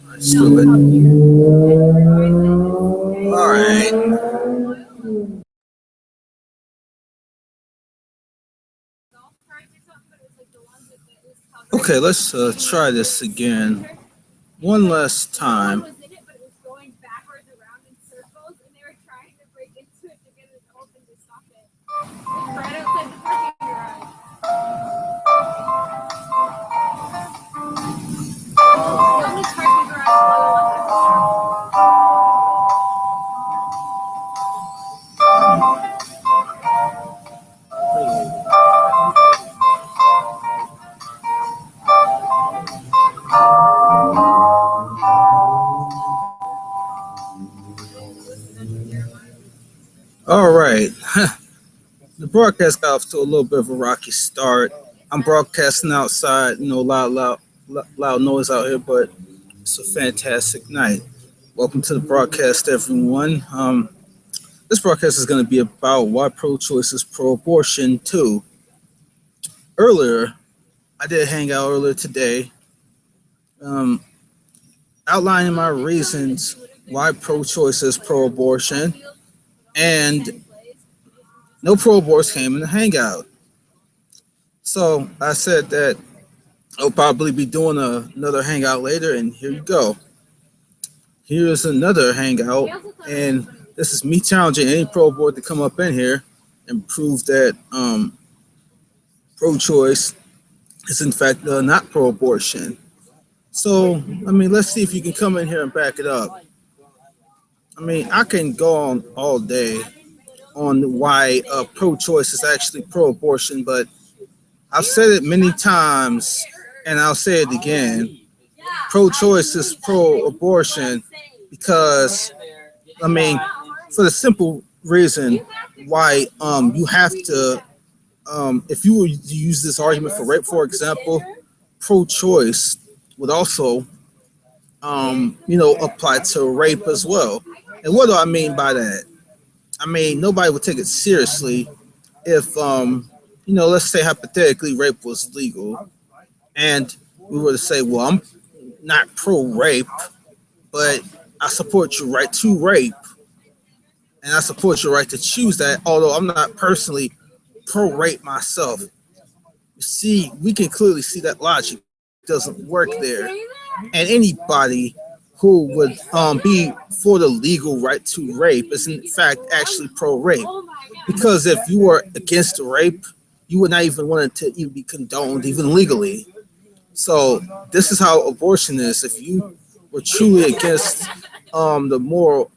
Let's do it. All right. Okay, let's try this again one last time. All right. The broadcast got off to a little bit of a rocky start. I'm broadcasting outside, loud noise out here, but it's a fantastic night. Welcome to the broadcast, everyone. This broadcast is going to be about why pro-choice is pro-abortion too. Earlier, I did hang out earlier today, outlining my reasons why pro-choice is pro-abortion, and no pro-aborts came in the hangout. So I said that I'll probably be doing another hangout later, and here you go. Here's another hangout, and this is me challenging any pro-abort to come up in here and prove that pro-choice is in fact not pro-abortion. So, I mean, let's see if you can come in here and back it up. I mean, I can go on all day on why pro-choice is actually pro-abortion, but I've said it many times, and I'll say it again. Pro-choice is pro-abortion because, I mean, for the simple reason why you have to, if you were to use this argument for rape, for example, pro-choice would also, apply to rape as well. And what do I mean by that? I mean, nobody would take it seriously if, let's say hypothetically rape was legal and we were to say, well, I'm not pro-rape, but I support your right to rape and I support your right to choose that, although I'm not personally pro-rape myself. You see, we can clearly see that logic doesn't work there. And anybody who would be for the legal right to rape is in fact actually pro-rape. Because if you were against rape, you would not even want it to even be condoned, even legally. So this is how abortion is. If you were truly against the moral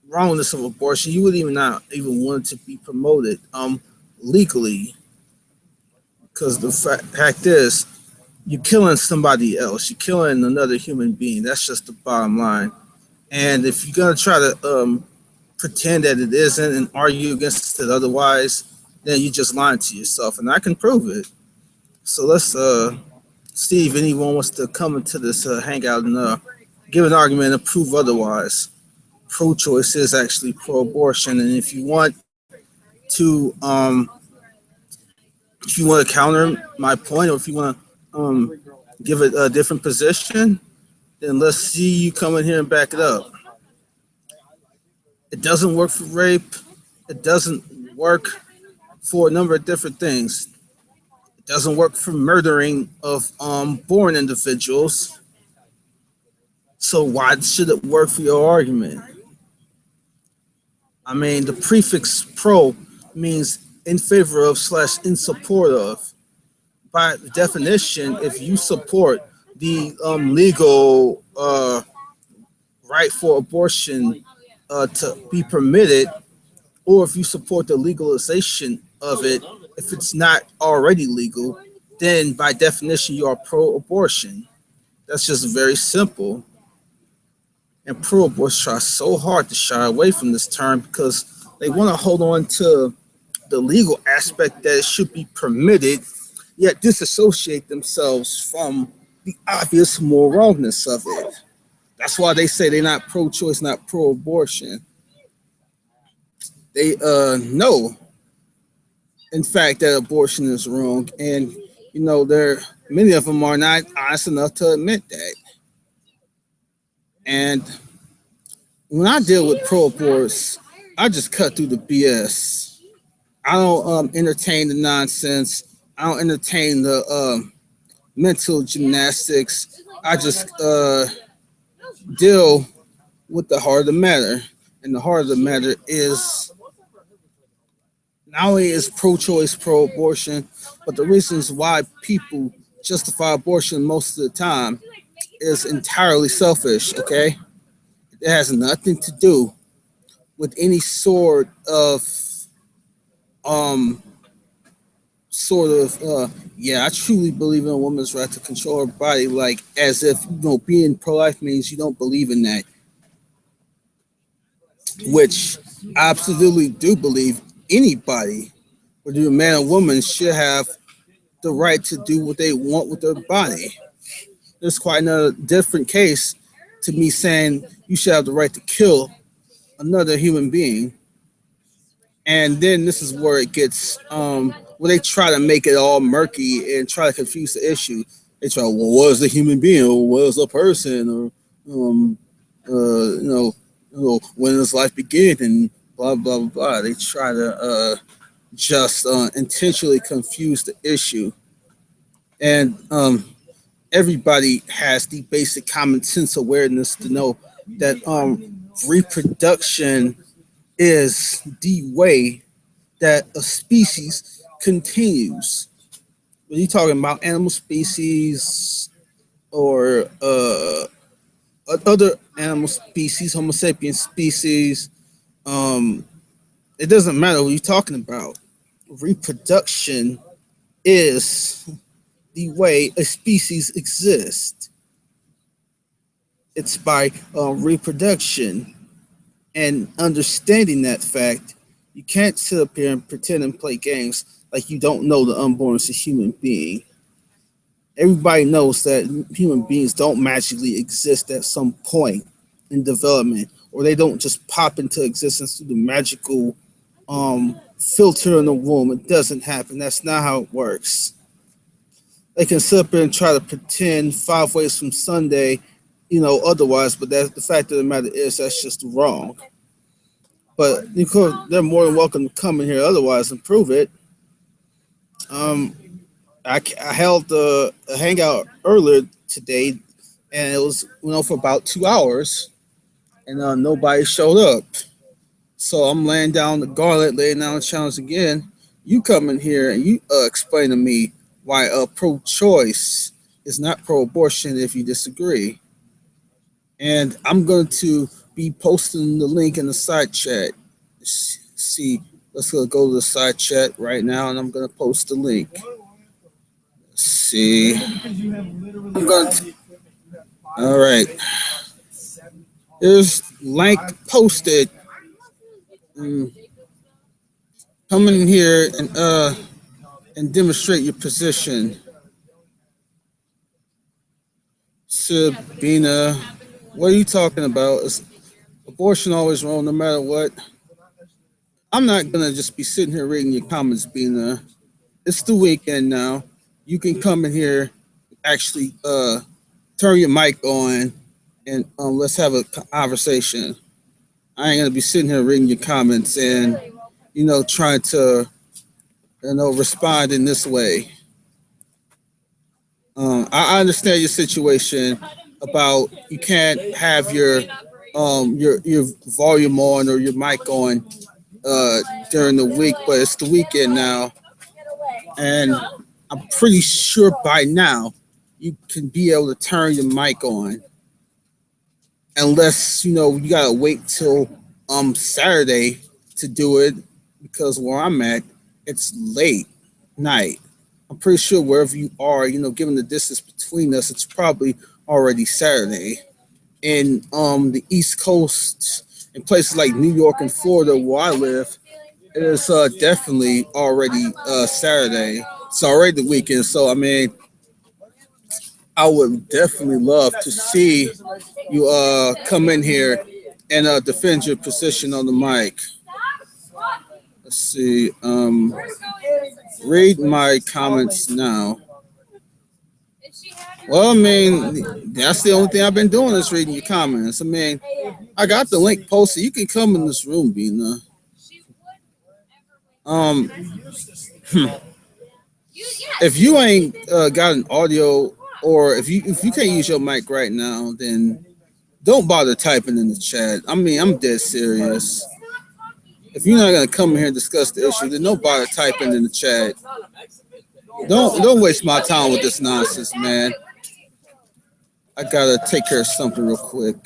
wrongness of abortion, you would even not even want it to be promoted legally. Because the fact is, you're killing somebody else. You're killing another human being. That's just the bottom line. And if you're going to try to pretend that it isn't and argue against it otherwise, then you're just lying to yourself. And I can prove it. So let's see if anyone wants to come into this hangout and give an argument and prove otherwise. Pro-choice is actually pro-abortion. And if you want to counter my point, or if you want to give it a different position, then let's see you come in here and back it up. It doesn't work for rape. It doesn't work for a number of different things. It doesn't work for murdering of born individuals. So why should it work for your argument? I mean, the prefix pro means in favor of / in support of. By definition, if you support the legal right for abortion to be permitted, or if you support the legalization of it, if it's not already legal, then by definition you are pro-abortion. That's just very simple. And pro-abortion try so hard to shy away from this term because they want to hold on to the legal aspect that it should be permitted, yet disassociate themselves from the obvious moral wrongness of it. That's why they say they're not pro-choice, not pro-abortion. They know, in fact, that abortion is wrong, and there many of them are not honest enough to admit that. And when I deal with pro-aborts, I just cut through the BS. I don't entertain the nonsense. I don't entertain the mental gymnastics. I just deal with the heart of the matter. And the heart of the matter is not only is pro-choice, pro-abortion, but the reasons why people justify abortion most of the time is entirely selfish, okay? It has nothing to do with any um I truly believe in a woman's right to control her body, like as if being pro-life means you don't believe in that, which I absolutely do believe anybody, whether you're a man or woman, should have the right to do what they want with their body. There's quite another different case to me saying you should have the right to kill another human being. And then this is where it gets where they try to make it all murky and try to confuse the issue. They try, well, what is a human being, or what is a person, or when does life begin, and blah blah blah blah. They try to just intentionally confuse the issue, and everybody has the basic common sense awareness to know that reproduction is the way that a species continues. When you're talking about animal species or other animal species, Homo sapiens species, um, it doesn't matter what you're talking about. Reproduction is the way a species exists. It's by reproduction. And understanding that fact, you can't sit up here and pretend and play games like you don't know the unborn is a human being. Everybody knows that human beings don't magically exist at some point in development, or they don't just pop into existence through the magical filter in the womb. It doesn't happen. That's not how it works. They can sit up here and try to pretend 5 ways from Sunday, otherwise, but that's the fact of the matter is that's just wrong. But they're more than welcome to come in here otherwise and prove it. I held a hangout earlier today, and it was for about 2 hours, and nobody showed up. So I'm laying down the gauntlet, laying down the challenge again. You come in here and you explain to me why pro-choice is not pro-abortion if you disagree. And I'm going to be posting the link in the side chat. See, let's go to the side chat right now, and I'm going to post the link. Let's see. All right. Here's link posted. Come in here and demonstrate your position. Sabina, what are you talking about? Is abortion always wrong no matter what? I'm not gonna just be sitting here reading your comments, Bina. It's the weekend now. You can come in here, actually turn your mic on, and let's have a conversation. I ain't gonna be sitting here reading your comments and trying to respond in this way. I understand your situation about you can't have your volume on or your mic on during the week, but it's the weekend now, and I'm pretty sure by now you can be able to turn your mic on, unless you gotta wait till Saturday to do it, because where I'm at, it's late night. I'm pretty sure wherever you are, given the distance between us, it's probably already Saturday. In the East Coast, in places like New York and Florida where I live, it is definitely already Saturday. It's already the weekend. So I mean, I would definitely love to see you come in here and defend your position on the mic. Let's see. Read my comments now. Well, I mean, that's the only thing I've been doing is reading your comments. I mean, I got the link posted. You can come in this room, Bina. Um, if you ain't got an audio, or if you can't use your mic right now, then don't bother typing in the chat. I mean, I'm dead serious. If you're not gonna come here and discuss the issue, then don't bother typing in the chat. Don't waste my time with this nonsense, man. I gotta take care of something real quick.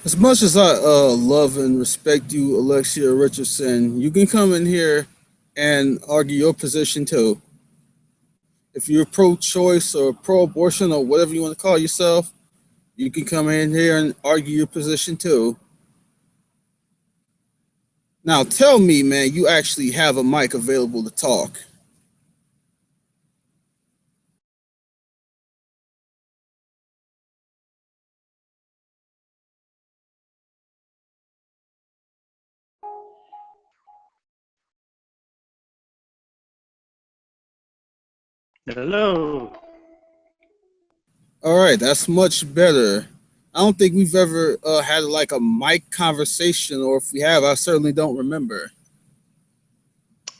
As much as I love and respect you, Alexia Richardson, you can come in here and argue your position too. If you're pro-choice or pro-abortion or whatever you want to call yourself, you can come in here and argue your position too. Now tell me, man, you actually have a mic available to talk. Hello. All right, that's much better. I don't think we've ever had like a mic conversation, or if we have, I certainly don't remember.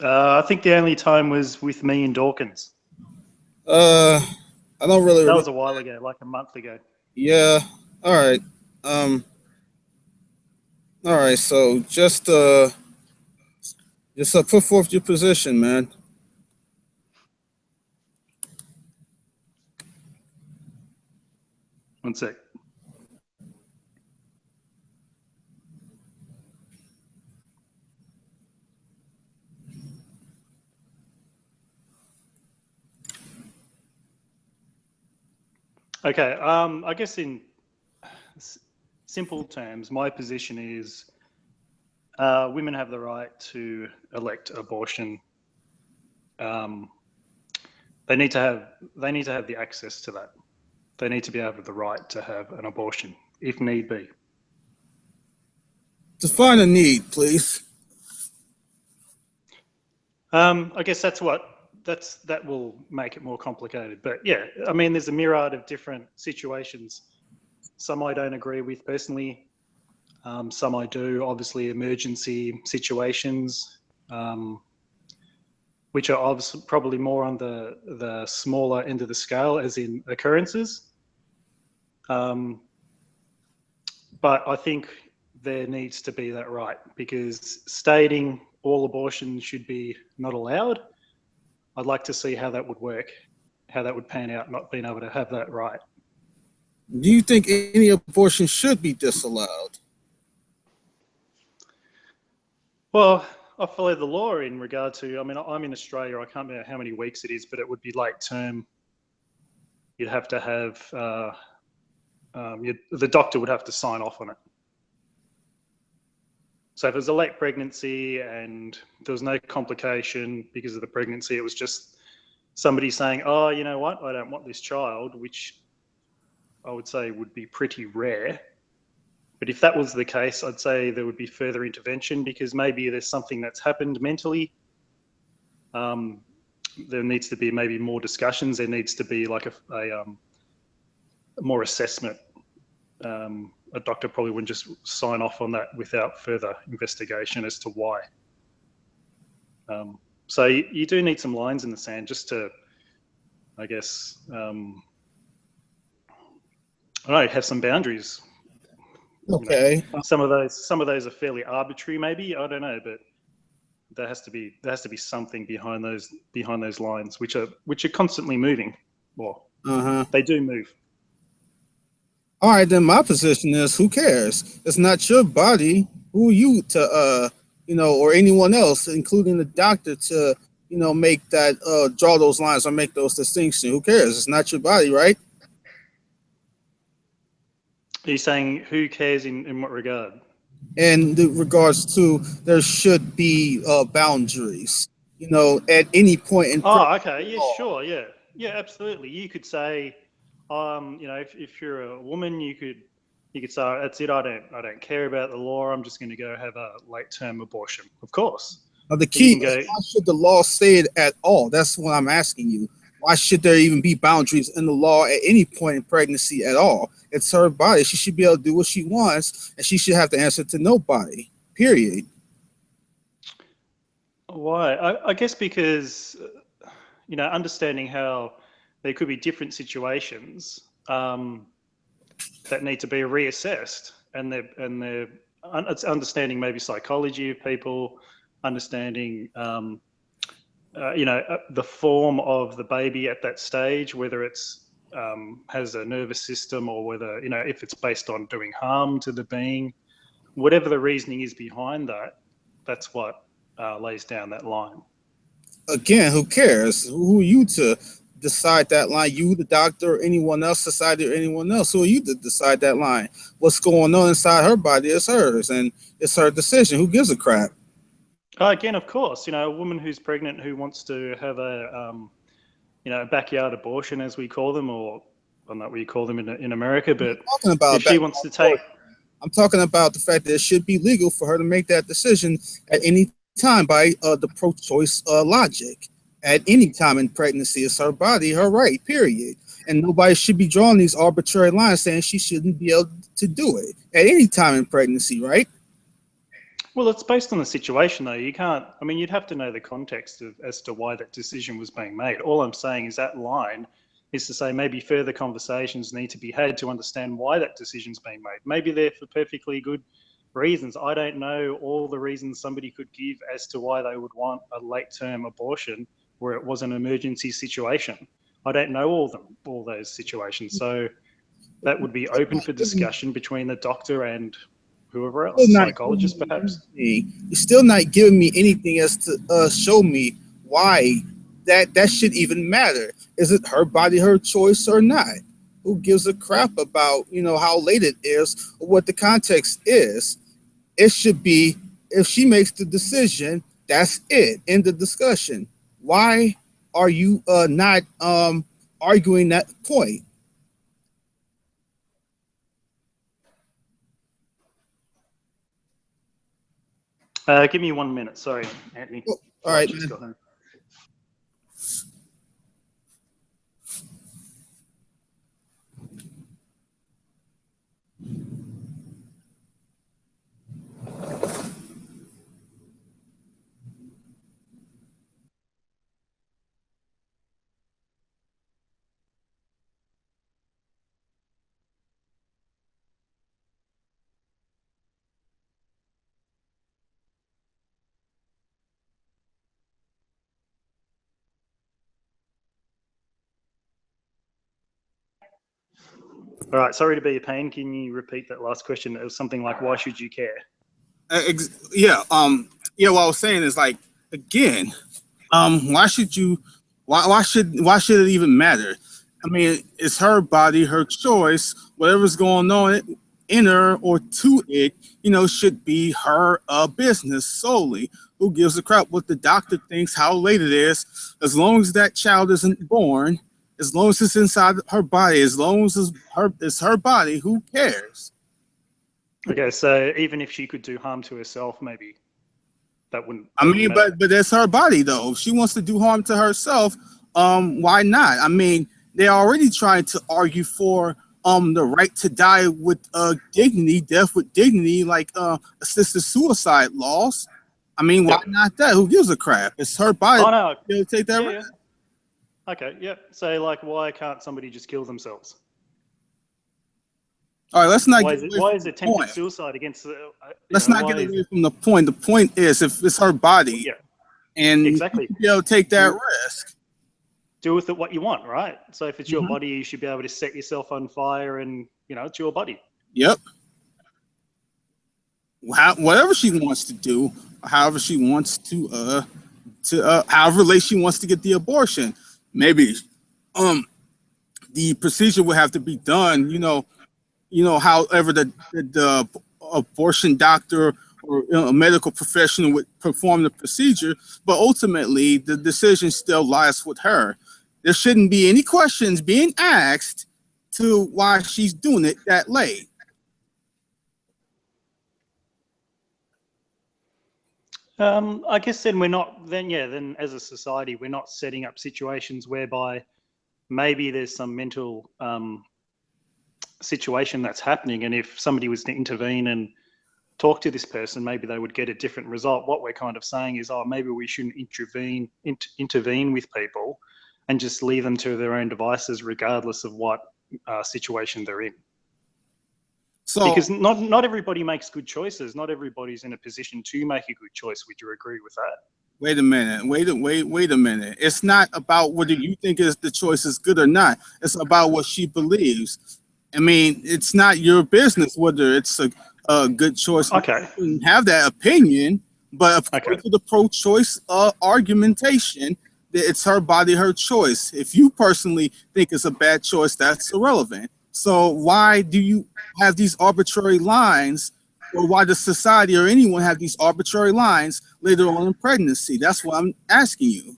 I think the only time was with me and Dawkins. I don't really. That was a while ago, like a month ago. Yeah. All right. All right. So just put forth your position, man. One sec. Okay. I guess in simple terms, my position is women have the right to elect abortion. They need to have the access to that. They need to be able the right to have an abortion if need be. Define a need, please. I guess that will make it more complicated. But yeah, I mean, there's a myriad of different situations. Some I don't agree with personally. Some I do. Obviously, emergency situations, which are obviously probably more on the smaller end of the scale, as in occurrences. But I think there needs to be that right, because stating all abortion should be not allowed, I'd like to see how that would work, how that would pan out, not being able to have that right. Do you think any abortion should be disallowed? Well, I follow the law in regard to, I mean, I'm in Australia, I can't remember how many weeks it is, but it would be late term. You'd have to have, the doctor would have to sign off on it. So if it was a late pregnancy and there was no complication because of the pregnancy, it was just somebody saying, oh, you know what, I don't want this child, which I would say would be pretty rare. But if that was the case, I'd say there would be further intervention, because maybe there's something that's happened mentally. There needs to be maybe more discussions. There needs to be like a more assessment. A doctor probably wouldn't just sign off on that without further investigation as to why. So you do need some lines in the sand just to, I guess, I don't know, have some boundaries. Okay. Some of those are fairly arbitrary, maybe, I don't know, but there has to be something behind those lines, which are constantly moving. Well, they do move. All right, then my position is, who cares? It's not your body. Who are you to, or anyone else, including the doctor, to, make that, draw those lines or make those distinctions? Who cares? It's not your body, right? Are you saying who cares in what regard? In the regards to, there should be boundaries, at any point in. Oh, okay. Yeah, sure. Yeah, absolutely. You could say, if you're a woman, you could say, that's it. I don't care about the law. I'm just going to go have a late-term abortion. Of course. Now, the key is, why should the law say it at all? That's what I'm asking you. Why should there even be boundaries in the law at any point in pregnancy at all? It's her body. She should be able to do what she wants, and she should have to answer to nobody, period. Why? I guess because, understanding how there could be different situations that need to be reassessed, and it's understanding maybe psychology of people, understanding the form of the baby at that stage, whether it's has a nervous system, or whether, if it's based on doing harm to the being, whatever the reasoning is behind that, that's what lays down that line. Again, who cares? Who are you to decide that line? You, the doctor, or anyone else, society, or anyone else? Who are you to decide that line? What's going on inside her body is hers, and it's her decision. Who gives a crap? Again, of course, a woman who's pregnant who wants to have a backyard abortion, as we call them, or not what you call them in America, but if she wants to take... I'm talking about the fact that it should be legal for her to make that decision at any time by the pro-choice logic. At any time in pregnancy, it's her body, her right, period. And nobody should be drawing these arbitrary lines saying she shouldn't be able to do it at any time in pregnancy, right? Well, it's based on the situation, though. You can't, you'd have to know the context as to why that decision was being made. All I'm saying is that line is to say maybe further conversations need to be had to understand why that decision's being made. Maybe they're for perfectly good reasons. I don't know all the reasons somebody could give as to why they would want a late-term abortion where it was an emergency situation. I don't know all those situations. So that would be open for discussion between the doctor and whoever else, psychologist perhaps. You're still not giving me anything as to show me why that should even matter. Is it her body, her choice, or not? Who gives a crap about how late it is or what the context is? It should be, if she makes the decision, that's it. End of discussion. Why are you not arguing that point? Give me 1 minute. Sorry, Anthony. Oh, all right. All right, sorry to be a pain. Can you repeat that last question? It was something like, why should you care? What I was saying is, like, again, why should it even matter? It's her body, her choice. Whatever's going on in her or to it, should be her business solely. Who gives a crap what the doctor thinks, how late it is? As long as that child isn't born, as long as it's inside her body, as long as it's her body, who cares? Okay, so even if she could do harm to herself, maybe that wouldn't. But that's her body, though. If she wants to do harm to herself, why not? They're already trying to argue for the right to die with dignity, death with dignity, like assisted suicide laws. Why not that? Who gives a crap? It's her body. Oh, no. They'll take that right. Okay, yeah. So, like, why can't somebody just kill themselves? All right, let's not Why get is it? away Why from is the attempted point. suicide against the? Let's not Why get is away it? from the point. The point is, if it's her body, Yeah, and you exactly. should be able to take that Do risk. do with it what you want, right? So if it's your Mhm. body, you should be able to set yourself on fire, and it's your body. Yep. Whatever she wants to do, however she wants to however late she wants to get the abortion. Maybe the procedure would have to be done, however the abortion doctor or a medical professional would perform the procedure, but ultimately the decision still lies with her. There shouldn't be any questions being asked to why she's doing it that late. I guess then we're not. Then as a society, we're not setting up situations whereby maybe there's some mental situation that's happening, and if somebody was to intervene and talk to this person, maybe they would get a different result. What we're kind of saying is, maybe we shouldn't intervene with people and just leave them to their own devices, regardless of what situation they're in. So Because not everybody makes good choices. Not everybody's in a position to make a good choice. Would you agree with that? wait a minute. Wait a minute. It's not about whether you think the choice is good or not. It's about what she believes. I mean, it's not your business whether it's a good choice. Okay. You can have that opinion, but according Okay. to the pro-choice argumentation, that it's her body, her choice. If you personally think it's a bad choice, that's irrelevant. So why do you have these arbitrary lines, or why does society or anyone have these arbitrary lines later on in pregnancy? That's what I'm asking you.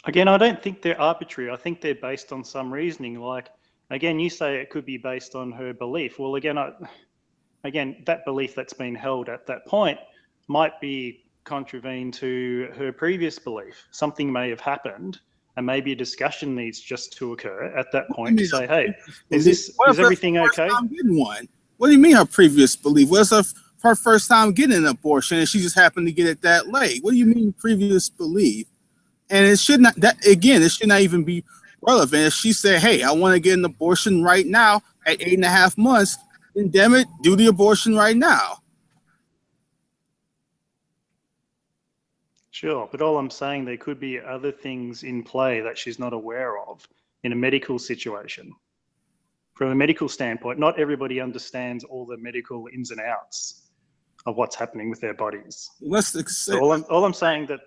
Again, I don't think they're arbitrary. I think they're based on some reasoning. Like, again, you say it could be based on her belief. Well, again, that belief that's been held at that point might be contravened to her previous belief. Something may have happened, and maybe a discussion needs just to occur at that I point to mean, say, "Hey, belief. What is if that's everything her first okay?" time getting one? What do you mean her previous belief? What's her first time getting an abortion and she just happened to get it that late? What do you mean previous belief? And it should not it should not even be relevant. If she said, "Hey, I want to get an abortion right now at 8.5 months," then damn it, do the abortion right now. Sure, but all I'm saying, there could be other things in play that she's not aware of in a medical situation. From a medical standpoint, not everybody understands all the medical ins and outs of what's happening with their bodies. Let's So all I'm saying that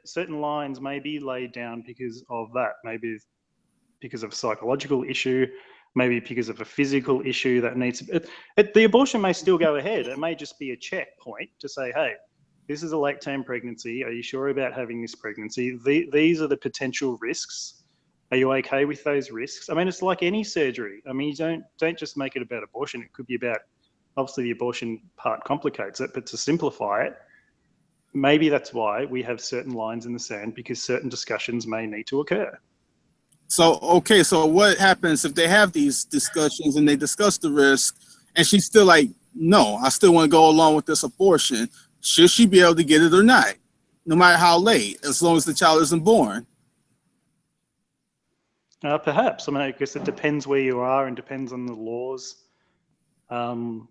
certain lines may be laid down because of that, maybe because of a psychological issue, maybe because of a physical issue that needs. The abortion may still go ahead. It may just be a checkpoint to say, "Hey, this is a late-term pregnancy. Are you sure about having this pregnancy? These are the potential risks. Are you okay with those risks?" I mean, it's like any surgery. I mean, you don't just make it about abortion. It could be about, obviously the abortion part complicates it, but to simplify it, maybe that's why we have certain lines in the sand, because certain discussions may need to occur. So okay, so what happens if they have these discussions and they discuss the risk, and she's still like, "No, I still want to go along with this abortion." Should she be able to get it or not, no matter how late, as long as the child isn't born? Perhaps. I mean, I guess it depends where you are and depends on the laws. All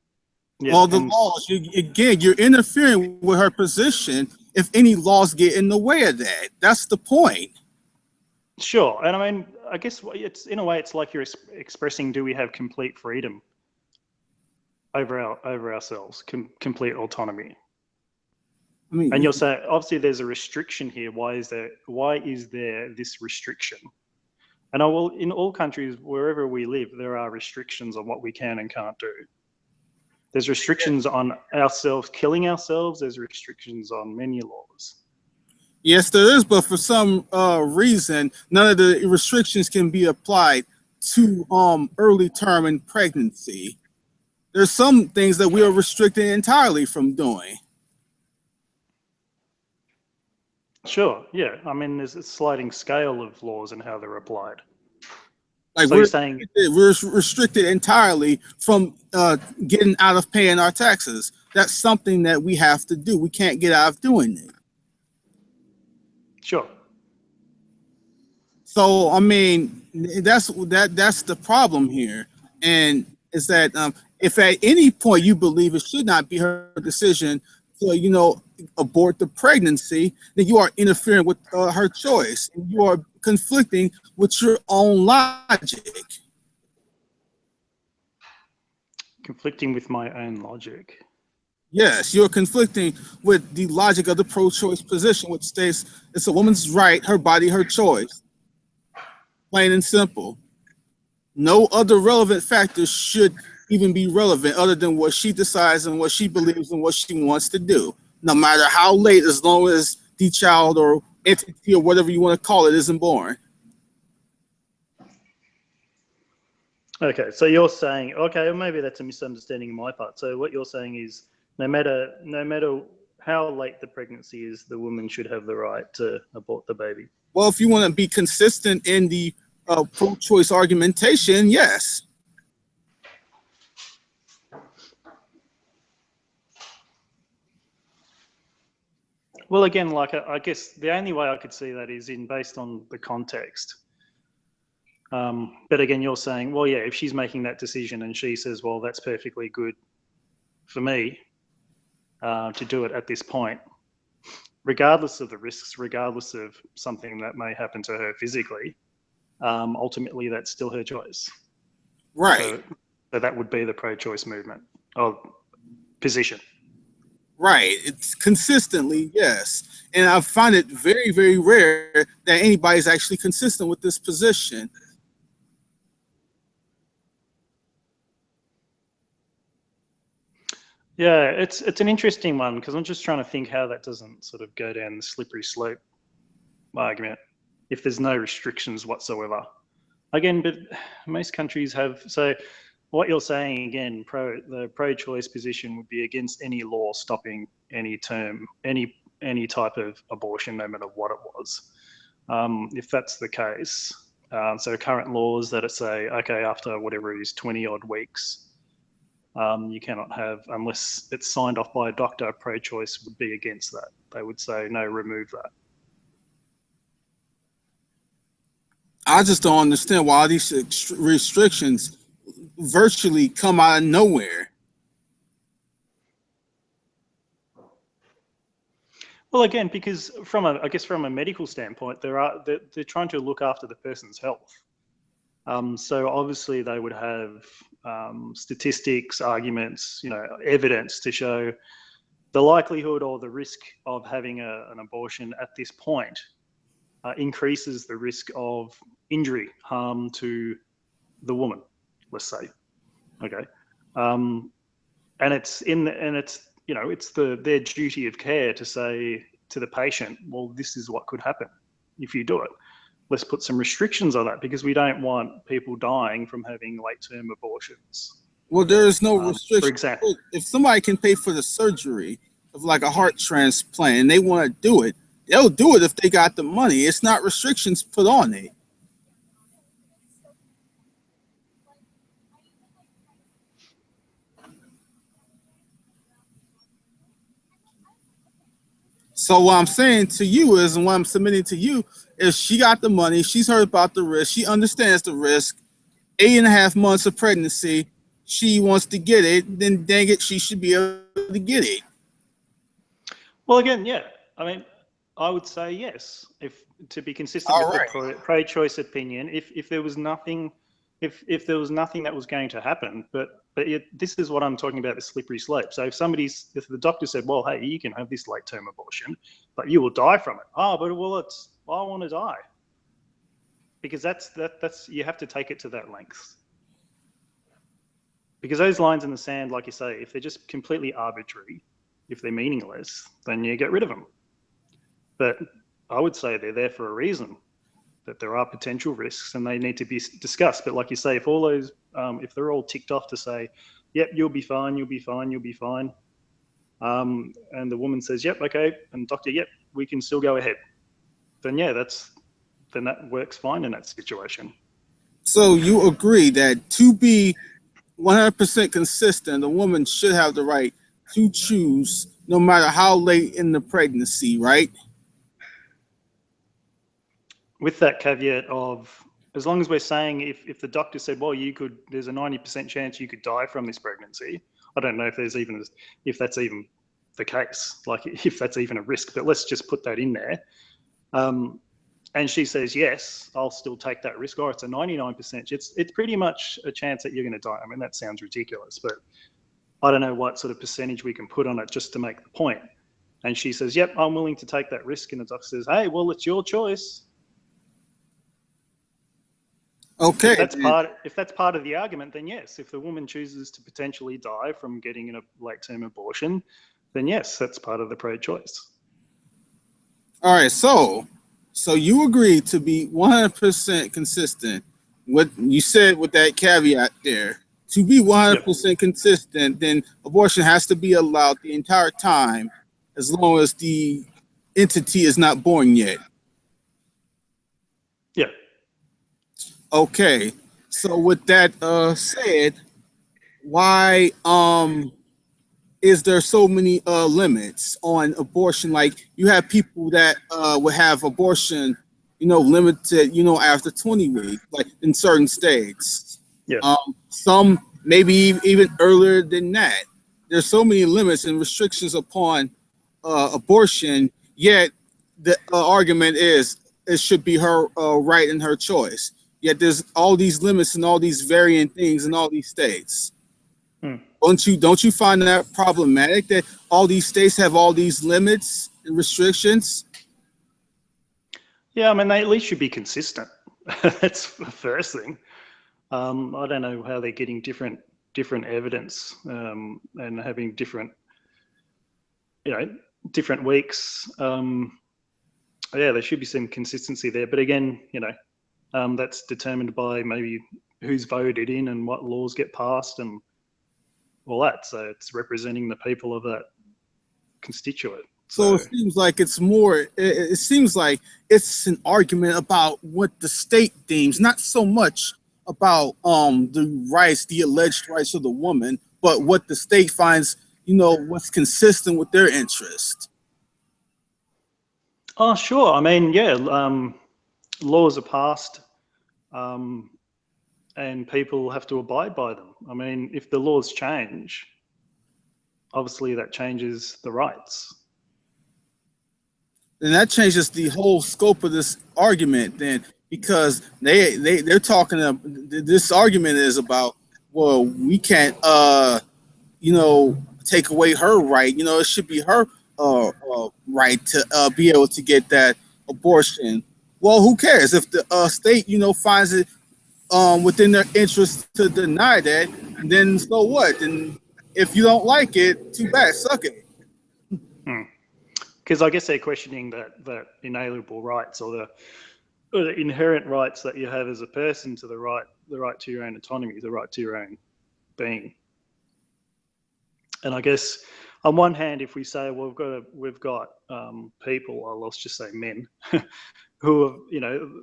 the laws, you're interfering with her position if any laws get in the way of that. That's the point. Sure, and I mean, I guess it's, in a way, it's like you're expressing: do we have complete freedom over ourselves, complete autonomy? I mean, And you'll say, obviously, there's a restriction here. Why is there this restriction? And in all countries, wherever we live, there are restrictions on what we can and can't do. There's restrictions on ourselves, killing ourselves. There's restrictions on many laws. yes, there is, but for some reason, none of the restrictions can be applied to early term and pregnancy. There's some things that we are restricted entirely from doing. Sure, yeah. I mean, there's a sliding scale of laws and how they're applied. Like So you're saying, we're restricted entirely from getting out of paying our taxes. That's something that we have to do. We can't get out of doing it. sure. So I mean, that's the problem here. And is that if at any point you believe it should not be her decision to, abort the pregnancy, then you are interfering with her choice. And you are conflicting with your own logic. Conflicting with my own logic. Yes, you're conflicting with the logic of the pro-choice position, which states it's a woman's right, her body, her choice. Plain and simple. No other relevant factors should even be relevant other than what she decides and what she believes and what she wants to do. No matter how late, as long as the child or entity or whatever you want to call it isn't born. Okay, so you're saying, okay, maybe that's a misunderstanding on my part. So what you're saying is no matter how late the pregnancy is, the woman should have the right to abort the baby. Well, if you want to be consistent in the pro-choice argumentation, yes. Well, again, like I guess the only way I could see that is based on the context. But again, you're saying, well, yeah, if she's making that decision and she says, well, that's perfectly good for me to do it at this point, regardless of the risks, regardless of something that may happen to her physically, ultimately that's still her choice. Right. So that would be the pro-choice movement or position. Right. It's consistently, yes. And I find it very, very rare that anybody's actually consistent with this position. Yeah, it's an interesting one because I'm just trying to think how that doesn't sort of go down the slippery slope argument if there's no restrictions whatsoever. Again, but most countries have. So what you're saying again, the pro-choice position would be against any law stopping any type of abortion, no matter what it was. If that's the case, so current laws that say, okay, after whatever it is, 20 odd weeks, you cannot have, unless it's signed off by a doctor, pro-choice would be against that. They would say, no, remove that. I just don't understand why these restrictions virtually come out of nowhere. Well, again, because from a medical standpoint, they're trying to look after the person's health. So obviously they would have statistics, arguments, evidence to show the likelihood or the risk of having an abortion at this point increases the risk of injury, harm to the woman, let's say. Okay, and it's their duty of care to say to the patient, well, this is what could happen if you do it. Let's put some restrictions on that because we don't want people dying from having late-term abortions. Well, there is no restriction. For example, if somebody can pay for the surgery of like a heart transplant and they want to do it, they'll do it if they got the money. It's not restrictions put on it. So what I'm saying to you is, and what I'm submitting to you is, she got the money. She's heard about the risk. She understands the risk. 8.5 months of pregnancy. She wants to get it. Then dang it, she should be able to get it. Well, again, yeah. I mean, I would say yes. If to be consistent with the pro-choice opinion, if there was nothing, if there was nothing that was going to happen, but this is what I'm talking about, the slippery slope. So if the doctor said, well, hey, you can have this late-term abortion, but you will die from it. Oh, but I want to die. Because that's you have to take it to that length. Because those lines in the sand, like you say, if they're just completely arbitrary, if they're meaningless, then you get rid of them. But I would say they're there for a reason, that there are potential risks and they need to be discussed. But like you say, if all those, if they're all ticked off to say, yep, you'll be fine, you'll be fine, you'll be fine, and the woman says, yep, okay, and doctor, yep, we can still go ahead, then yeah, then that works fine in that situation. So you agree that to be 100% consistent, the woman should have the right to choose no matter how late in the pregnancy, right? With that caveat of as long as we're saying if the doctor said, well, there's a 90% chance you could die from this pregnancy. I don't know if that's even the case, like if that's even a risk, but let's just put that in there. And she says, yes, I'll still take that risk, or it's a 99%. It's pretty much a chance that you're going to die. I mean, that sounds ridiculous, but I don't know what sort of percentage we can put on it just to make the point. And she says, yep, I'm willing to take that risk. And the doctor says, hey, well, it's your choice. Okay. If that's part of the argument, then yes. If the woman chooses to potentially die from getting a late-term abortion, then yes, that's part of the pro-choice. All right, so you agree to be 100% consistent. What you said with that caveat there, to be 100% consistent, then abortion has to be allowed the entire time, as long as the entity is not born yet. Yeah. Okay, so with that said, why is there so many limits on abortion? Like, you have people that would have abortion, limited, after 20 weeks, like in certain states. Yeah. Some maybe even earlier than that. There's so many limits and restrictions upon abortion, yet the argument is it should be her right and her choice. Yet there's all these limits and all these varying things in all these states. Don't you find that problematic that all these states have all these limits and restrictions? Yeah, I mean, they at least should be consistent. That's the first thing. I don't know how they're getting different evidence and having different weeks. Yeah, there should be some consistency there. But again, that's determined by maybe who's voted in and what laws get passed and all that. So it's representing the people of that constituent. So it seems like it seems like it's an argument about what the state deems, not so much about the alleged rights of the woman, but what the state finds, what's consistent with their interest. Oh, sure. I mean, yeah, laws are passed and people have to abide by them. I mean, if the laws change, obviously that changes the rights. And that changes the whole scope of this argument then, because they're talking this argument is about, well, we can't take away her right. It should be her right to be able to get that abortion. Well, who cares if the state finds it within their interest to deny that, then so what? And if you don't like it, too bad, suck it. Because I guess they're questioning that inalienable rights or the inherent rights that you have as a person to the right to your own autonomy, the right to your own being. And I guess on one hand, if we say, well, we've got people, or let's just say men, who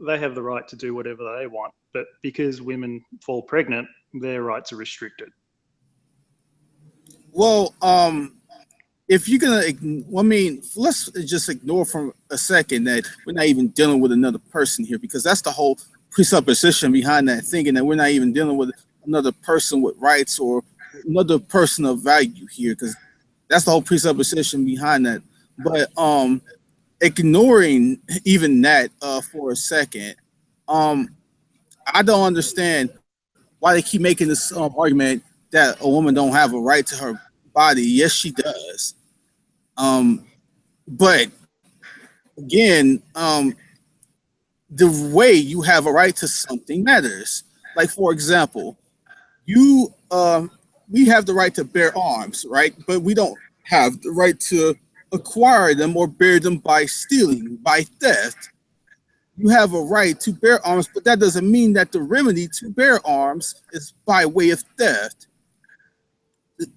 they have the right to do whatever they want, but because women fall pregnant, their rights are restricted. Well, if you're let's just ignore for a second that we're not even dealing with another person here, because that's the whole presupposition behind that, thinking that we're not even dealing with another person with rights or another person of value here, because that's the whole presupposition behind that. But ignoring even that for a second, I don't understand why they keep making this argument that a woman don't have a right to her body. Yes, she does. But again, the way you have a right to something matters. Like, for example, we have the right to bear arms, right? But we don't have the right to acquire them or bear them by stealing, by theft. You have a right to bear arms, but that doesn't mean that the remedy to bear arms is by way of theft.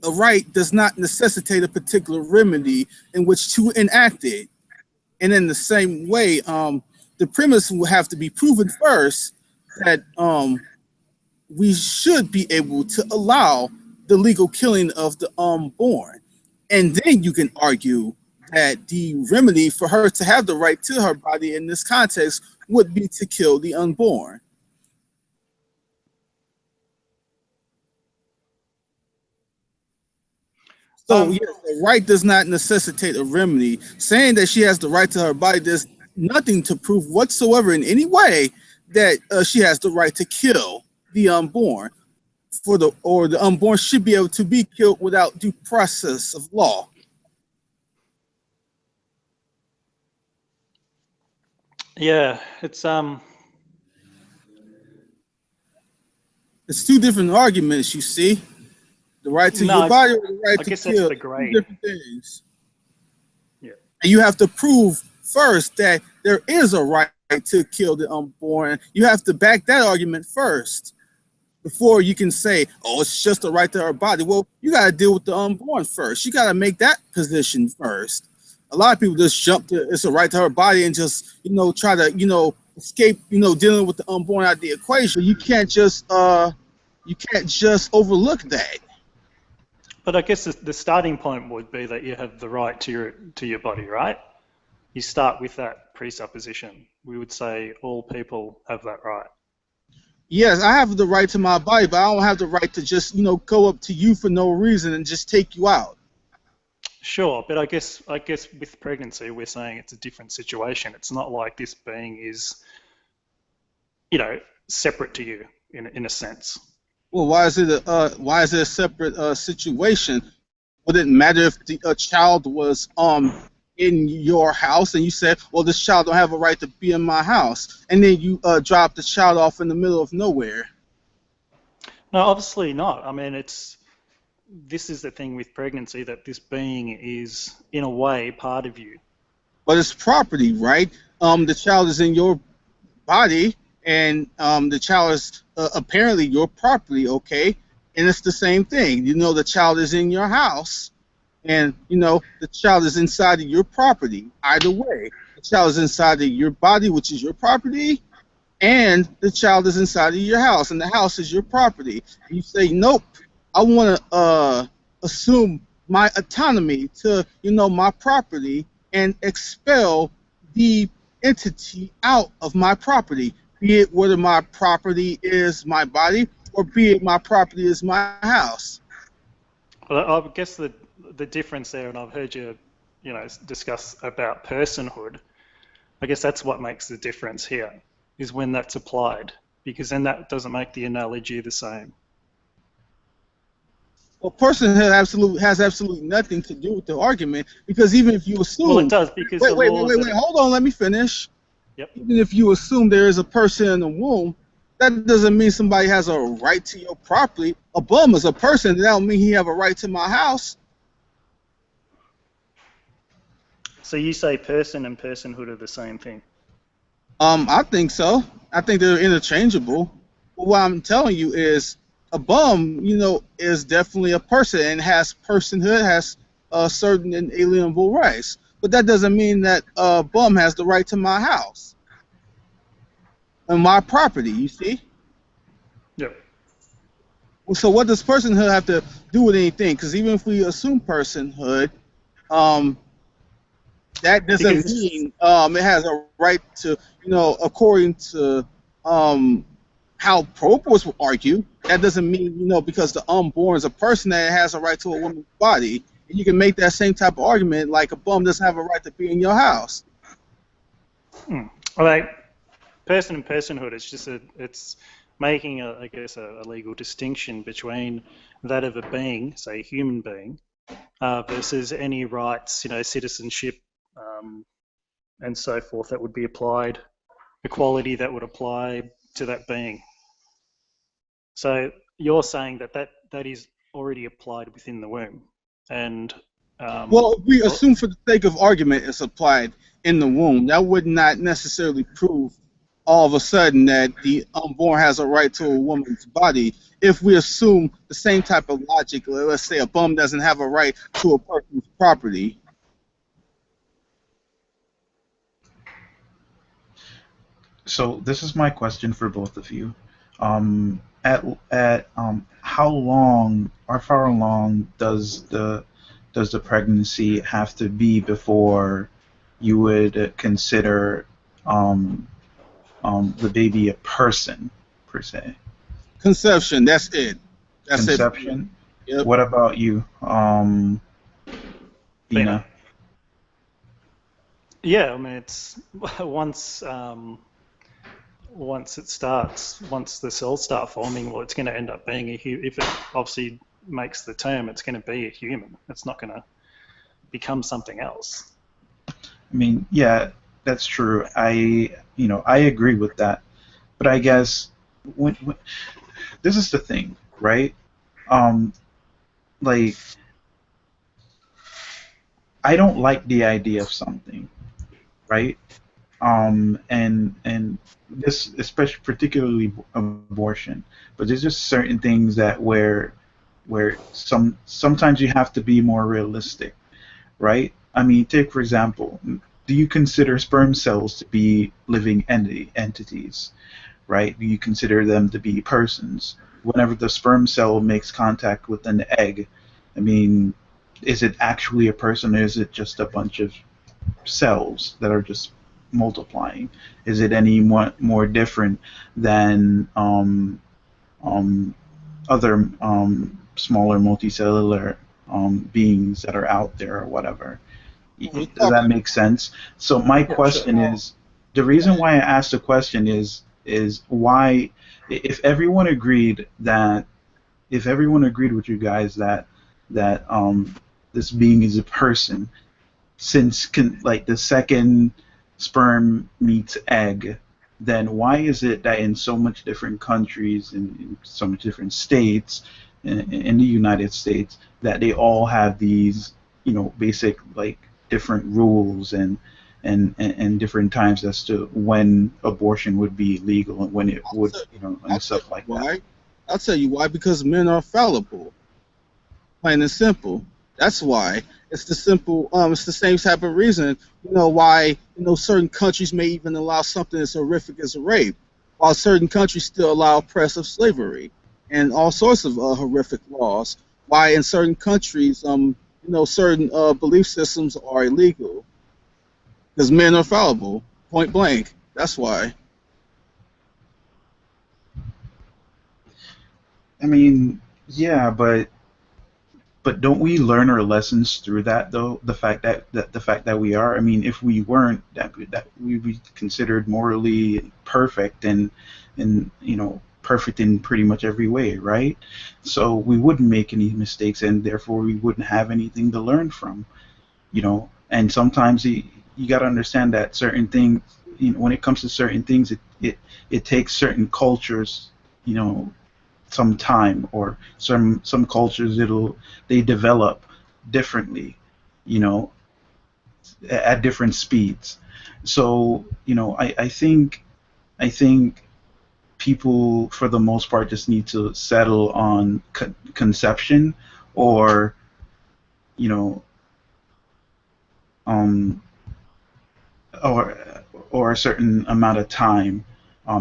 A right does not necessitate a particular remedy in which to enact it. And in the same way, the premise will have to be proven first that we should be able to allow the legal killing of the unborn. And then you can argue that the remedy for her to have the right to her body in this context would be to kill the unborn. So yes, the right does not necessitate a remedy. Saying that she has the right to her body does nothing to prove whatsoever in any way that she has the right to kill the unborn. The unborn should be able to be killed without due process of law. Yeah, It's two different arguments, you see. The right to no, your body or the right I to guess that's kill. the Two grade. different things. Yeah. And you have to prove first that there is a right to kill the unborn. You have to back that argument first before you can say, oh, it's just a right to her body. Well, you got to deal with the unborn first. You got to make that position first. A lot of people just jump to it's a right to her body and just, try to, escape, dealing with the unborn out of the equation. You can't just overlook that. But I guess the starting point would be that you have the right to your body, right? You start with that presupposition. We would say all people have that right. Yes, I have the right to my body, but I don't have the right to just, go up to you for no reason and just take you out. Sure, but I guess with pregnancy, we're saying it's a different situation. It's not like this being is, separate to you in a sense. Well, why is it a separate situation? Would it matter if a child was in your house and you said, well, this child don't have a right to be in my house, and then you drop the child off in the middle of nowhere? No, obviously not. I mean, this is the thing with pregnancy, that this being is in a way part of you. But it's property, right? The child is in your body, and the child is apparently your property, okay? And it's the same thing. The child is in your house, and the child is inside of your property. Either way, the child is inside of your body, which is your property, and the child is inside of your house, and the house is your property. And you say, nope, I want to assume my autonomy to my property and expel the entity out of my property, be it whether my property is my body or be it my property is my house. Well, I guess the difference there, and I've heard you, discuss about personhood. I guess that's what makes the difference here, is when that's applied, because then that doesn't make the analogy the same. Well, personhood has absolutely nothing to do with the argument, because even if you assume... Well, it does, because wait, hold on, let me finish. Yep. Even if you assume there is a person in the womb, that doesn't mean somebody has a right to your property. A bum is a person. That don't mean he have a right to my house. So you say person and personhood are the same thing? I think so. I think they're interchangeable. But what I'm telling you is a bum, is definitely a person and has personhood, has certain inalienable rights. But that doesn't mean that a bum has the right to my house and my property, you see? Yep. So what does personhood have to do with anything? Because even if we assume personhood, that doesn't mean it has a right to, according to how Propolis will argue, that doesn't mean, because the unborn is a person that has a right to a woman's body. And you can make that same type of argument like a bum doesn't have a right to be in your house. Well, like, person and personhood, it's making, I guess, a legal distinction between that of a being, say a human being, versus any rights, citizenship, and so forth that would be applied, equality that would apply to that being. So you're saying that is already applied within the womb, and well, if we assume for the sake of argument it's applied in the womb, that would not necessarily prove all of a sudden that the unborn has a right to a woman's body. If we assume the same type of logic, let's say a bum doesn't have a right to a person's property. So this is my question for both of you. How far along does the pregnancy have to be before you would consider the baby a person per se? Conception. That's it. Conception. It. Yep. What about you? Ina? Yeah, I mean, it's once once it starts, once the cells start forming, well, it's going to end up being if it obviously makes the term, it's going to be a human. It's not going to become something else. I mean, yeah, that's true. I agree with that. But I guess when this is the thing, right? Um, like I don't like the idea of something, right? And this, especially particularly abortion, but there's just certain things that where sometimes you have to be more realistic, right? I mean, take for example, do you consider sperm cells to be living entities, right? Do you consider them to be persons? Whenever the sperm cell makes contact with an egg, I mean, is it actually a person, or is it just a bunch of cells that are just multiplying? Is it any more different than um, other smaller multicellular beings that are out there or whatever? We Does talk. that make sense? So my Yeah, sure. question is, the reason why I asked the question is why, if everyone agreed that, if everyone agreed with you guys that this being is a person, since like the second sperm meets egg, then why is it that in so much different countries, in so much different states in the United States, that they all have these, basic like different rules and different times as to when abortion would be legal and when it would, I'll and tell stuff you like that. why. I'll tell you why. Because men are fallible, plain and simple. That's why. It's the simple. It's the same type of reason. Why certain countries may even allow something as horrific as rape, while certain countries still allow oppressive slavery and all sorts of horrific laws. Why in certain countries, certain belief systems are illegal because men are fallible, point blank. That's why. I mean, yeah, but don't we learn our lessons through that though? The fact that we are. I mean, if we weren't, that we'd be considered morally perfect and perfect in pretty much every way, right? So we wouldn't make any mistakes, and therefore we wouldn't have anything to learn from. And sometimes you got to understand that certain things, when it comes to certain things, it takes certain cultures, you know, some time, or some cultures they develop differently, you know, at different speeds. So I think people for the most part just need to settle on conception, or you know um or or a certain amount of time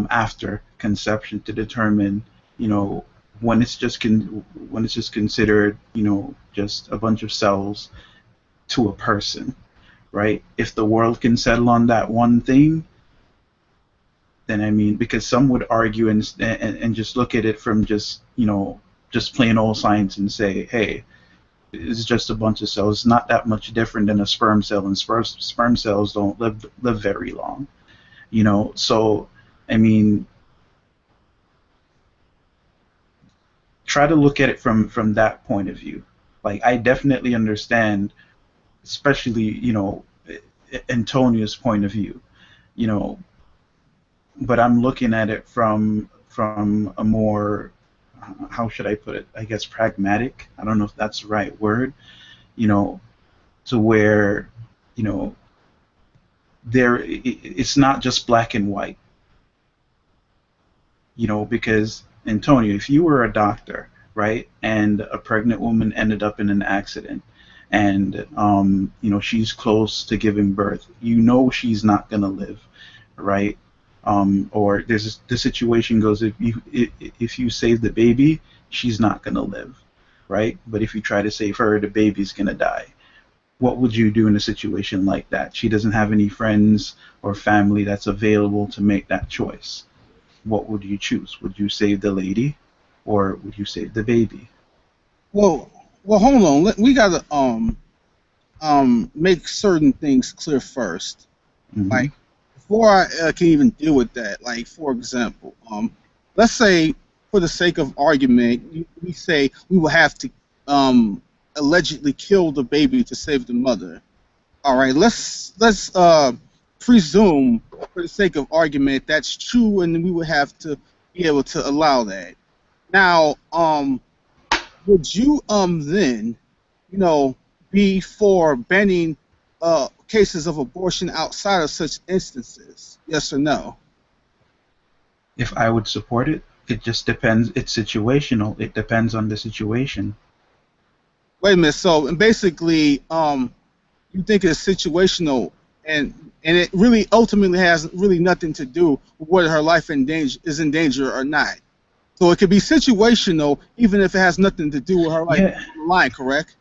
after conception to determine, you know, when it's just considered, just a bunch of cells to a person, right? If the world can settle on that one thing, then I mean, because some would argue and just look at it from just plain old science and say, hey, it's just a bunch of cells. It's not that much different than a sperm cell, and sperm cells don't live very long. So I mean, try to look at it from that point of view. Like, I definitely understand, especially Antonia's point of view, you know but I'm looking at it from a more, how should I put it, I guess pragmatic, I don't know if that's the right word, you know to where, you know it's not just black and white, because Antonio, if you were a doctor, right, and a pregnant woman ended up in an accident, and she's close to giving birth, she's not gonna live, right? Or the situation goes, if you save the baby, she's not gonna live, right? But if you try to save her, the baby's gonna die. What would you do in a situation like that? She doesn't have any friends or family that's available to make that choice. What would you choose? Would you save the lady, or would you save the baby? Well, hold on. We gotta make certain things clear first. Hmm. Like before I can even deal with that. Like for example, let's say for the sake of argument, we say we will have to um allegedly kill the baby to save the mother. All right, let's presume for the sake of argument that's true, and we would have to be able to allow that. Now, would you then, you know, be for banning cases of abortion outside of such instances? Yes or no? If I would support it, it just depends. It's situational. It depends on the situation. Wait a minute. So and basically, you think it's situational, and it really ultimately has really nothing to do with whether her life is in danger or not. So it could be situational, even if it has nothing to do with her life Yeah, on the line. Correct?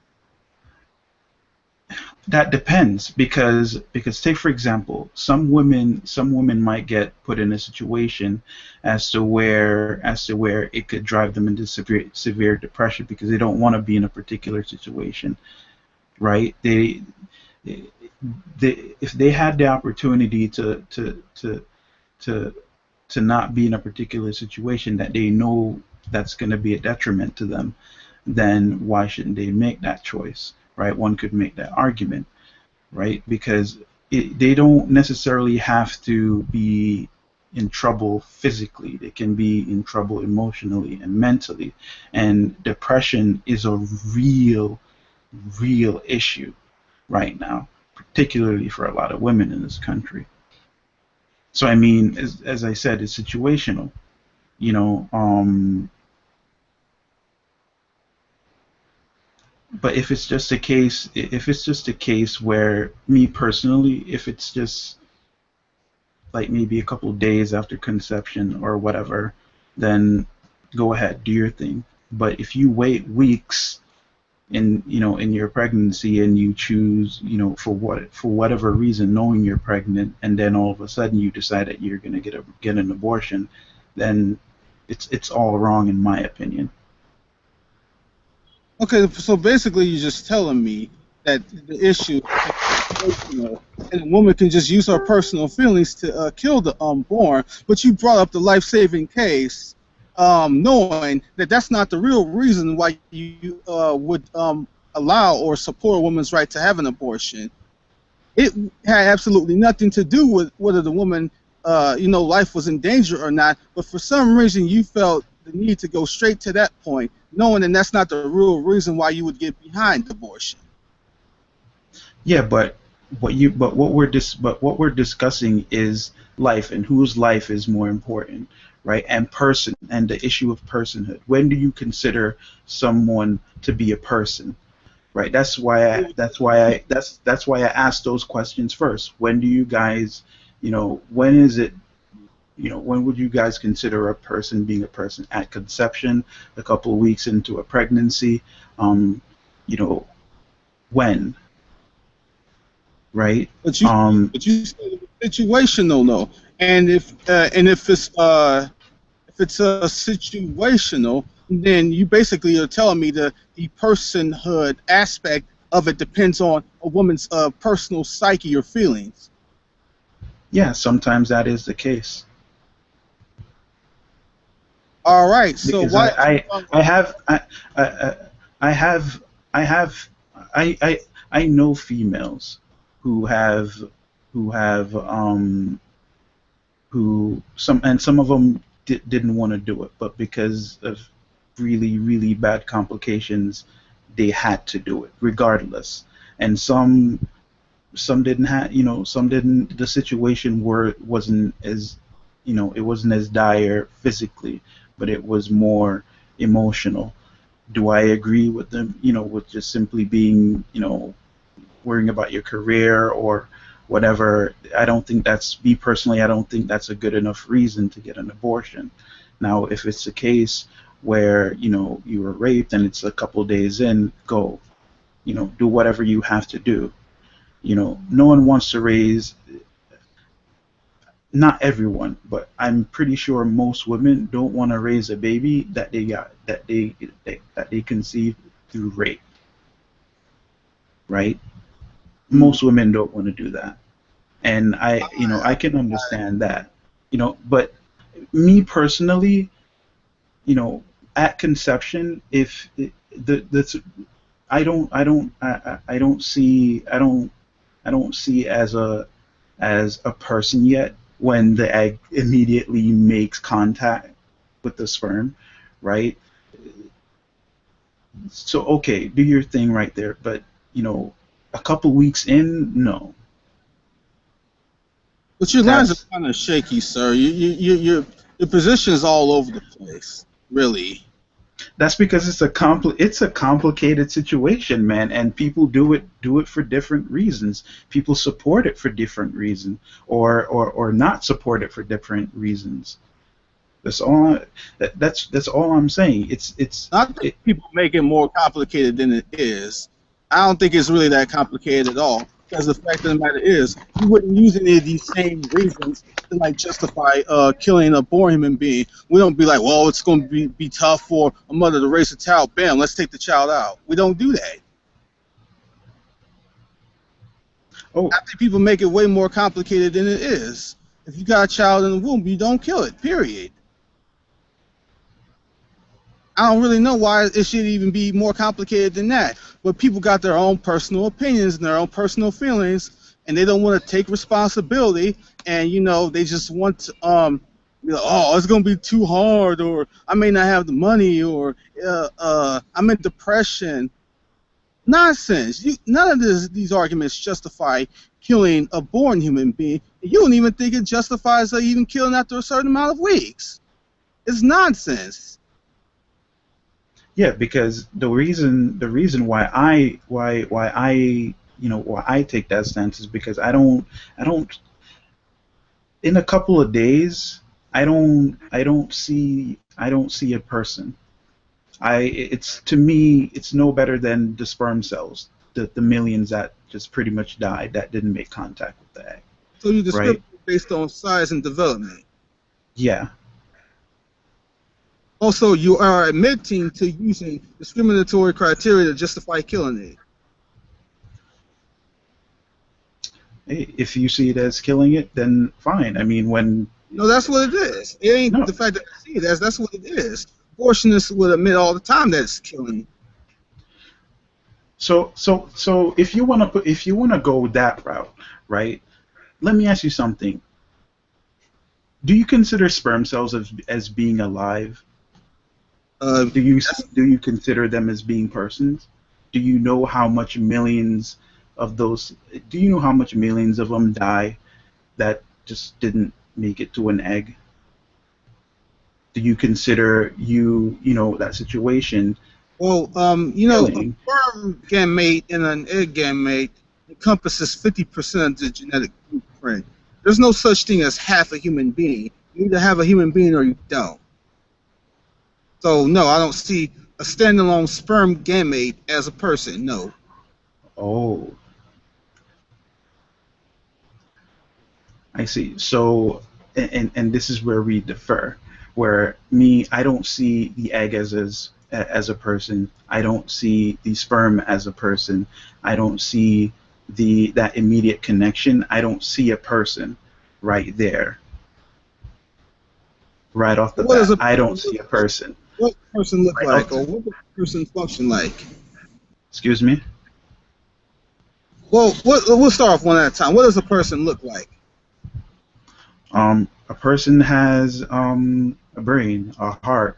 that depends because take for example, some women might get put in a situation as to where it could drive them into severe depression because they don't want to be in a particular situation, right? They if they had the opportunity to to not be in a particular situation that they know that's going to be a detriment to them, then why shouldn't they make that choice, right? One could make that argument, right? Because they don't necessarily have to be in trouble physically. They can be in trouble emotionally and mentally. And depression is a real, real issue right now, particularly for a lot of women in this country. So I mean, as I said, it's situational. You know, but if it's just a case where me personally, if it's just like maybe a couple days after conception or whatever, then go ahead, do your thing. But if you wait weeks in your pregnancy and you choose, for whatever reason, knowing you're pregnant, and then all of a sudden you decide that you're gonna get an abortion, then it's all wrong in my opinion. Okay, so basically, you're just telling me that the issue is situational, and a woman can just use her personal feelings to kill the unborn. But you brought up the life-saving case, knowing that that's not the real reason why you would allow or support a woman's right to have an abortion. It had absolutely nothing to do with whether the woman, life was in danger or not. But for some reason, you felt the need to go straight to that point, knowing that that's not the real reason why you would get behind abortion. Yeah, but what we're discussing is life and whose life is more important, right? And person and the issue of personhood. When do you consider someone to be a person? Right. That's why I asked those questions first. When do you guys, when is it, when would you guys consider a person being a person? At conception, a couple of weeks into a pregnancy, um, you know, when, right? But you, Um, but you said it was situational, though. And if it's situational, then you basically are telling me the personhood aspect of it depends on a woman's personal psyche or feelings. yeah, sometimes that is the case All right, so because why? I have I, I have I have I I know females who have who have who some of them didn't want to do it, but because of really really bad complications, they had to do it regardless. And some didn't have, some didn't. The situation were wasn't as, it wasn't as dire physically, but it was more emotional. Do I agree with them? With just simply being, worrying about your career or whatever. I don't think that's me personally. I don't think that's a good enough reason to get an abortion. Now, if it's a case where you were raped and it's a couple days in, go. Do whatever you have to do. No one wants to raise. Not everyone, but I'm pretty sure most women don't want to raise a baby that they conceived through rape, right? Most women don't want to do that, and I can understand that, but me personally, at conception, if the I don't see as a person yet when the egg immediately makes contact with the sperm, right? So okay, do your thing right there, but a couple weeks in, no. But your lines That's are kind of shaky, sir. Your position is all over the place, really. That's because it's a complicated situation, man, and people do it for different reasons. People support it for different reasons, or not support it for different reasons. That's all. That's all I'm saying. Not that people make it more complicated than it is. I don't think it's really that complicated at all. Because the fact of the matter is, you wouldn't use any of these same reasons to like justify killing a born human being. We don't be like, well, it's going to be tough for a mother to raise a child. Bam, let's take the child out. We don't do that. Oh, I think people make it way more complicated than it is. If you got a child in the womb, you don't kill it. Period. I don't really know why it should even be more complicated than that. But people got their own personal opinions and their own personal feelings, and they don't want to take responsibility. And they just want to, be like, oh, it's gonna be too hard, or I may not have the money, or I'm in depression. Nonsense. None of these arguments justify killing a born human being. You don't even think it justifies even killing after a certain amount of weeks. It's nonsense. yeah, because the reason why I take that stance is because I don't in a couple of days I don't see a person. It's to me it's no better than the sperm cells, the millions that just pretty much died that didn't make contact with the egg, So you discriminate right? based on size and development. Yeah. Also, you are admitting to using discriminatory criteria to justify killing it. Hey, if you see it as killing it, then fine. I mean, when No, that's what it is. It ain't no, the fact that I see it as. That's what it is. Abortionists would admit all the time that it's killing. so if you wanna go that route, right? Let me ask you something. Do you consider sperm cells as being alive? Uh, Do you consider them as being persons? Do you know how much millions of those? Do you know how much millions of them die that just didn't make it to an egg? Do you consider that situation well, a killing? sperm gamete and an egg gamete encompasses 50% of the genetic blueprint. There's no such thing as half a human being. You either have a human being or you don't. So no, I don't see a standalone sperm gamete as a person. No. Oh, I see. So, and this is where we differ. Where me, I don't see the egg as a person. I don't see the sperm as a person. I don't see that immediate connection. I don't see a person right there, right off the What does bat. a I don't person see look a like? person What does a person look right off like, the. or what does a person function like? Excuse me. Well, we'll start off one at a time. What does a person look like? A person has a brain, a heart,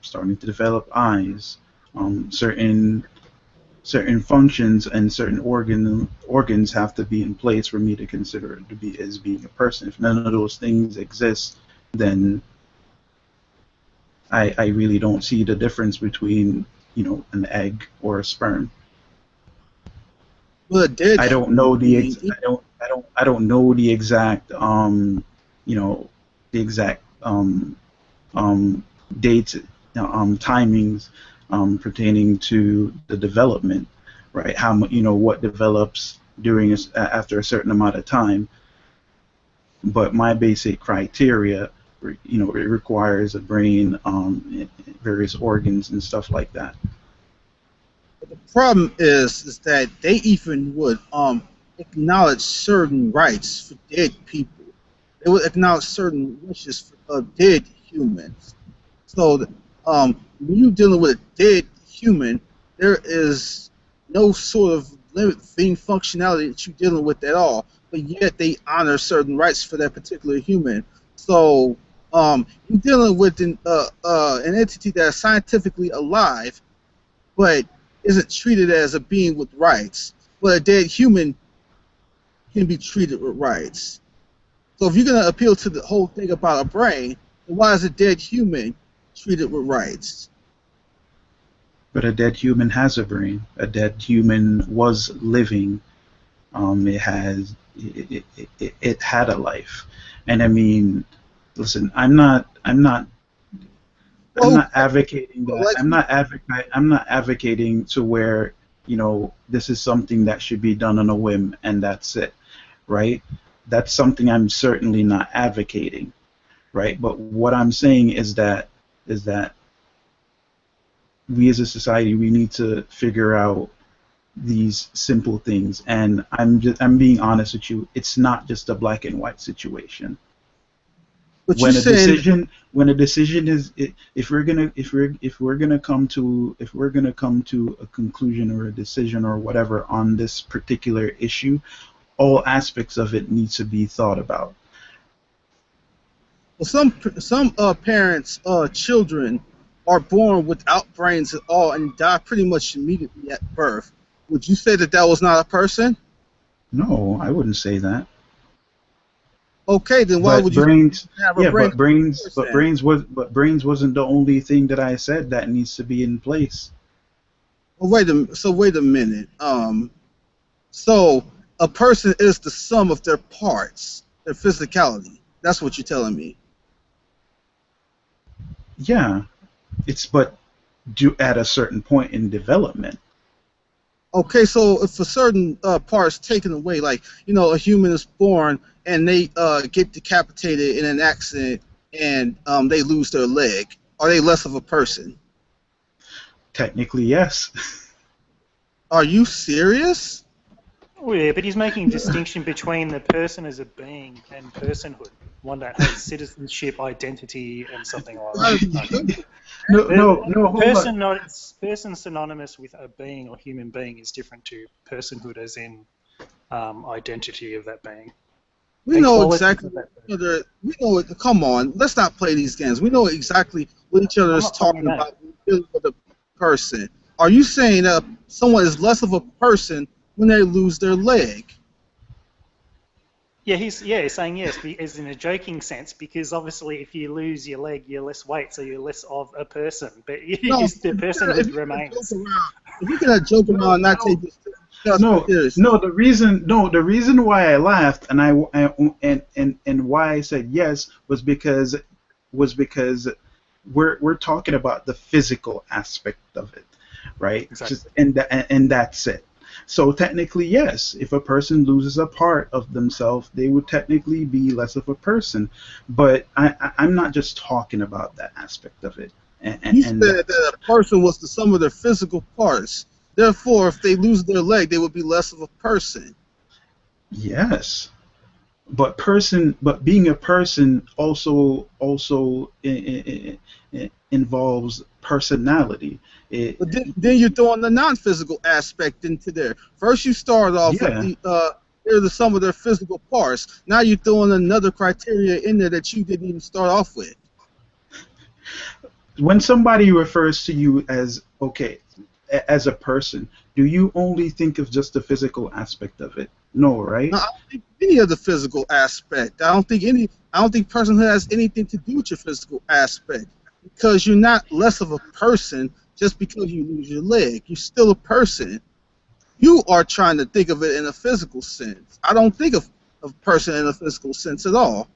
starting to develop eyes, certain functions and certain organs have to be in place for me to consider it to be as being a person. If none of those things exist, then I really don't see the difference between an egg or a sperm. Well, a dead I don't human know being. I don't know the exact you know the exact um, dates, timings pertaining to the development, right? What develops after a certain amount of time. But my basic criteria, it requires a brain, various organs and stuff like that. The problem is that they even would acknowledge certain rights for dead people. They would acknowledge certain wishes for dead humans. So when you're dealing with a dead human, there is no sort of limiting functionality that you're dealing with at all. But yet they honor certain rights for that particular human. So you're dealing with an entity that is scientifically alive, but isn't treated as a being with rights. But a dead human can be treated with rights. So if you're going to appeal to the whole thing about a brain, then why is a dead human treated with rights? But a dead human has a brain. A dead human was living. It had a life, and I mean, listen, I'm Well, not advocating that. like, I'm not advocating to where this is something that should be done on a whim and that's it, right? That's something I'm certainly not advocating, right? But what I'm saying is that we as a society, we need to figure out these simple things, and I'm being honest with you. It's not just a black and white situation. but you're When a saying, decision is, if we're gonna come to a conclusion or a decision or whatever on this particular issue, all aspects of it need to be thought about. well, some parents, children are born without brains at all and die pretty much immediately at birth. Would you say that that was not a person? No, I wouldn't say that. Okay, then why But would you brains, have a yeah, brain? but brains wasn't the only thing that I said that needs to be in place. Well, wait a minute. So a person is the sum of their parts, their physicality. That's what you're telling me. Yeah, but do at a certain point in development. Okay, so if a certain parts taken away, like a human is born and they get decapitated in an accident and they lose their leg, are they less of a person? Technically, yes. Are you serious? Oh, yeah, but he's making a distinction between the person as a being and personhood, one that has citizenship, identity, and something like that. No, hold Person, on. person synonymous with a being or human being is different to personhood, as in identity of that being. We And know qualities exactly of that what being. each other. We know it. Come on, let's not play these games. We know exactly what each other I'm is not playing talking that. about when we're dealing with a person. Are you saying that someone is less of a person when they lose their leg? Yeah, he's saying yes, as in a joking sense, because obviously if you lose your leg, you're less weight, so you're less of a person. But No, the personhood remains. If you're gonna joke around, and not take this No, seriously. no. The reason why I laughed and why I said yes was because we're talking about the physical aspect of it, right? Exactly. And that's it. So technically, yes, if a person loses a part of themselves, they would technically be less of a person. But I'm not just talking about that aspect of it. You And said that a person was the sum of their physical parts. Therefore, if they lose their leg, they would be less of a person. yes, but being a person also involves personality. But then you're throwing the non-physical aspect into there. First, you started off with Yeah. they're the sum of their physical parts. Now you're throwing another criteria in there that you didn't even start off with. When somebody refers to you as okay, as a person, do you only think of just the physical aspect of it? No, right? Now, I don't think any of the physical aspect. I don't think personhood has anything to do with your physical aspect because you're not less of a person just because you lose your leg. You're still a person. You are trying to think of it in a physical sense. I don't think of a person in a physical sense at all.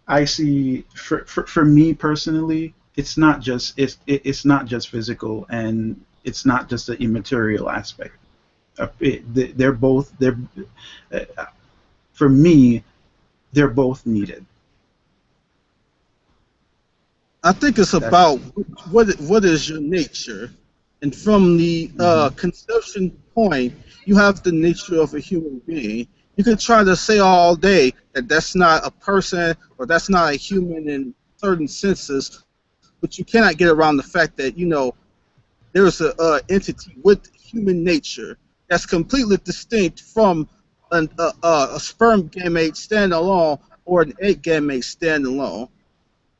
I see for me personally, it's not just physical and it's not just the immaterial aspect. They're both uh, for me they're both needed. I think it's about what is your nature, and from the conception point, you have the nature of a human being. You could try to say all day that that's not a person or that's not a human in certain senses, but you cannot get around the fact that there's a entity with human nature that's completely distinct from a sperm gamete standing alone or an egg gamete standing alone.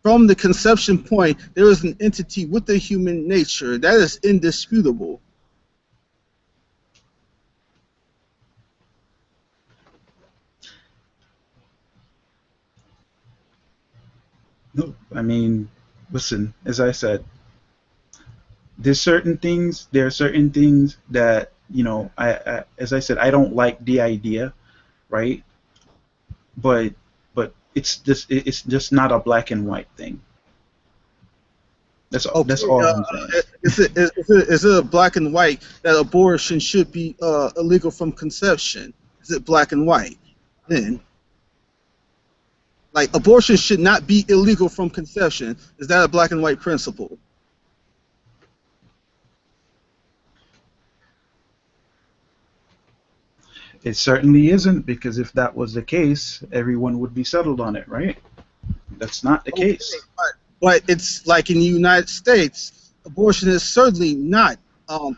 From the conception point, there is an entity with the human nature that is indisputable. No, I mean, listen, as I said, there are certain things that, as I said, I don't like the idea, right? But it's just not a black and white thing. That's Okay, all I'm saying. is it a black and white that abortion should be illegal from conception? Is it black and white? Then, like, abortion should not be illegal from conception. Is that a black and white principle? It certainly isn't, because if that was the case, everyone would be settled on it, right? That's not the Okay, case. but it's like in the United States, abortion is certainly not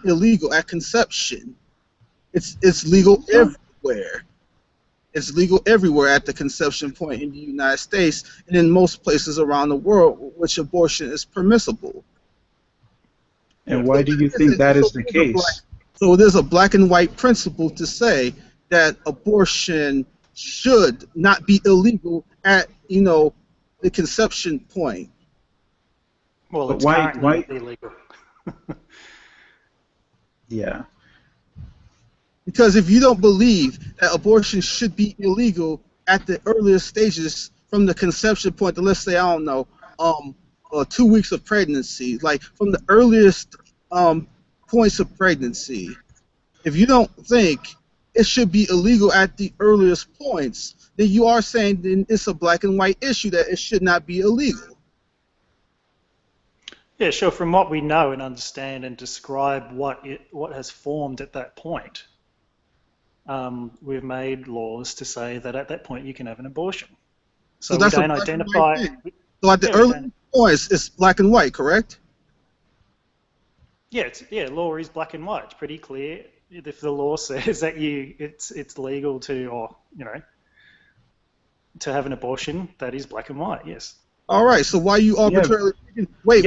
illegal at conception. It's legal everywhere. It's legal everywhere at the conception point in the United States and in most places around the world, which abortion is permissible. And why do you think that is the case? So there's a black and white principle to say that abortion should not be illegal at the conception point. Well, But it's why- currently illegal. Yeah. Because if you don't believe that abortion should be illegal at the earliest stages from the conception point to, let's say, I don't know, 2 weeks of pregnancy, like from the earliest points of pregnancy, if you don't think it should be illegal at the earliest points, then you are saying then it's a black and white issue that it should not be illegal. Yeah, sure. From what we know and understand and describe what has formed at that point, we've made laws to say that at that point you can have an abortion. So we that's a don't black and identify. white thing. So at the Yeah, we early don't- points, it's black and white, correct? Yeah, law is black and white. It's pretty clear. If the law says that it's legal to have an abortion, that is black and white. Yes. All right. So why you arbitrarily picking, wait,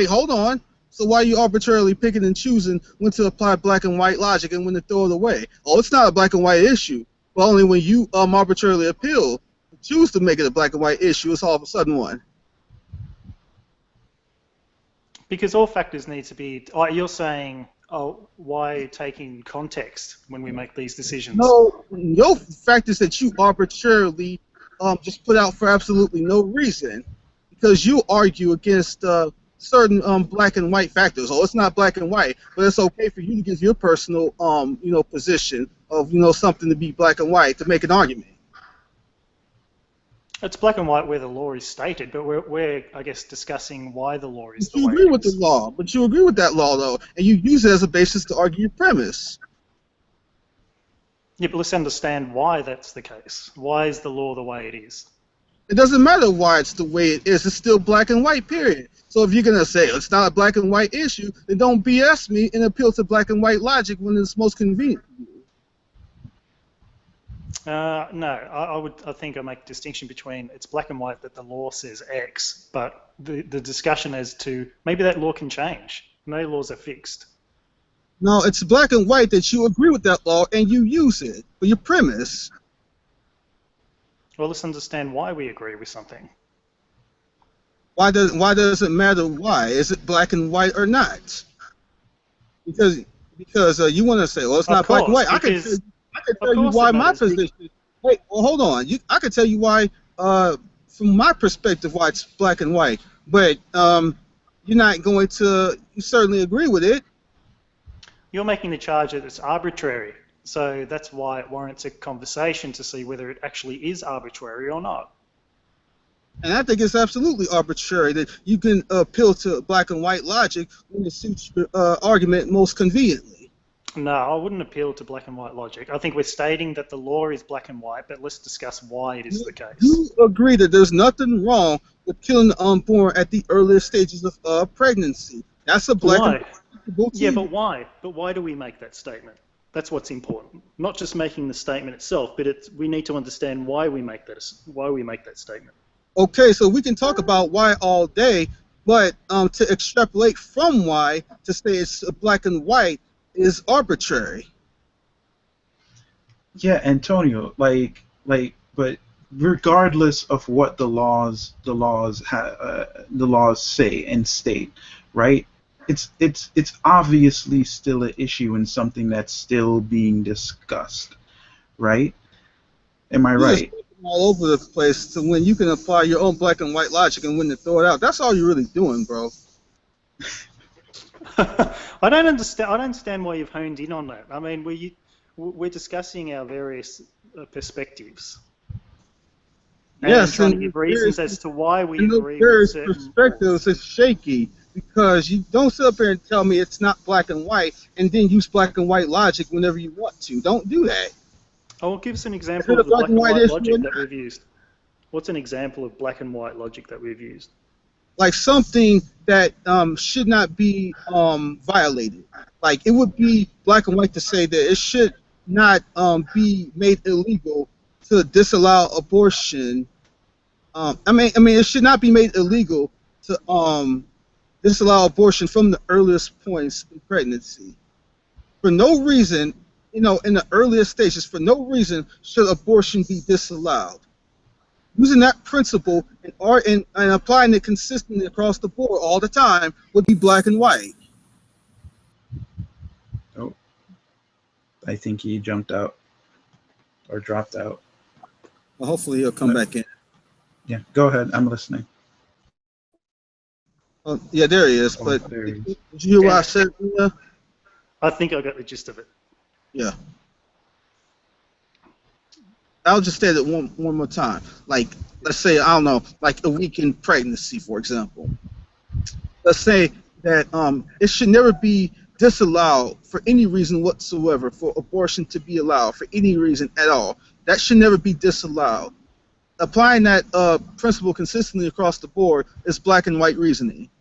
hold on. So why you arbitrarily picking and choosing when to apply black and white logic and when to throw it away? Oh, it's not a black and white issue. But only when you arbitrarily choose to make it a black and white issue, it's all of a sudden one. Because all factors need to be. Oh, you're saying, why taking context when we make these decisions? No, factors that you arbitrarily just put out for absolutely no reason, because you argue against certain black and white factors. Oh, it's not black and white, but it's okay for you to give your personal position of something to be black and white to make an argument. It's black and white where the law is stated, but we're I guess discussing why the law is But the you way agree it with the is. law, but you agree with that law though, and you use it as a basis to argue your premise. Yeah, but let's understand why that's the case. Why is the law the way it is? It doesn't matter why it's the way it is. It's still black and white, period. So if you're going to say it's not a black and white issue, then don't BS me and appeal to black and white logic when it's most convenient. No, I think I make a distinction between it's black and white that the law says X, but the discussion as to maybe that law can change. No laws are fixed. No, it's black and white that you agree with that law and you use it for your premise. Well, let's understand why we agree with something. Why does it matter why? Is it black and white or not? Because you want to say, well, it's not black and white. I can tell you why my position. Wait, well, hold on. I can tell you why, from my perspective, why it's black and white. But you're not going to. You certainly agree with it. You're making the charge that it's arbitrary, so that's why it warrants a conversation to see whether it actually is arbitrary or not. And I think it's absolutely arbitrary that you can appeal to black and white logic when it suits your argument most conveniently. No, I wouldn't appeal to black and white logic. I think we're stating that the law is black and white, but let's discuss why it is the case. You agree that there's nothing wrong with killing the unborn at the earliest stages of pregnancy. That's a black Why? and white. Yeah, but why? But why do we make that statement? That's what's important. Not just making the statement itself, but we need to understand why we make that statement. Okay, so we can talk about why all day, but to extrapolate from why to say it's black and white is arbitrary. Yeah, Antonio, but regardless of what the laws say and state, right? It's obviously still an issue and something that's still being discussed, right? Am I right? All over the place to when you can apply your own black and white logic and when to throw it out. That's all you're really doing, bro. I don't understand why you've honed in on that. I mean, we're discussing our various perspectives. Yes, trying to give reasons as to why we agree with various certain perspectives is shaky because you don't sit up here and tell me it's not black and white and then use black and white logic whenever you want to. Don't do that. Oh, give us an example of the black and white logic that we've used. What's an example of black and white logic that we've used? Like something that should not be violated. Like it would be black and white to say that it should not be made illegal to disallow abortion. I mean, it should not be made illegal to disallow abortion from the earliest points in pregnancy. For no reason, in the earliest stages, for no reason should abortion be disallowed. Using that principle and applying it consistently across the board all the time would be black and white. Oh, I think he jumped out or dropped out. Well, hopefully he'll come back in. Yeah, go ahead. I'm listening. Yeah, there he is. But There he is. did you hear what I said? I think I got the gist of it. Yeah. I'll just say that one more time. Like, let's say, I don't know, like a week in pregnancy, for example. Let's say that it should never be disallowed for any reason whatsoever for abortion to be allowed for any reason at all. That should never be disallowed. Applying that principle consistently across the board is black and white reasoning.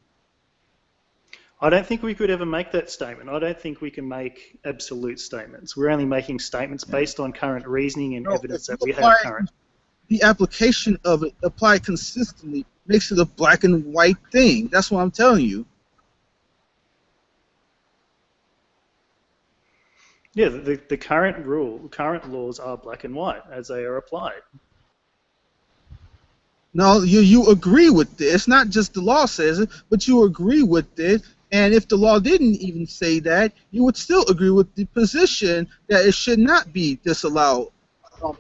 I don't think we could ever make that statement. I don't think we can make absolute statements. We're only making statements based on current reasoning and evidence that we have current. The application of it applied consistently makes it a black and white thing. That's what I'm telling you. Yeah, the current laws are black and white as they are applied. No, you agree with it. It's not just the law says it, but you agree with it. And if the law didn't even say that, you would still agree with the position that it should not be disallowed.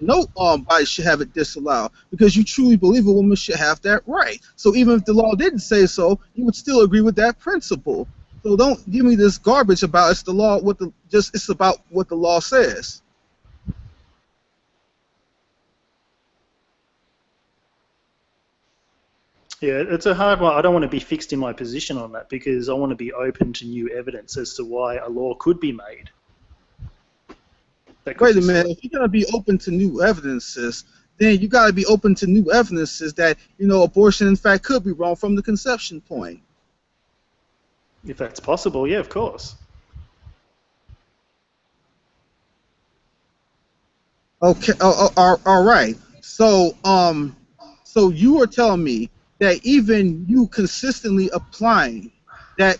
No body should have it disallowed because you truly believe a woman should have that right. So even if the law didn't say so, you would still agree with that principle. So don't give me this garbage about it's the law. It's about what the law says. Yeah, it's a hard one. I don't want to be fixed in my position on that because I want to be open to new evidence as to why a law could be made. Wait a minute. If you're going to be open to new evidences, then you got to be open to new evidences that, abortion in fact could be wrong from the conception point. If that's possible, yeah, of course. Okay. All right. So you are telling me that even you consistently applying that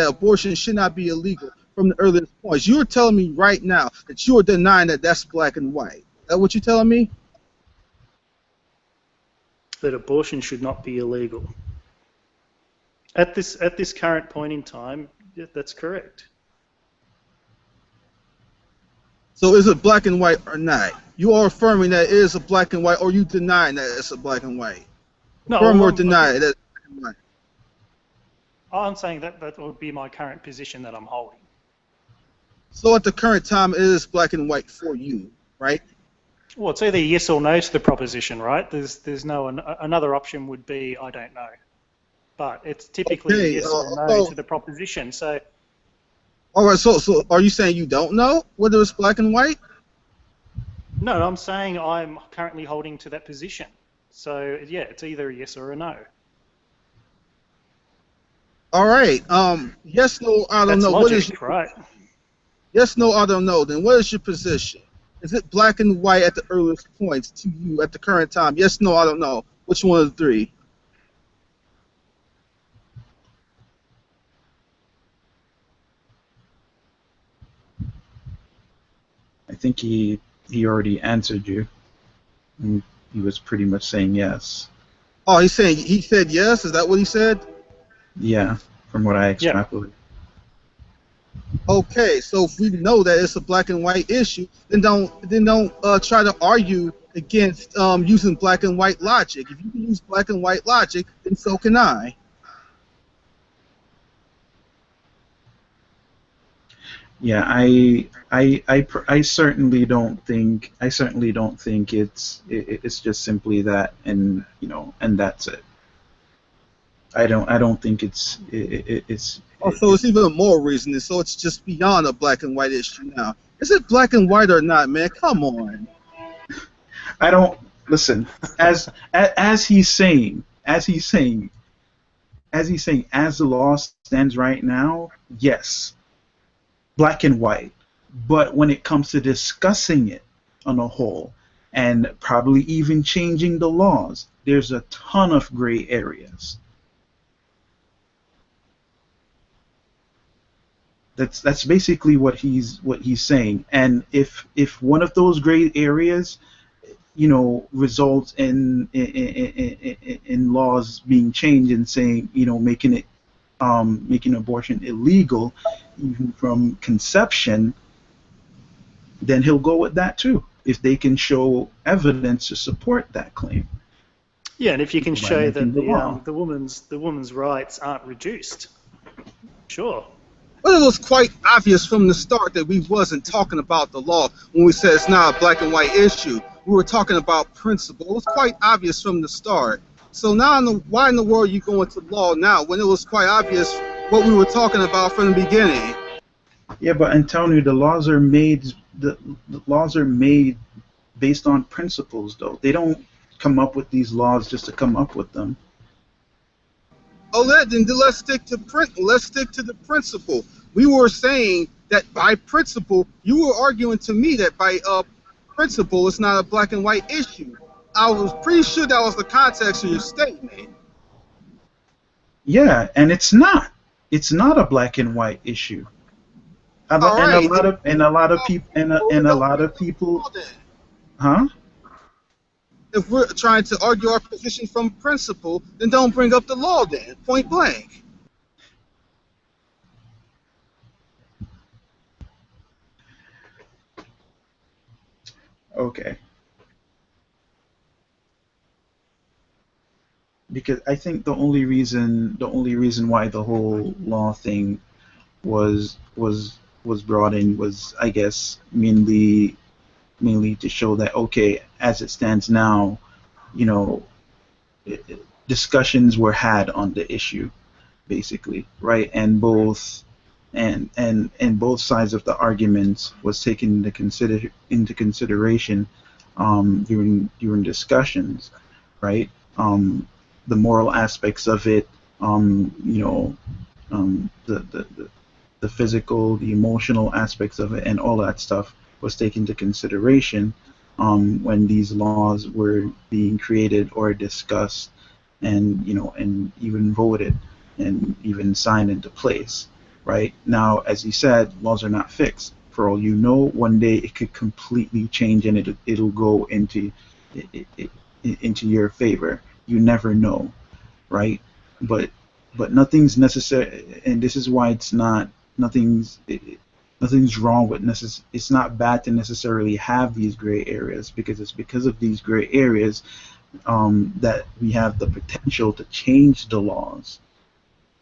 abortion should not be illegal from the earliest points. You're telling me right now that you are denying that that's black and white. Is that what you're telling me? That abortion should not be illegal. At this current point in time, yeah, that's correct. So is it black and white or not? You are affirming that it is a black and white, or you denying that it's a black and white? No, Affirm or deny that it's black and white. I'm saying that would be my current position that I'm holding. So at the current time, it is black and white for you, right? Well, it's either yes or no to the proposition, right? There's no another option would be I don't know, but it's typically Okay. yes or no So, to the proposition. So all right. So are you saying you don't know whether it's black and white? no, I'm saying I'm currently holding to that position. So yeah, it's either a yes or a no. All right. Yes, no, I don't That's know. What is logic, right? yes, no, I don't know. Then what is your position? Is it black and white at the earliest points to you at the current time? Yes, no, I don't know. Which one of the three? I think he already answered you. He was pretty much saying yes. Oh, he said yes. Is that what he said? Yeah, from what I Yeah. extrapolated. Okay, so if we know that it's a black and white issue, then don't try to argue against using black and white logic. If you can use black and white logic, then so can I. Yeah, I certainly don't think it's just simply that, and and that's it. I don't think Oh, so it's even more reasoning. So it's just beyond a black and white issue now. Is it black and white or not, man? Come on. I don't listen as he's saying as the law stands right now, yes, black and white. But when it comes to discussing it on a whole and probably even changing the laws, there's a ton of gray areas. That's basically what he's saying. And if one of those gray areas, results in laws being changed and saying, making abortion illegal even from conception, then he'll go with that too, if they can show evidence to support that claim. Yeah, and if you can By show making that the law. the woman's rights aren't reduced, sure. Well, it was quite obvious from the start that we wasn't talking about the law when we said it's not a black and white issue. We were talking about principle. It was quite obvious from the start. So now, why in the world are you going to law now when it was quite obvious what we were talking about from the beginning? Yeah, but Antonio, the laws are made based on principles, though. They don't come up with these laws just to come up with them. Oh, then let's stick to the principle. We were saying that by principle, you were arguing to me that by principle, it's not a black and white issue. I was pretty sure that was the context of your statement. Yeah, and it's not. It's not a black and white issue. And All right. a lot of people, huh? If we're trying to argue our position from principle, then don't bring up the law then, point blank. Okay. Because I think the only reason why the whole law thing was brought in was, I guess, mainly to show that, okay, as it stands now, you know, discussions were had on the issue, basically, right? And both both sides of the arguments was taken into consideration during discussions, right? The moral aspects of it, the physical, the emotional aspects of it, and all that stuff was taken into consideration when these laws were being created or discussed, and and even voted and even signed into place. Right now, as you said, laws are not fixed. For all you know, one day it could completely change and it'll go into your favor. You never know, right? But nothing's necessary, and this is why it's not nothing's wrong with it's not bad to necessarily have these gray areas, because it's because of these gray areas that we have the potential to change the laws.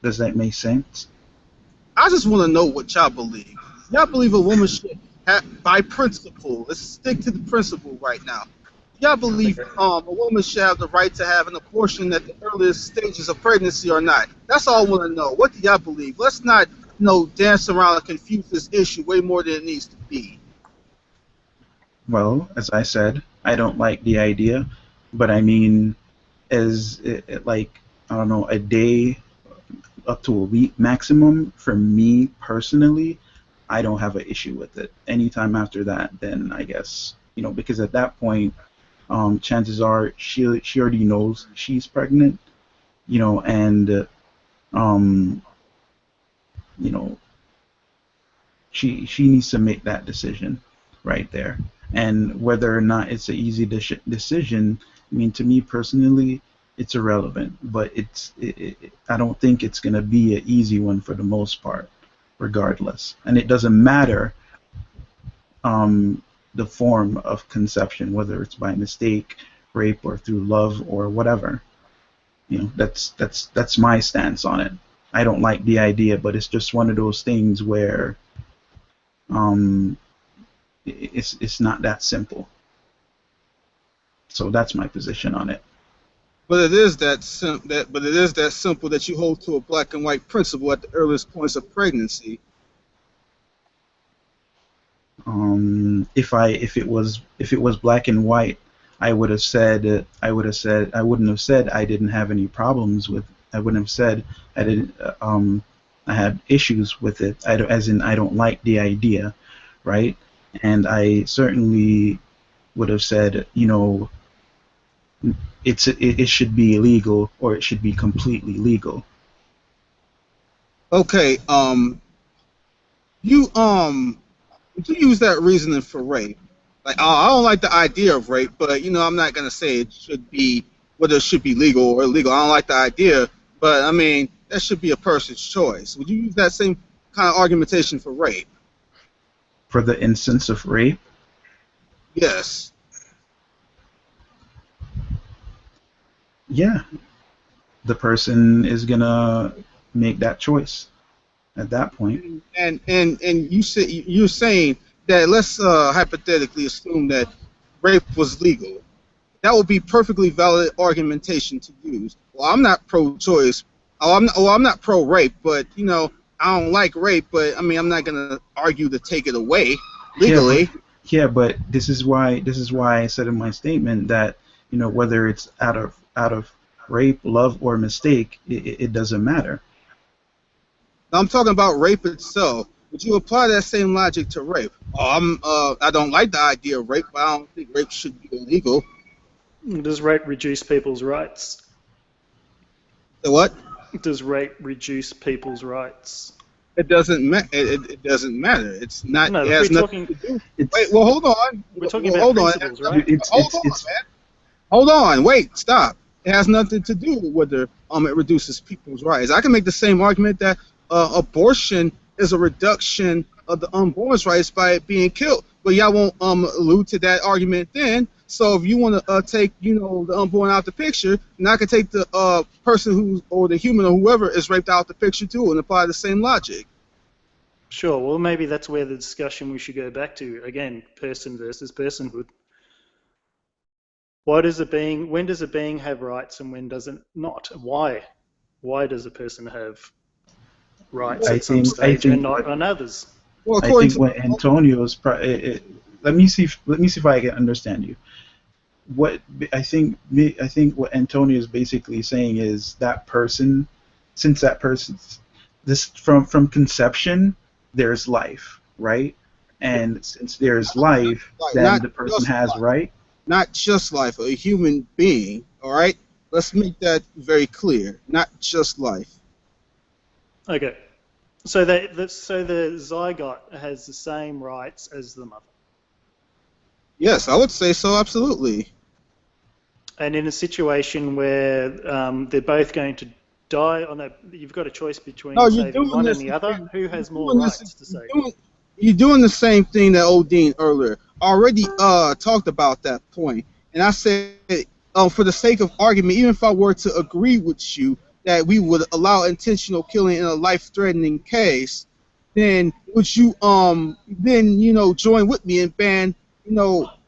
Does that make sense? I just want to know what y'all believe. Y'all believe a woman should by principle, let's stick to the principle right now. Do y'all believe a woman should have the right to have an abortion at the earliest stages of pregnancy or not? That's all I want to know. What do y'all believe? Let's not, dance around and confuse this issue way more than it needs to be. Well, as I said, I don't like the idea, but I mean, like, I don't know, a day up to a week maximum for me personally, I don't have an issue with it. Anytime after that, then I guess, because at that point, chances are she already knows she's pregnant, and you know, she needs to make that decision right there. And whether or not it's an easy decision, I mean, to me personally, it's irrelevant. But I don't think it's going to be an easy one for the most part, regardless. And it doesn't matter the form of conception, whether it's by mistake, rape, or through love, or whatever. That's my stance on it. I don't like the idea, but it's just one of those things where it's not that simple. So that's my position on it. But it is that simple that you hold to a black and white principle at the earliest points of pregnancy. If it was black and white, I wouldn't have said I didn't have any problems with. I wouldn't have said I didn't. I had issues with it. As in I don't like the idea, right? And I certainly would have said, it should be illegal, or it should be completely legal. Okay. You use that reasoning for rape. Like, I don't like the idea of rape, but I'm not gonna say it should be whether it should be legal or illegal. I don't like the idea, but I mean that should be a person's choice. Would you use that same kind of argumentation for rape? For the instance of rape? Yes. Yeah. The person is gonna make that choice at that point. And you're saying that let's hypothetically assume that rape was legal. That would be perfectly valid argumentation to use. Well, I'm not pro-choice. I'm not pro-rape, but I don't like rape. But I mean, I'm not gonna argue to take it away legally. Yeah, but this is why I said in my statement that whether it's out of rape, love, or mistake, it doesn't matter. Now, I'm talking about rape itself. Would you apply that same logic to rape? I don't like the idea of rape, but I don't think rape should be illegal. Does rape reduce people's rights? The what? Does rape reduce people's rights? It doesn't matter. It doesn't matter. It's not. No, it has nothing to do. Wait. Well, hold on. We're talking about principles, right? Hold on. Wait. Stop. It has nothing to do with whether it reduces people's rights. I can make the same argument that abortion is a reduction of the unborn's rights by it being killed. But y'all won't allude to that argument then. So if you want to take the unborn out the picture, then I can take the person or the human or whoever is raped out the picture too and apply the same logic. Sure. Well, maybe that's where the discussion we should go back to again: person versus personhood. When does a being have rights and when does it not? Why? Why does a person have rights at some stage and not on others? Well, I think what Antonio's let me see if I can understand you. What I think what Antonio is basically saying is that person, since that person's from conception, there's life, right? And since there's life, then the person has right. Not just life, a human being. All right, let's make that very clear. Not just life. Okay. So the zygote has the same rights as the mother. Yes, I would say so. Absolutely. And in a situation where they're both going to die, you've got a choice between saving one and the other. Who has more rights to save? You're doing the same thing that Odin earlier already talked about that point. And I said, for the sake of argument, even if I were to agree with you that we would allow intentional killing in a life-threatening case, then would you then join with me and ban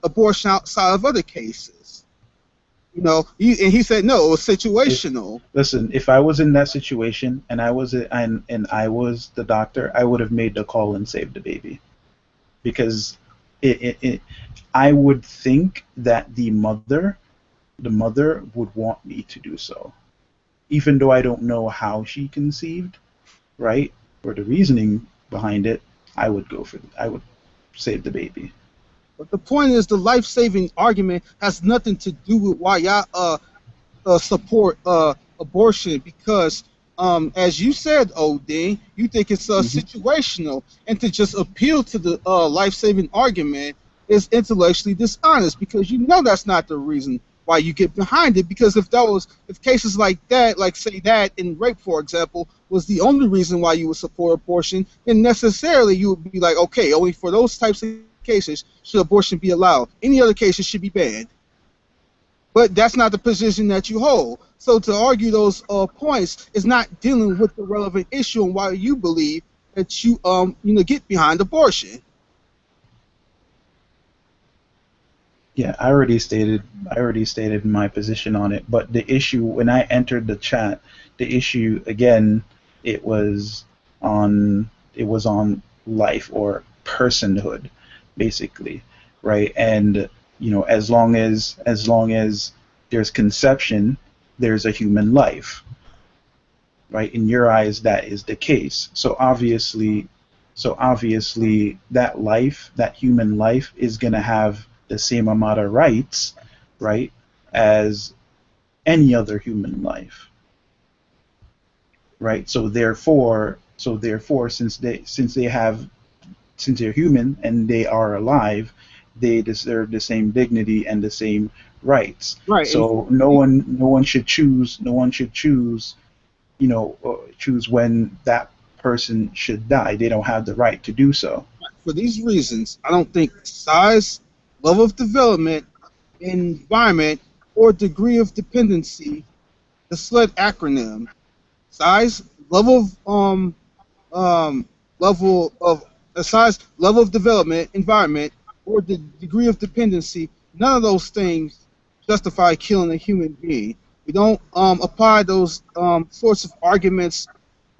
abortion outside of other cases? And he said no, it was situational. Listen, if I was in that situation and I was the doctor, I would have made the call and saved the baby, because I would think that the mother would want me to do so, even though I don't know how she conceived, right, or the reasoning behind it. I would save the baby. But the point is, the life-saving argument has nothing to do with why y'all support abortion, because as you said, Odin, you think it's situational, and to just appeal to the life-saving argument is intellectually dishonest, because that's not the reason why you get behind it. Because if cases like that, like say that in rape, for example, was the only reason why you would support abortion, then necessarily you would be like, okay, only for those types of cases should abortion be allowed. Any other cases should be banned. But that's not the position that you hold. So to argue those points is not dealing with the relevant issue and why you believe that you get behind abortion. Yeah, I already stated my position on it. But the issue, when I entered the chat, the issue again, it was on life or personhood, basically, right? And as long as there's conception, there's a human life, right? In your eyes, that is the case. So obviously, that human life is going to have the same amount of rights, right, as any other human life, right? So therefore, since they're human and they are alive, they deserve the same dignity and the same rights. Right. So no one should choose when that person should die. They don't have the right to do so. For these reasons, I don't think size, level of development, environment, or degree of dependency, the SLED acronym, size, level of development, environment, or the degree of dependency, none of those things justify killing a human being. We don't apply those sorts of arguments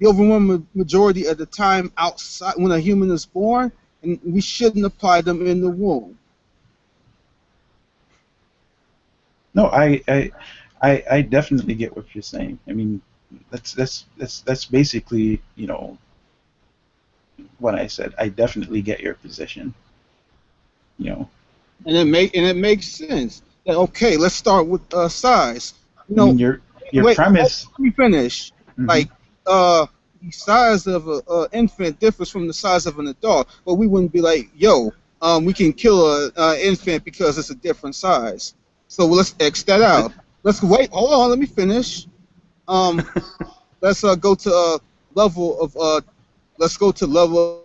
the overwhelming majority of the time outside when a human is born, and we shouldn't apply them in the womb. No, I definitely get what you're saying. I mean, that's basically what I said. I definitely get your position. And it makes sense. That, okay, let's start with size. I mean, your premise. Let me finish. Mm-hmm. Like the size of an infant differs from the size of an adult, but we wouldn't be like, yo, we can kill an infant because it's a different size. So let's X that out. Let's wait. Hold on. Let me finish. Let's go to level of. Let's go to level.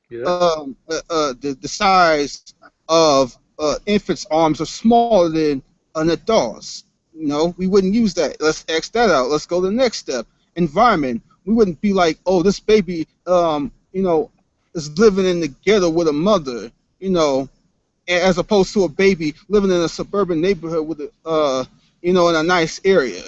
Yeah. The size of infant's arms are smaller than an adult's. We wouldn't use that. Let's X that out. Let's go to the next step. Environment. We wouldn't be like, oh, this baby, is living in the ghetto with a mother, as opposed to a baby living in a suburban neighborhood with in a nice area,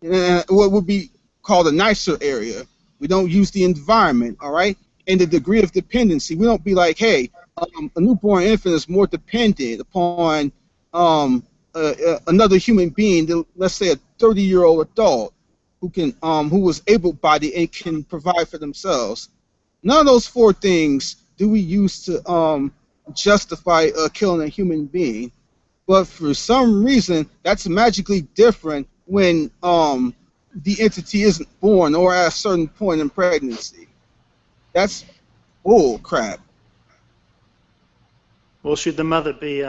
what would be called a nicer area. We don't use the environment, all right? And the degree of dependency. We don't be like, hey, a newborn infant is more dependent upon another human being than, let's say, a 30-year-old adult who was able-bodied and can provide for themselves. None of those four things do we use to justify killing a human being. But for some reason, that's magically different when the entity isn't born or at a certain point in pregnancy. That's bull crap. Well, should the mother be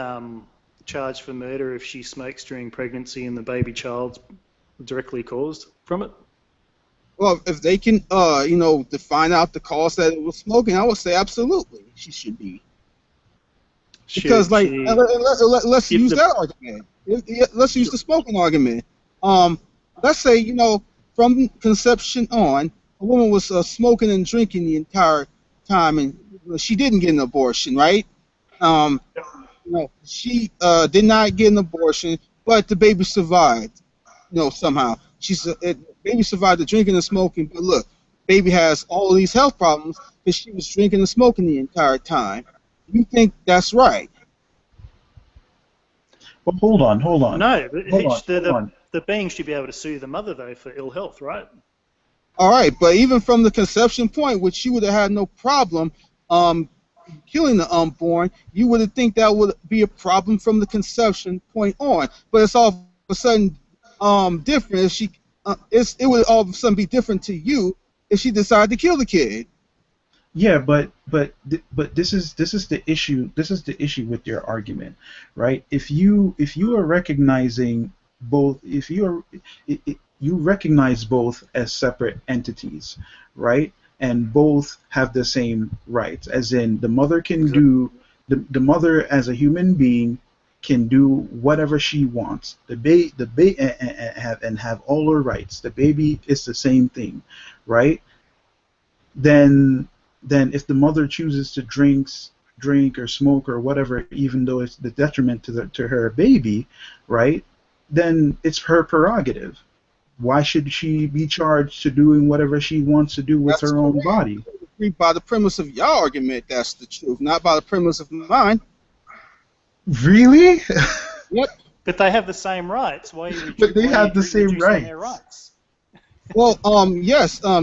charged for murder if she smokes during pregnancy and the baby child's directly caused from it? Well, if they can, define out the cause that it was smoking, I would say absolutely she should be. Because, let's use that argument. Let's use the smoking argument. Let's say, from conception on, a woman was smoking and drinking the entire time, and she didn't get an abortion, right? Um, she did not get an abortion, but the baby survived. Somehow baby survived the drinking and smoking. But look, baby has all of these health problems because she was drinking and smoking the entire time. You think that's right? Well, hold on. No, but Hold on. the being should be able to sue the mother though for ill health, right? All right, but even from the conception point, which she would have had no problem killing the unborn, you would think that would be a problem from the conception point on. But it's all of a sudden different if she it would all of a sudden be different to you if she decided to kill the kid. Yeah, but this is the issue. This is the issue with your argument, right? If you are recognizing both, if you recognize both as separate entities, right? And both have the same rights, as in the mother can do the mother as a human being can do whatever she wants. Have all her rights. The baby is the same thing, right? Then if the mother chooses to drink or smoke or whatever, even though it's the detriment to her baby, right? Then it's her prerogative. Why should she be charged to doing whatever she wants to do with her own body? By the premise of your argument, that's the truth, not by the premise of mine. Really? Yep. But they have the same rights. Why are you But they have the same reducing their rights? Well, yes, yeah,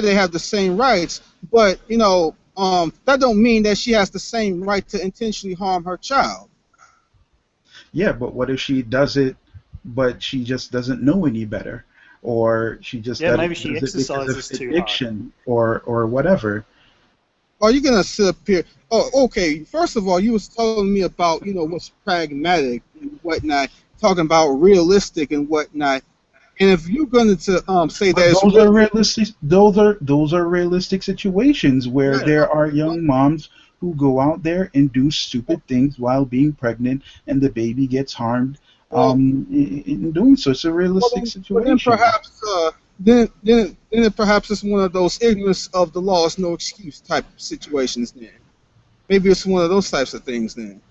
they have the same rights, but that don't mean that she has the same right to intentionally harm her child. Yeah, but what if she does it, but she just doesn't know any better, or she just maybe she does it because exercises of too addiction or whatever. Are you gonna sit up here? Oh, okay. First of all, you was telling me about what's pragmatic and whatnot, talking about realistic and whatnot. And if you're going to say that those are realistic, those are realistic situations where there are young moms who go out there and do stupid things while being pregnant, and the baby gets harmed in doing so. It's a realistic situation. Then perhaps it's one of those ignorance of the law is no excuse type of situations. Then maybe it's one of those types of things. Then.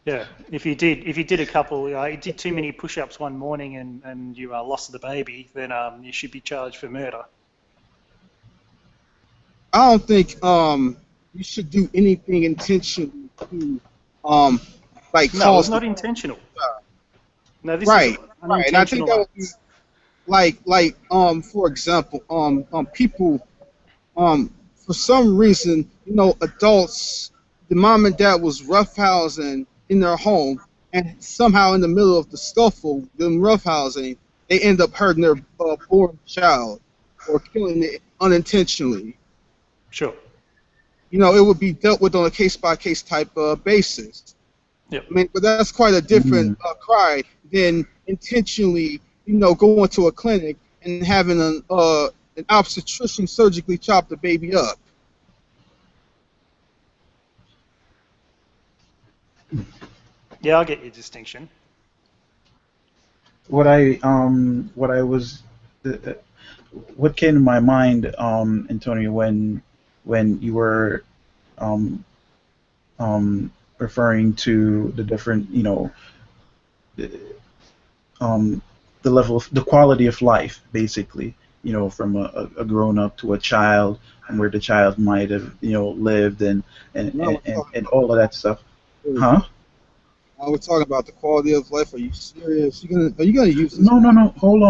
Yeah, if you did a couple, you did too many push-ups one morning and you lost the baby, then you should be charged for murder. I don't think you should do anything intentionally to like No, cause. it's not intentional. No, this Right, is right. And I think that would be like for example people for some reason adults, the mom and dad was roughhousing in their home, and somehow in the middle of the scuffle, them roughhousing, they end up hurting their born child or killing it unintentionally. Sure. It would be dealt with on a case-by-case type basis. Yep. I mean, but that's quite a different cry than intentionally, going to a clinic and having an obstetrician surgically chop the baby up. Yeah, I get your distinction. What came to my mind, Antonio, when you were referring to the different, the level of the quality of life, basically, from a grown up to a child, and where the child might have, lived and all of that stuff. Huh? We're talking about the quality of life. Are you serious? Are you gonna use this? No. Hold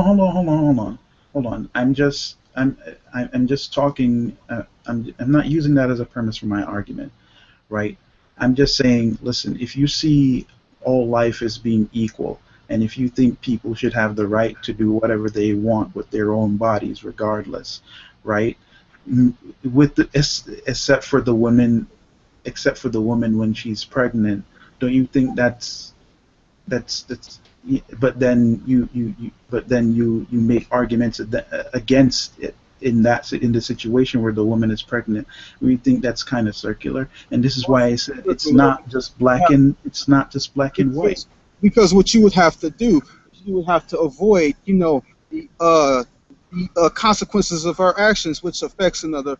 on. I'm just talking. I'm not using that as a premise for my argument, right? I'm just saying, listen, if you see all life as being equal, and if you think people should have the right to do whatever they want with their own bodies, regardless, right? Except for the woman when she's pregnant. Don't you think that's but then you make arguments against it in the situation where the woman is pregnant. We think that's kind of circular, and this is why I said it's not just black and white. Because what you would have to do, she would have to avoid, the consequences of her actions, which affects another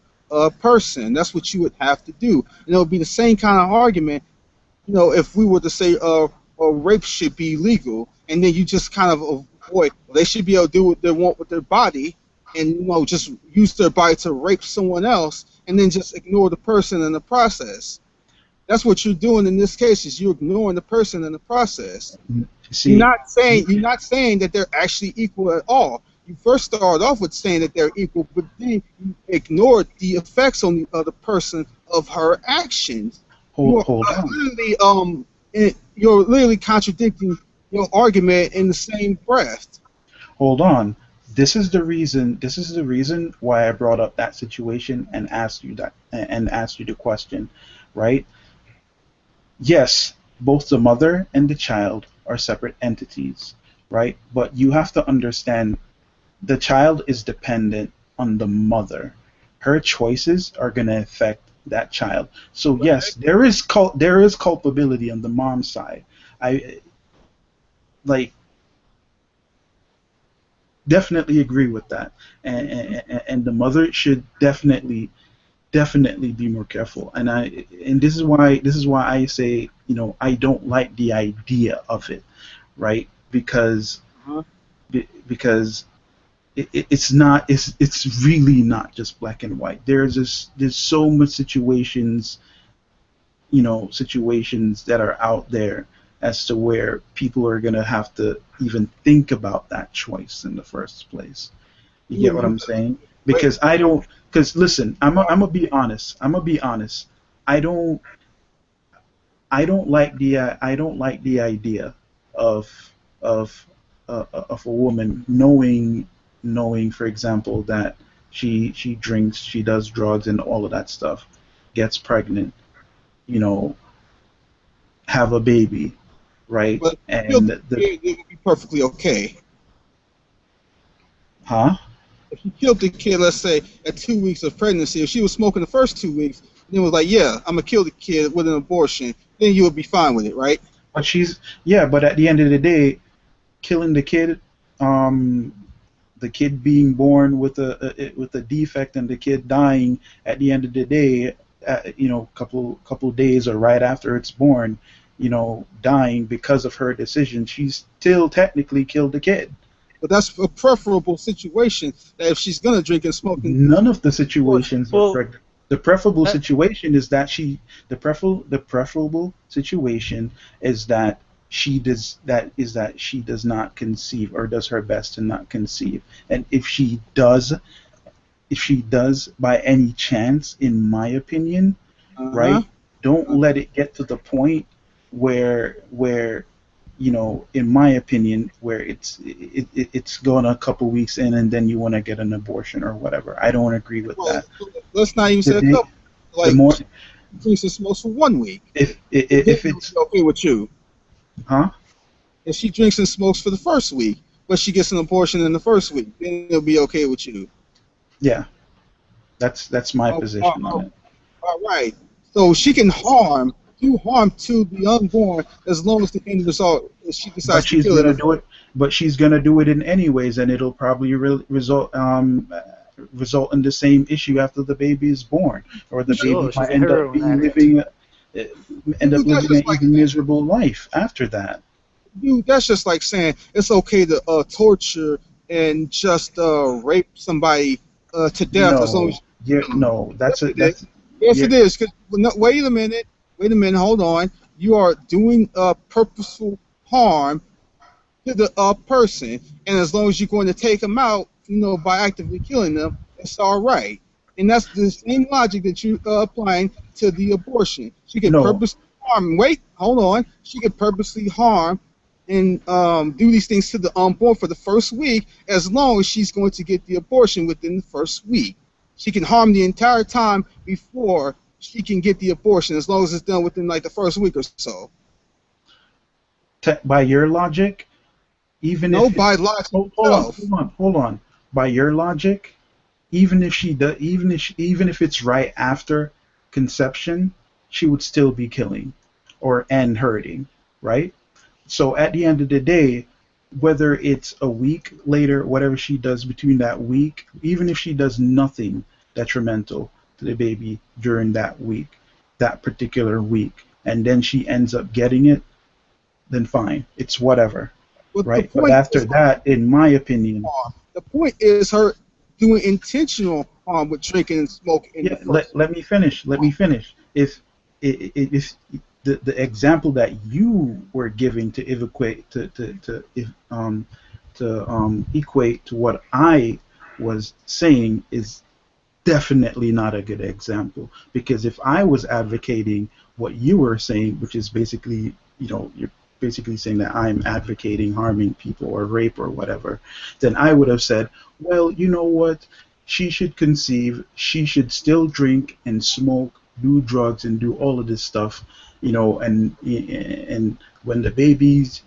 person. That's what you would have to do. And it would be the same kind of argument, if we were to say rape should be legal, and then you just kind of avoid, well, they should be able to do what they want with their body, and just use their body to rape someone else, and then just ignore the person in the process. That's what you're doing in this case. Is you're ignoring the person in the process. See, You're not saying that they're actually equal at all. You first started off with saying that they're equal, but then you ignored the effects on the other person of her actions. hold on. You're literally contradicting your argument in the same breath. Hold on. This is the reason why I brought up that situation and asked you the question, right? Yes, both the mother and the child are separate entities, right? But you have to understand the child is dependent on the mother. Her choices are going to affect that child. So yes, there is culpability on the mom's side. I definitely agree with that, and the mother should definitely be more careful. And this is why I say, I don't like the idea of it, right? Because it's really not just black and white. There's so much situations that are out there as to where people are gonna have to even think about that choice in the first place. You get what I'm saying? Because listen, I'm gonna be honest. I don't like the idea of a woman knowing, for example, that she drinks, she does drugs and all of that stuff, gets pregnant, have a baby, right? But And it would be perfectly okay. huh? If you killed the kid, let's say at 2 weeks of pregnancy, if she was smoking the first 2 weeks, and then was like, yeah, I'm gonna kill the kid with an abortion, then you would be fine with it, right? But but at the end of the day, killing the kid, the kid being born with a defect and the kid dying at the end of the day, couple days or right after it's born, dying because of her decision, she's still technically killed the kid. But that's a preferable situation. That if she's gonna drink and smoke, None of the situations Well, are correct. The preferable situation is that the preferable situation is that she does not conceive, or does her best to not conceive. And if she does by any chance, in my opinion, right, don't let it get to the point where in my opinion, where it's going a couple weeks in and then you want to get an abortion or whatever. I don't agree with that. Let's not even say a couple. Like, drinks and smokes for 1 week. If it's okay with you, huh? If she drinks and smokes for the first week, but she gets an abortion in the first week, then it'll be okay with you. Yeah, that's my position on it. All right. So she can do harm to the unborn as long as the end result is she decides to kill it. But she's gonna do it in any ways, and it'll probably result in the same issue after the baby is born, or the baby might end up living an even miserable life after that. Dude, that's just like saying it's okay to torture and just rape somebody to death as long as. Yes, it is. Wait a minute, hold on. You are doing purposeful harm to the person, and as long as you're going to take them out, by actively killing them, it's all right. And that's the same logic that you're applying to the abortion. She can purposely harm. Wait, hold on. She can purposely harm and do these things to the unborn for the first week, as long as she's going to get the abortion within the first week. She can harm the entire time before she can get the abortion, as long as it's done within like the first week or so. By your logic, hold on. By your logic, even if it's right after conception, she would still be killing and hurting, right? So at the end of the day, whether it's a week later, whatever she does between that week, even if she does nothing detrimental to the baby during that week, that particular week, and then she ends up getting it, then fine, it's whatever, But the right? But point after is that, in my opinion, harm. The point is her doing intentional harm with drinking and smoking in yeah, the first. let me finish. Let me finish. If the example that you were giving to equate to equate to what I was saying is definitely not a good example, because if I was advocating what you were saying, which is basically, you're basically saying that I'm advocating harming people or rape or whatever, then I would have said, well, you know what? She should conceive, she should still drink and smoke, do drugs and do all of this stuff, and when the baby's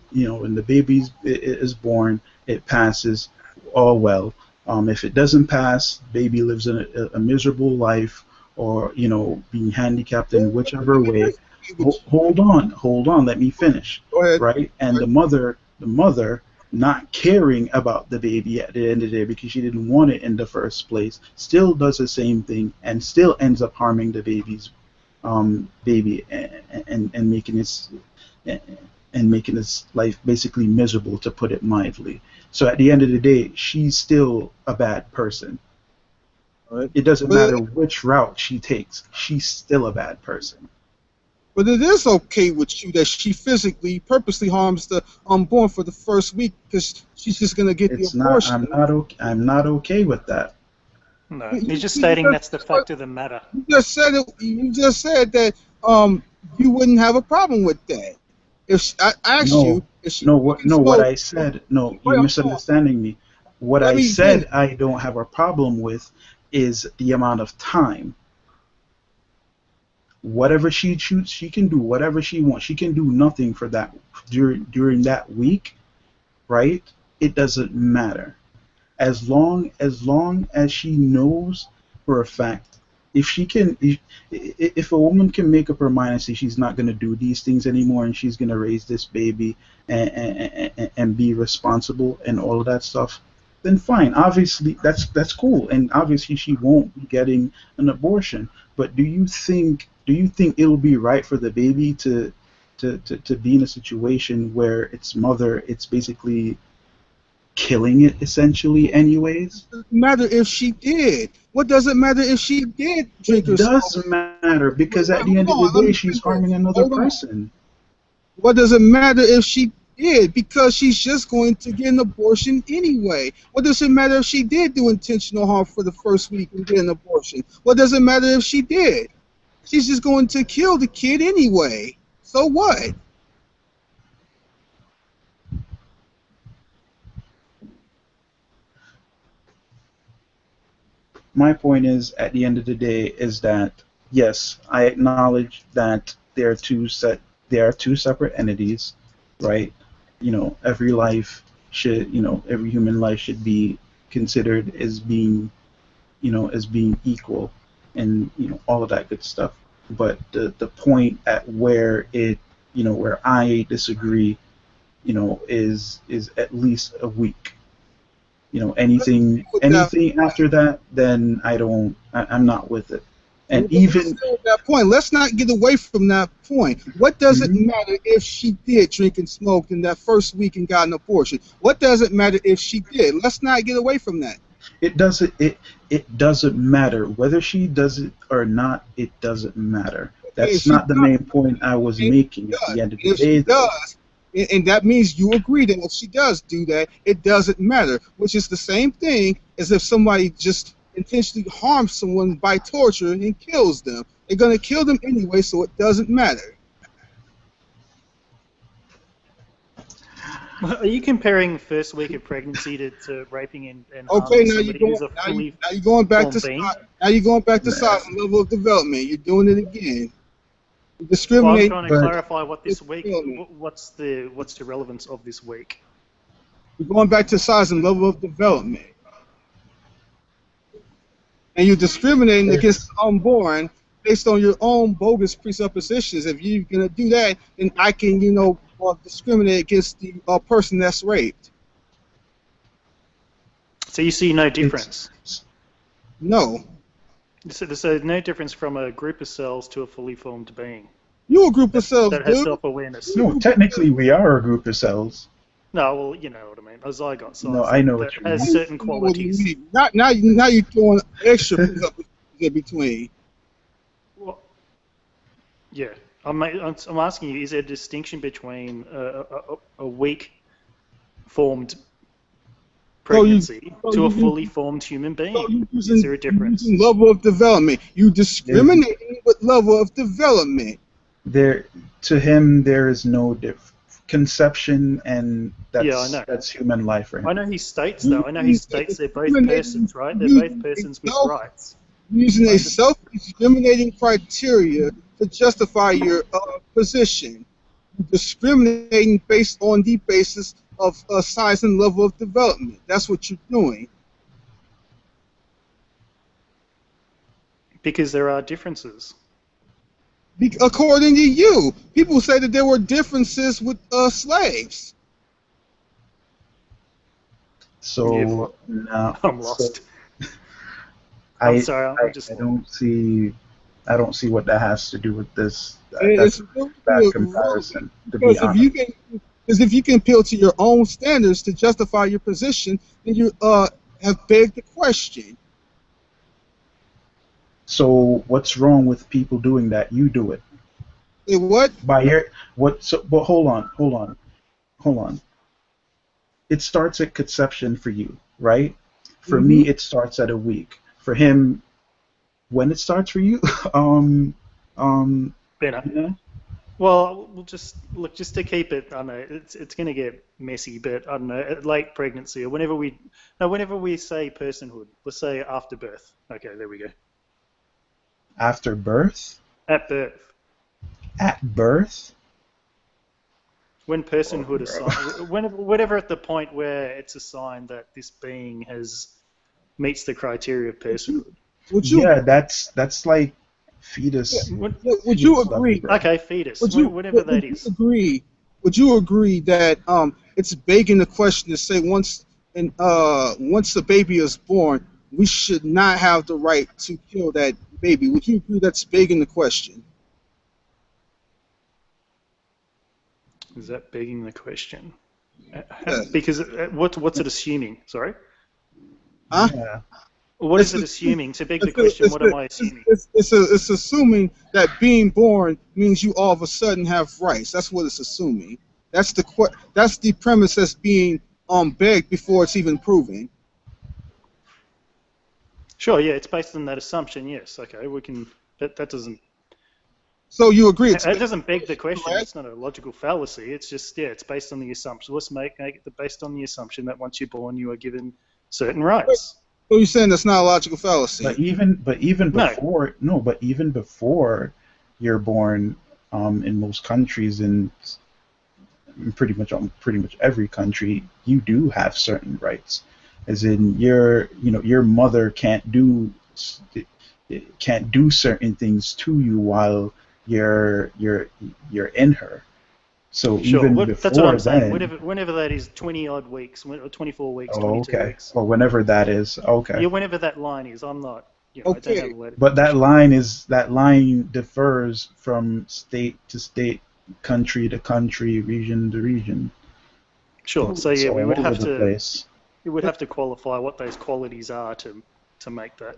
is born, it passes, all well. If it doesn't pass, baby lives in a miserable life, or being handicapped in whichever way. Hold on, let me finish. Go ahead. Right, and the mother not caring about the baby at the end of the day because she didn't want it in the first place, still does the same thing and still ends up harming the baby and making his life basically miserable, to put it mildly. So at the end of the day, she's still a bad person. Right. It doesn't matter which route she takes, she's still a bad person. But it is okay with you that she physically, purposely harms the unborn for the first week because she's just gonna get It's the not. abortion. I'm not okay with that. No, he's just stating that's the fact of the matter. You just said it. You just said that you wouldn't have a problem with that. If I asked No. you, if she What smoke, I said. No, Wait, you're hold on. misunderstanding me. What Let I me said finish. I don't have a problem with is the amount of time. Whatever she chooses, she can do whatever she wants. She can do nothing for that during that week, right? It doesn't matter. As long as she knows for a fact, if a woman can make up her mind and say she's not going to do these things anymore and she's going to raise this baby and be responsible and all of that stuff, then fine. Obviously that's cool, and obviously she won't be getting an abortion. But do you think it'll be right for the baby to be in a situation where its mother, it's basically killing it essentially anyways? It doesn't matter if she did. What does it matter if she did drink or It smoke? does matter, because at the end of Hold the on, let day me she's finish. harming another Hold on. person. What does it matter if she did? Because she's just going to get an abortion anyway. What does it matter if she did do intentional harm for the first week and get an abortion? What does it matter if she did? She's just going to kill the kid anyway. So what? My point is, at the end of the day, is that yes, I acknowledge that there are two separate entities, right? Every life should, every human life should be considered as being, as being equal, and all of that good stuff. But the point at where where I disagree, is at least a week. Anything With that, after that, then I'm not with it. And let's even stay with that point. Let's not get away from that point. What does it Mhm. matter if she did drink and smoke in that first week and got an abortion? What does it matter if she did? Let's not get away from that. it doesn't matter whether she does it or not. It doesn't matter. Okay, if That's she not the does, main point I was and making she at does, the end of and the if she day, though. does, and that means you agree that if she does do that, it doesn't matter, which is the same thing as if somebody just intentionally harms someone by torture and kills them. They're going to kill them anyway, so it doesn't matter. Are you comparing first week of pregnancy to raping and Okay, harming now you're somebody going. who's a fully Now you're going back to formed being? size. Now you're going back to Nah, size and level of development. You're doing it again. You Well, I'm discriminate. trying to but clarify what this week. Development. What's the relevance of this week? You're going back to size and level of development, and you're discriminating against the unborn based on your own bogus presuppositions. If you're gonna do that, then I can, discriminate against the person that's raped. So you see no difference. No. So no difference from a group of cells to a fully formed being You a group of cells, that has dude. self-awareness. No, technically we are a group of cells. No, well, you know what I mean. A zygote size No, I know what that you has mean. certain You know what you qualities. mean. Now you throwing extra things up in between. Well, yeah, I'm asking you: is there a distinction between a weak formed pregnancy to a fully formed human So being? you Is there a difference? using level of development. You discriminating with level of development. There, to him, there is no conception, and Yeah, I know. that's human life for him. I know he states though. I know he states they're both persons, right? They're both persons with rights. Using a self-discriminating criteria to justify your position. You're discriminating based on the basis of size and level of development. That's what you're doing. Because there are differences. According to you, people say that there were differences with slaves. So no, I'm lost. so I'm I, sorry, I'm just I don't see what that has to do with this. It's That's really a bad really- comparison, to be Because honest. if you can appeal to your own standards to justify your position, then you have begged the question. So what's wrong with people doing that? You do it. What? By your what? So, but hold on. It starts at conception for you, right? For me, it starts at a week. For him, when it starts for you, better. you know? Well, we'll just look just to keep it. I don't know it's going to get messy, but I don't know. At late pregnancy or whenever we say personhood, let's say after birth. Okay, there we go. After birth, At birth, at birth, when personhood is bro. whenever at the point where it's a sign that this being meets the criteria of personhood. Would you? yeah, that's like fetus. Would you fetus level, agree? bro. Okay, fetus, Would you? whatever that would is. you agree? Would you agree that it's begging the question to say once the baby is born, we should not have the right to kill that baby? Would you agree that's begging the question? Is that begging the question? Yeah. Because what's it assuming? Sorry. Huh? Yeah. What is it assuming? To beg the question, what am I assuming? It's assuming that being born means you all of a sudden have rights. That's what it's assuming. That's the premise that's being begged before it's even proven. Sure, yeah, it's based on that assumption. Yes, okay, we can. That doesn't. So you agree? It doesn't beg the question. correct? It's not a logical fallacy. It's just it's based on the assumption. Let's make it based on the assumption that once you're born, you are given certain rights. So you're saying that's not a logical fallacy? But even No. before but even before you're born, in most countries, in pretty much every country, you do have certain rights. As in your mother can't do certain things to you while you're in her. So Sure, even that's what before I'm saying. then, Whenever that is 20 odd weeks, or 24 weeks, oh, 22 okay, weeks. or whenever that is, okay. Yeah, whenever that line is, I'm not. I don't Okay. have a letter. But that line differs from state to state, country to country, region to region. Sure. So It's yeah, we all would have over the to. place. We would have to qualify what those qualities are to make that.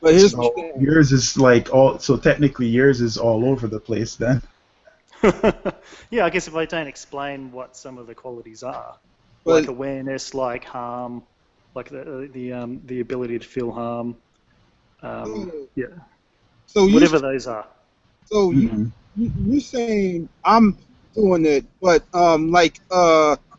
But here's So yours is like all. So technically, yours is all over the place then. Yeah, I guess if I don't explain what some of the qualities are, But- like awareness, like harm, like the ability to feel harm, yeah, so whatever those are. So Mhm. you saying I'm doing it, but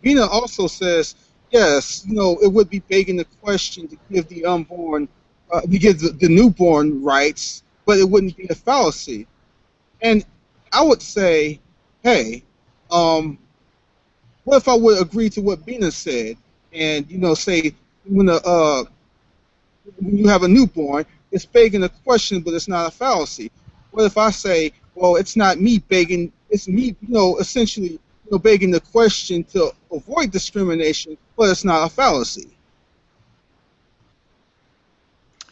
Bina also says yes. It would be begging the question to give the unborn, to give the newborn rights, but it wouldn't be a fallacy. And I would say, hey, what if I would agree to what Bina said, and say when you have a newborn, it's begging a question, but it's not a fallacy. What if I say, well, it's not me begging, it's me, essentially, begging the question to avoid discrimination, but it's not a fallacy.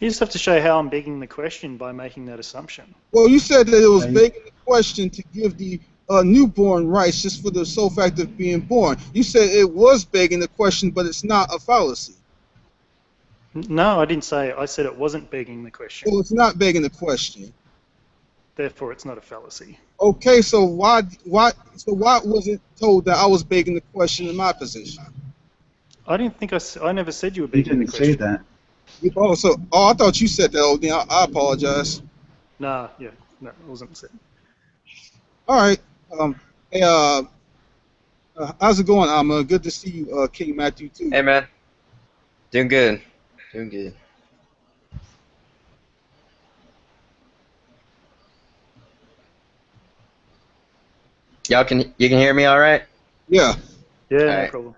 You just have to show how I'm begging the question by making that assumption. Well, you said that it was Right. begging the question to give the newborn rights just for the sole fact of being born. You said it was begging the question, but it's not a fallacy. No, I didn't say it. I said it wasn't begging the question. Well, it's not begging the question. Therefore, it's not a fallacy. Okay, so why was it told that I was begging the question in my position? I didn't think I never said you were You begging the didn't question. say that. I thought you said that. Oh, then I apologize. Nah, yeah, no, it wasn't said. All right. Hey, how's it going, Alma? Good to see you, King Matthew too. Hey man, doing good. Doing good. You can hear me all right? Yeah. Yeah, no Alright. problem.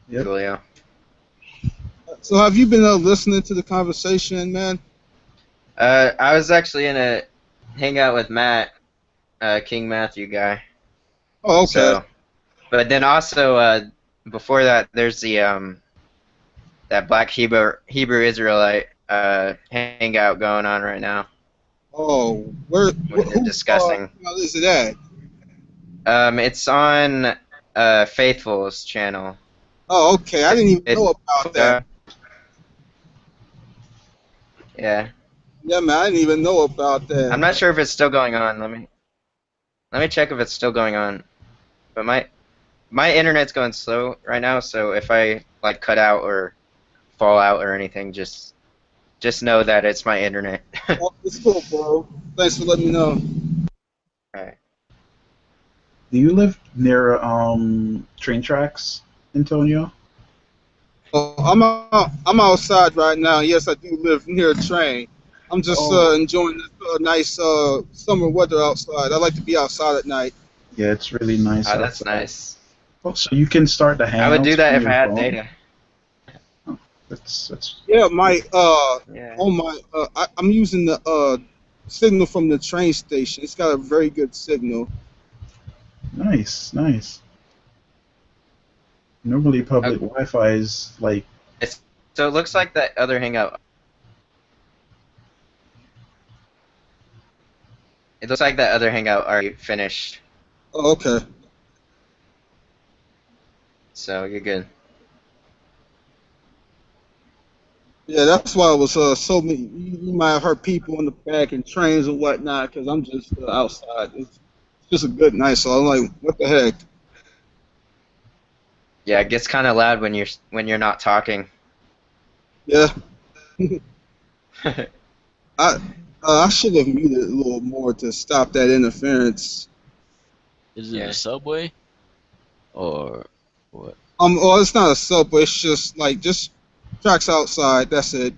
Yep. Cool, yeah. So have you been listening to the conversation, man? I was actually in a hangout with Matt, King Matthew guy. Oh, okay. So, but then also before that, there's the that Black Hebrew Israelite hangout going on right now. Oh, where? What they're discussing. Is it at? It's on Faithful's channel. Oh, okay. I didn't even know about that. Yeah, Yeah, man, I didn't even know about that. I'm not sure if it's still going on. Let me check if it's still going on. But my internet's going slow right now, so if I like cut out or fall out or anything, just know that it's my internet. Oh, it's cool, bro. Thanks for letting me know. Alright. Do you live near train tracks, Antonio? Oh, I'm outside right now. Yes, I do live near a train. I'm just enjoying this nice summer weather outside. I like to be outside at night. Yeah, it's really nice. Oh, that's outside. nice. Oh, so you can start the hangouts. I would do that from if your I had phone? data. That's Yeah, my Yeah. on my I'm using the signal from the train station. It's got a very good signal. nice. Normally, public Wi-Fi is like So it looks like that other hangout. It looks like that other hangout already finished, Oh, okay. so you're good. Yeah, that's why it was so many. You might have heard people in the back and trains and whatnot. Because I'm just outside. It's just a good night. So I'm like, what the heck? Yeah, it gets kind of loud when you're not talking. Yeah. I should have muted it a little more to stop that interference. Is it Yeah. a subway? Or what? Well, it's not a subway. It's just like tracks outside. That's it.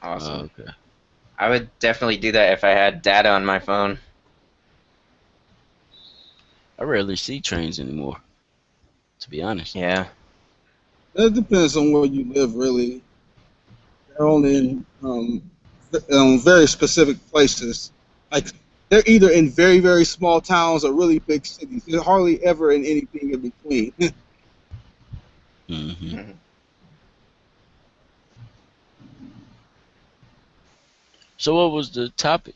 Awesome. Okay. I would definitely do that if I had data on my phone. I rarely see trains anymore, to be honest. Yeah. It depends on where you live, really. They're only in very specific places. Like they're either in very, very small towns or really big cities. They're hardly ever in anything in between. Mm-hmm. So what was the topic?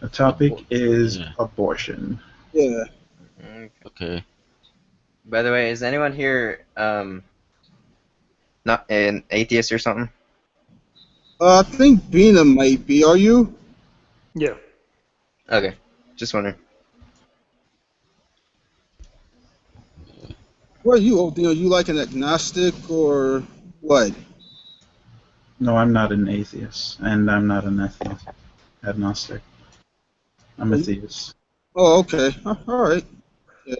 the topic is Yeah. abortion. Yeah. Okay. By the way, is anyone here not an atheist or something? I think Bina might be. Are you? Yeah. Okay, just wondering. What are you, Odin? Are you like an agnostic or what? No, I'm not an atheist, and I'm not an atheist. Agnostic. I'm a theist. Oh, okay. All right. Yeah.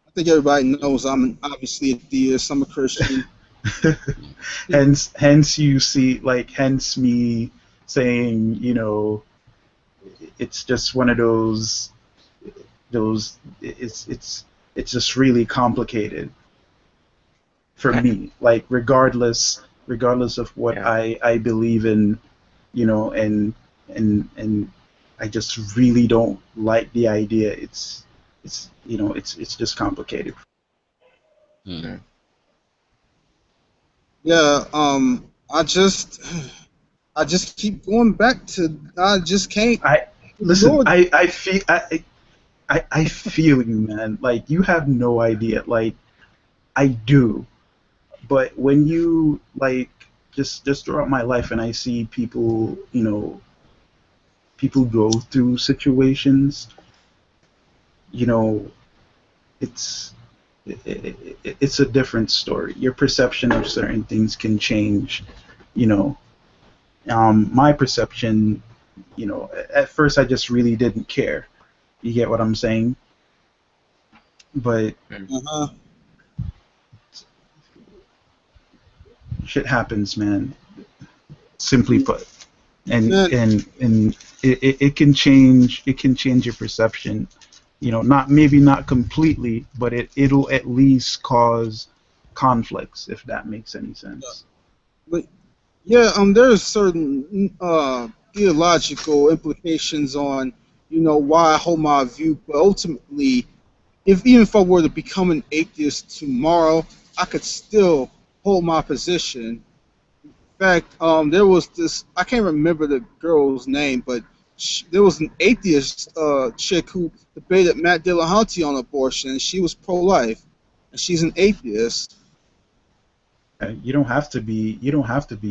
I think everybody knows I'm obviously a theist. I'm a Christian. hence you see, hence me saying, it's just one of those it's just really complicated for me, like regardless of what Yeah. I believe in, and I just really don't like the idea. It's just complicated. Hmm. Yeah, I just keep going back to I just can't I listen. ignore. I feel you, man. Like you have no idea. Like I do, but when you like just throughout my life, and I see people, people go through situations, you know, it's it's a different story. Your perception of certain things can change. You know, my perception, at first I just really didn't care. You get what I'm saying? But Uh-huh. shit happens, man. Simply put, and Man, it can change your perception. Not maybe not completely, but it'll at least cause conflicts, if that makes any sense. but yeah, there's certain theological implications on, why I hold my view. But ultimately, if even if I were to become an atheist tomorrow, I could still hold my position. In fact, there was this, I can't remember the girl's name, but there was an atheist chick who debated Matt Dillahunty on abortion, and she was pro-life, and she's an atheist. You don't have to be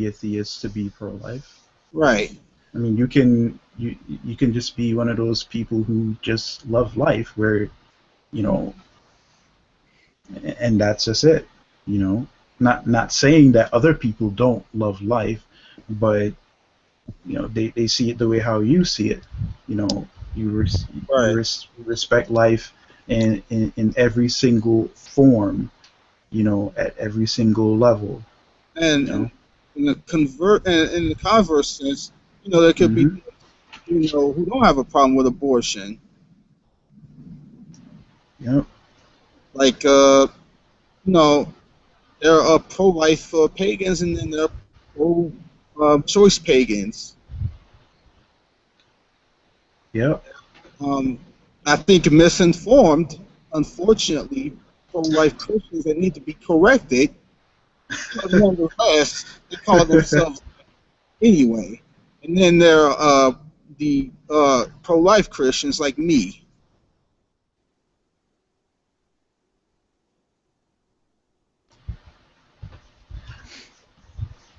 a theist to be pro-life. Right. I mean, you can just be one of those people who just love life, where you know, and that's just it. Not saying that other people don't love life, but they see it the way how you see it. Right. Respect life in every single form, at every single level. And you know in the converse sense, there could be hmm people, who don't have a problem with abortion. yep Like, you know, there are pro-life pagans, and then there are pro-choice pagans. yep Um, I think misinformed, unfortunately, pro-life Christians that need to be corrected, but nonetheless, they call themselves anyway. And then there are the pro-life Christians like me.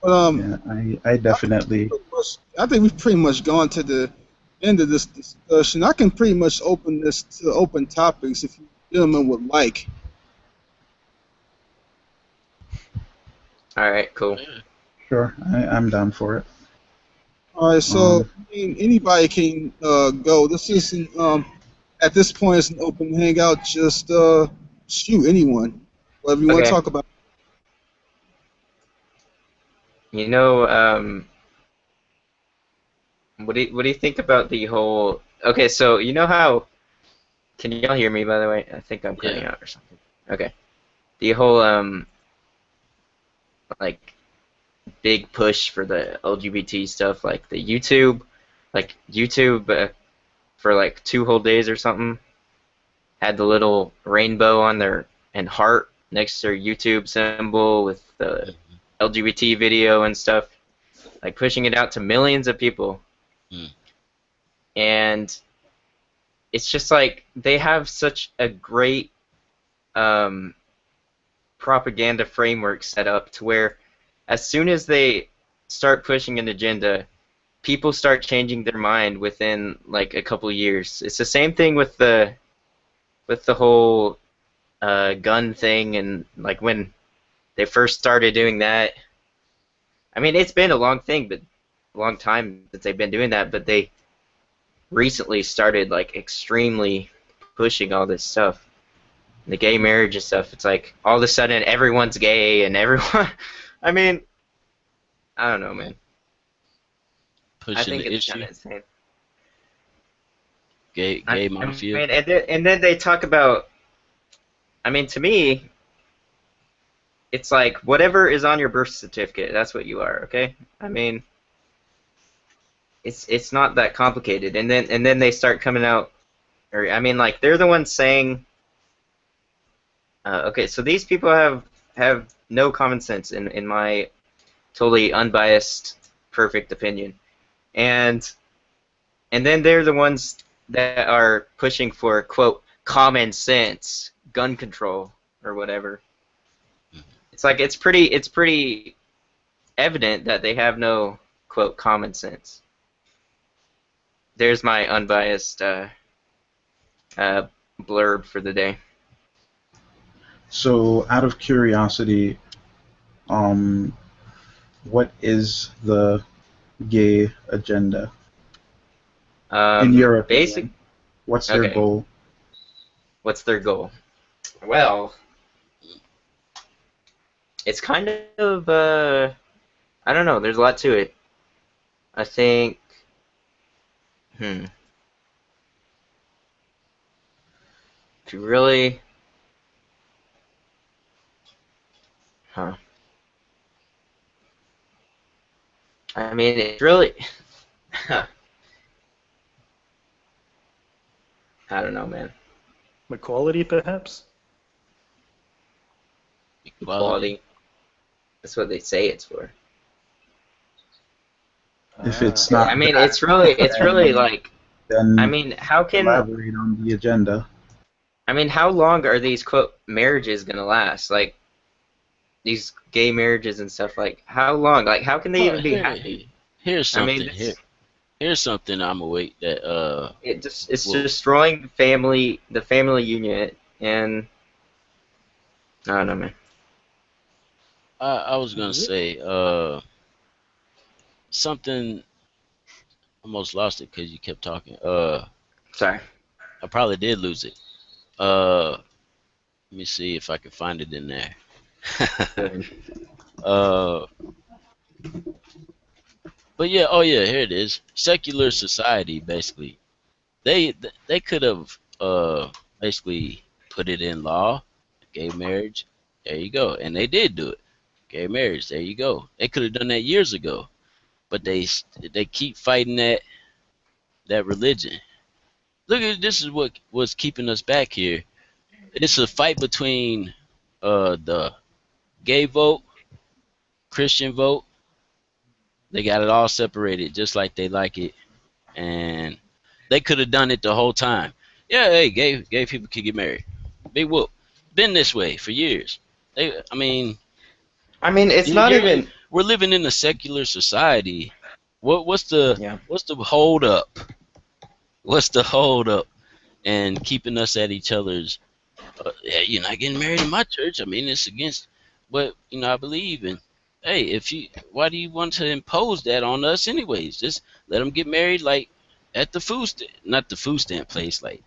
But yeah I definitely I think we've pretty much gone to the end of this discussion. I can pretty much open this to open topics if you gentlemen would like. All right, cool. sure I'm down for it. All right, so um anybody can go. This isn't at this point it's an open hangout. Just shoot anyone, whatever you want to Okay. talk about. You know, what do you think about the whole? Okay, so you know how? Can y'all hear me, by the way? I think I'm cutting Yeah. out or something. Okay. The whole like big push for the LGBT stuff, like YouTube for like 2 whole days or something, had the little rainbow on their and heart next to their YouTube symbol with the Mhm. LGBT video and stuff, like pushing it out to millions of people. Mm. And it's just like they have such a great um, propaganda framework set up to where as soon as they start pushing an agenda, people start changing their mind within like a couple years. It's the same thing with the whole gun thing, and like when they first started doing that. I mean, it's been a long time since they've been doing that, but they recently started like extremely pushing all this stuff, the gay marriage and stuff. It's like all of a sudden everyone's gay and everyone. I mean, I don't know, man. I Pushing think the it's kind issue. of insane. Gay I mafia. mean, and then they talk about. I mean, to me, it's like whatever is on your birth certificate, that's what you are. Okay. I mean, it's not that complicated. And then they start coming out, or I mean, like they're the ones saying Okay, so these people have no common sense in my totally unbiased, perfect opinion, and then they're the ones that are pushing for quote common sense, gun control or whatever. It's like it's pretty evident that they have no quote common sense. There's my unbiased blurb for the day. So, out of curiosity, what is the gay agenda in your opinion? Basic. What's their Okay. goal? What's their goal? Well, it's kind of I don't know. There's a lot to it. I think. If you really. Huh. I mean, it's really. I don't know, man. Equality, perhaps. Equality. That's what they say it's for. If it's Ah. not, I mean, that, it's really like. then I mean, how can. elaborate on the agenda. I mean, how long are these quote marriages gonna last? Like these gay marriages and stuff. Like how long? Like how can they even be happy? Here's I mean, something. Here's something I'm awake that it's well, destroying the family unit, and I don't know, man. I was gonna say something. Almost lost it because you kept talking. Sorry. I probably did lose it. Let me see if I can find it in there. uh, but yeah, oh yeah, here it is. Secular society, basically. They could have basically put it in law, gay marriage. There you go, and they did do it. Gay marriage. There you go. They could have done that years ago, but they keep fighting that religion. Look at this is what was keeping us back here. It's a fight between the gay vote, Christian vote. They got it all separated just like they like it, and they could have done it the whole time. Yeah, hey, gay people can get married. Big whoop. Been this way for years. I mean, It's not even. we're living in a secular society. What's the Yeah. hold up? What's the hold up? And keeping us at each other's. Yeah, you're not getting married in my church. I mean, it's against what I believe in. Hey, why do you want to impose that on us anyways? Just let them get married like at the not the food stamp place, like,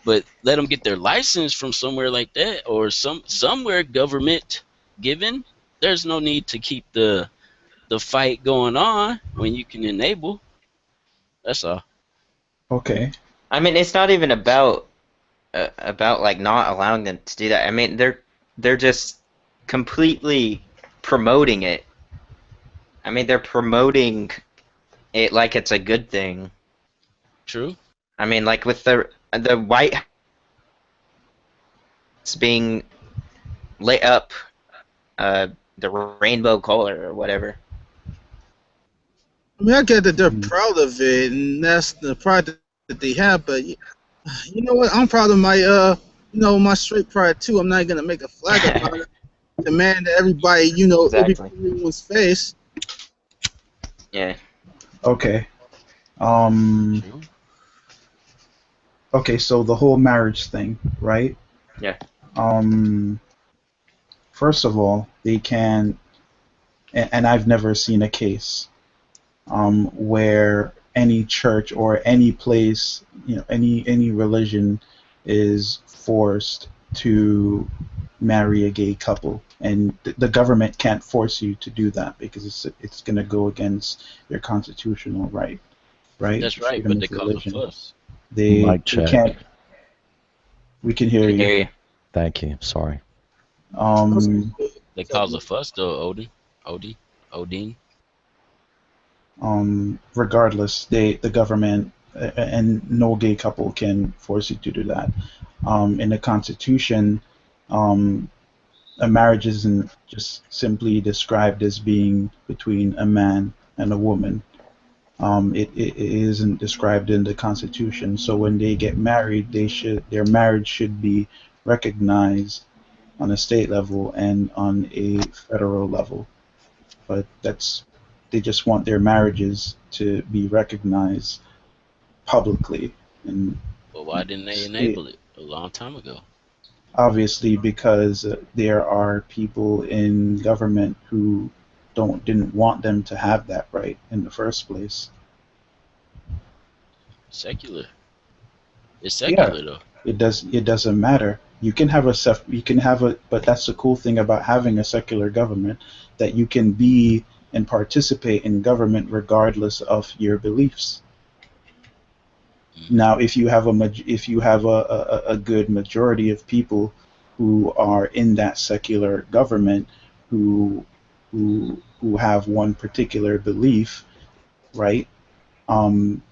but let them get their license from somewhere like that or somewhere government given. There's no need to keep the fight going on when you can enable. That's all. Okay. It's not even about like not allowing them to do that. They're just completely promoting it. They're promoting it like it's a good thing. True. Like with the White House being lit up the rainbow color or whatever. I mean, I get that they're proud of it, and that's the pride that they have. But you know what? I'm proud of my my straight pride too. I'm not gonna make a flag about it. Demand that everybody, Exactly. everyone's face. Yeah. Okay. True. Okay, so the whole marriage thing, right? Yeah. First of all, they can, and I've never seen a case where any church or any place, any religion is forced to marry a gay couple, and the government can't force you to do that because it's going to go against your constitutional right. That's right, Freedom but of they cause a religion. fuss. They Mic check. can't. We can hear Can you. hear you. Thank you. Sorry. They cause a fuss though, Odin. Regardless, the government and no gay couple can force you to do that. In the Constitution, Um, a marriage isn't just simply described as being between a man and a woman. It isn't described in the Constitution. So when they get married, their marriage should be recognized on a state level and on a federal level. But they just want their marriages to be recognized publicly, and But why didn't they state, enable it a long time ago? obviously because there are people in government who didn't want them to have that right in the first place. Secular. It's Yeah, secular though. it doesn't matter. You can have a but that's the cool thing about having a secular government, that you can be and participate in government regardless of your beliefs. Now, if you have a good majority of people who are in that secular government who who have one particular belief, right? Um,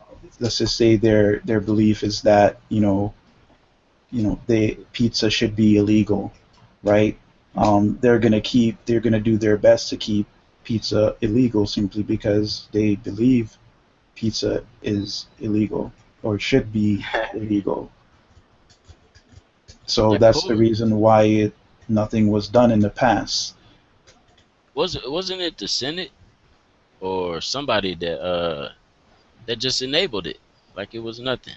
let's just say their belief is that they pizza should be illegal, right? They're gonna do their best to keep pizza illegal simply because they believe pizza is illegal or should be illegal. So Like that's the who reason why nothing was done in the past. wasn't it the Senate or somebody that just enabled it like it was nothing?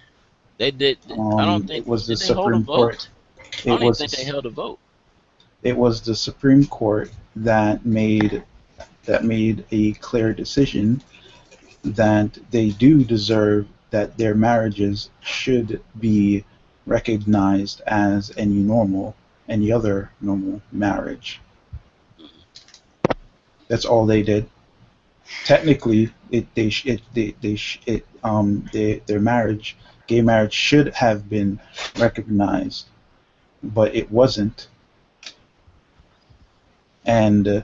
They did. I don't It think was the did they hold a Supreme Court. vote? I It don't even was think they held a vote. it was the Supreme Court that made a clear decision that they do deserve that their marriages should be recognized as any other normal marriage. That's all they did. Technically, their marriage, gay marriage, should have been recognized, but it wasn't. And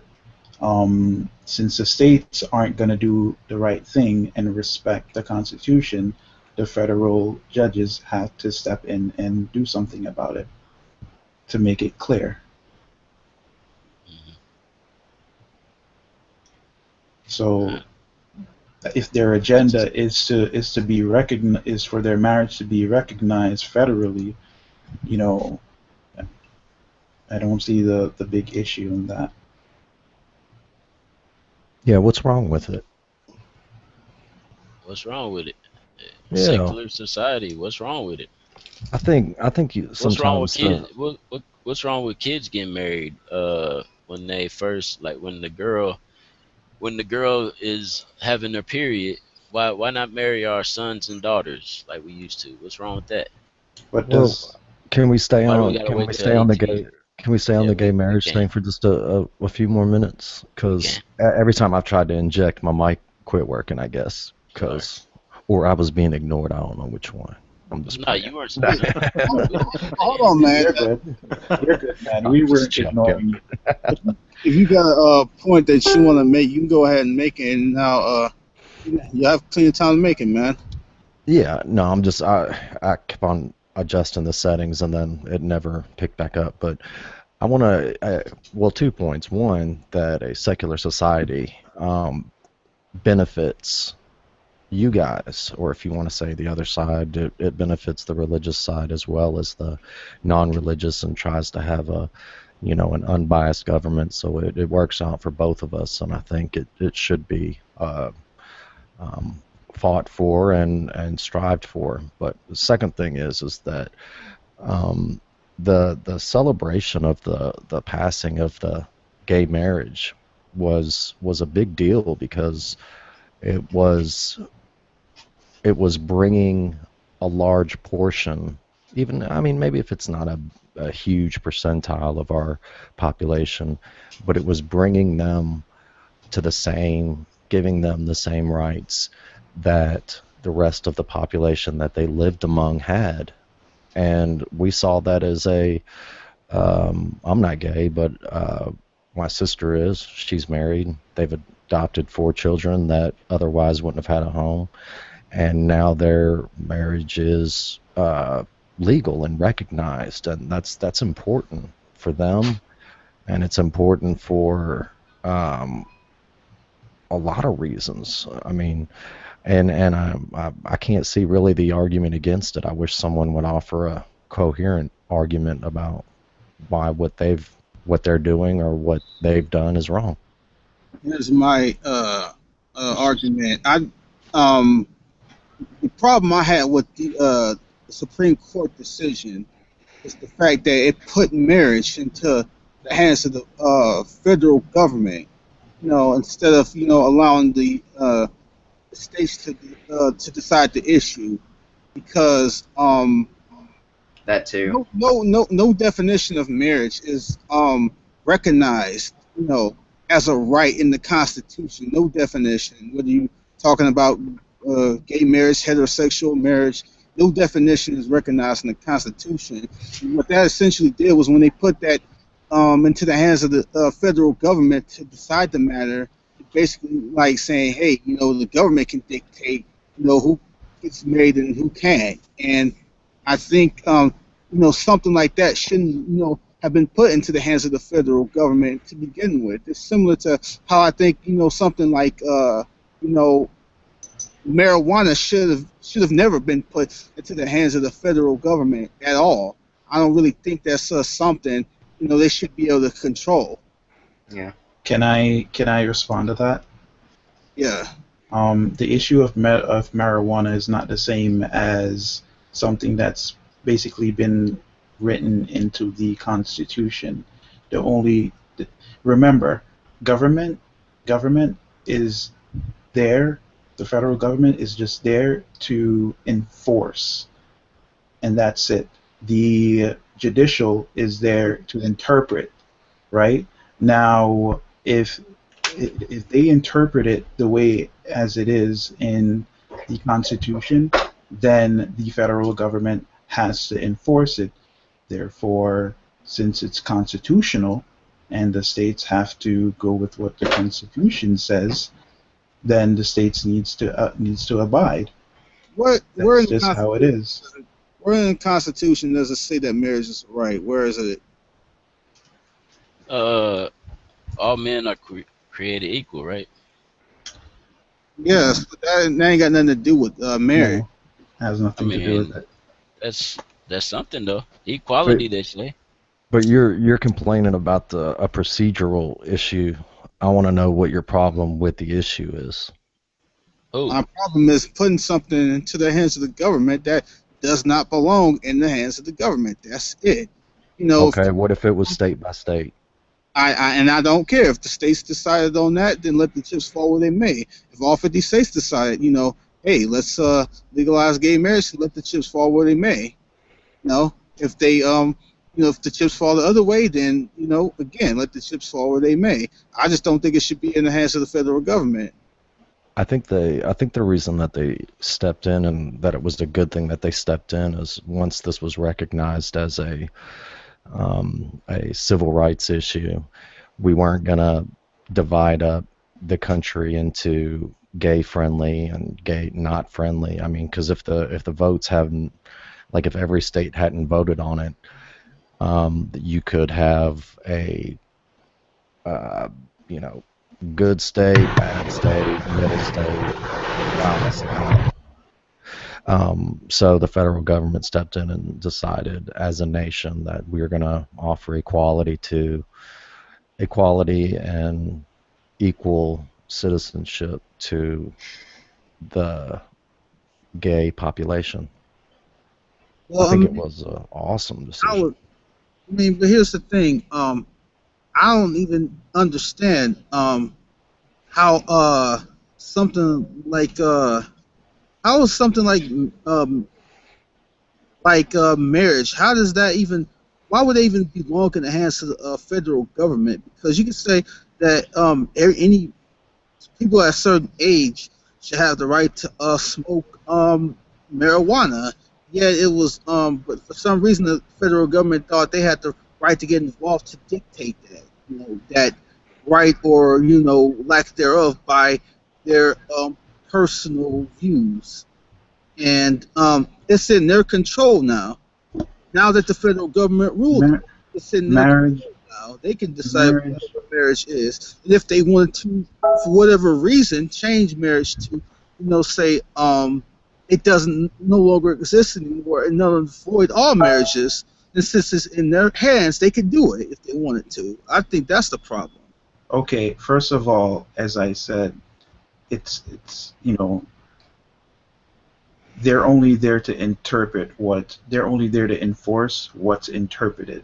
since the states aren't going to do the right thing and respect the Constitution, the federal judges have to step in and do something about it to make it clear. So if their agenda is for their marriage to be recognized federally, you know, I don't see the big issue in that. Yeah, what's wrong with it? What's wrong with it? Yeah, Secular society. What's wrong with it? I think you What's wrong with sometimes kids? What's wrong with kids getting married? When they first like when the girl is having her period, why not marry our sons and daughters like we used to? What's wrong with that? But well, does Why do we gotta wait till the 18? gay can we stay on Yeah, the gay we marriage can. thing for just a few more minutes? We Because can. every time I've tried to inject, my mic quit working, I guess. Sorry. Or I was being ignored. I don't know which one. I'm just No, playing. you weren't supposed to. Hold on, man. you're good. You're good, man. I'm We just weren't joking. ignoring you. If you got a point that you want to make, you can go ahead and make it. And now, you have plenty of time to make it, man. Yeah, no, I kept on adjusting the settings and then it never picked back up. But I want to, well, 2 points. One, that a secular society benefits you guys, or if you want to say the other side, it benefits the religious side as well as the non-religious, and tries to have an unbiased government. So it works out for both of us, and I think it should be um, fought for and strived for. But the second thing is that um, the celebration of the passing of the gay marriage was a big deal, because it was bringing a large portion, even, I mean, maybe if it's not a huge percentile of our population, but it was bringing them to giving them the same rights that the rest of the population that they lived among had. And we saw that as I'm not gay, but my sister is. She's married. They've adopted 4 children that otherwise wouldn't have had a home, and now their marriage is legal and recognized, and that's important for them, and it's important for a lot of reasons. I mean, and I can't see really the argument against it. I wish someone would offer a coherent argument about why what they're doing or what they've done is wrong. Here's my argument. The problem I had with the Supreme Court decision is the fact that it put marriage into the hands of the federal government. Instead of allowing the states to decide the issue, because That too. no definition of marriage is recognized as a right in the Constitution. No definition. Whether you talking about gay marriage, heterosexual marriage, no definition is recognized in the Constitution. And what that essentially did was, when they put that into the hands of the federal government to decide the matter, basically like saying, hey, the government can dictate, who gets married and who can't. And I think, something like that shouldn't, have been put into the hands of the federal government to begin with. It's similar to how I think, something like, marijuana should have never been put into the hands of the federal government at all. I don't really think that's something, they should be able to control. Yeah. Can I respond to that? Yeah. The issue of marijuana is not the same as something that's basically been written into the Constitution. Remember, government is there. The federal government is just there to enforce, and that's it. The judicial is there to interpret, right? Now, if they interpret it the way as it is in the Constitution, then the federal government has to enforce it. Therefore, since it's constitutional and the states have to go with what the Constitution says, then the states needs to abide. Where That's just how it is. Where in the Constitution does it say that marriage is a right? Where is it? All men are created equal, right? Yes, but that ain't got nothing to do with marriage. No, has nothing to do with it. That's something though. Equality, they say. But you're complaining about a procedural issue. I want to know what your problem with the issue is. Oh, My problem is putting something into the hands of the government that does not belong in the hands of the government. That's it. Okay, what if it was state by state? I don't care if the states decided on that. Then let the chips fall where they may. If all 50 states decided, hey, let's legalize gay marriage, let the chips fall where they may. If they if the chips fall the other way, then again, let the chips fall where they may. I just don't think it should be in the hands of the federal government. I think the reason that they stepped in, and that it was a good thing that they stepped in, is once this was recognized as a civil rights issue, we weren't gonna divide up the country into gay friendly and gay not friendly. I mean, because if the votes hadn't, like if every state hadn't voted on it, you could have a good state, bad state, middle state, balanced state. So the federal government stepped in and decided as a nation that we are going to offer equality and equal citizenship to the gay population. Well, I think it was an awesome decision. But here's the thing. I don't even understand how something like how is something like marriage? How does that even? Why would they even belong in the hands of the federal government? Because you can say that any people at a certain age should have the right to smoke marijuana. Yet it was, but for some reason the federal government thought they had the right to get involved to dictate that, that right or lack thereof by their personal views, and it's in their control now. Now that the federal government ruled, It's in their Marriage, control now. They can decide marriage. what marriage is, and if they wanted to, for whatever reason, change marriage to, say, it doesn't no longer exist anymore, and null and void all marriages. And since it's in their hands, they can do it if they wanted to. I think that's the problem. Okay, first of all, as I said, it's they're only there to interpret what they're only there to enforce what's interpreted,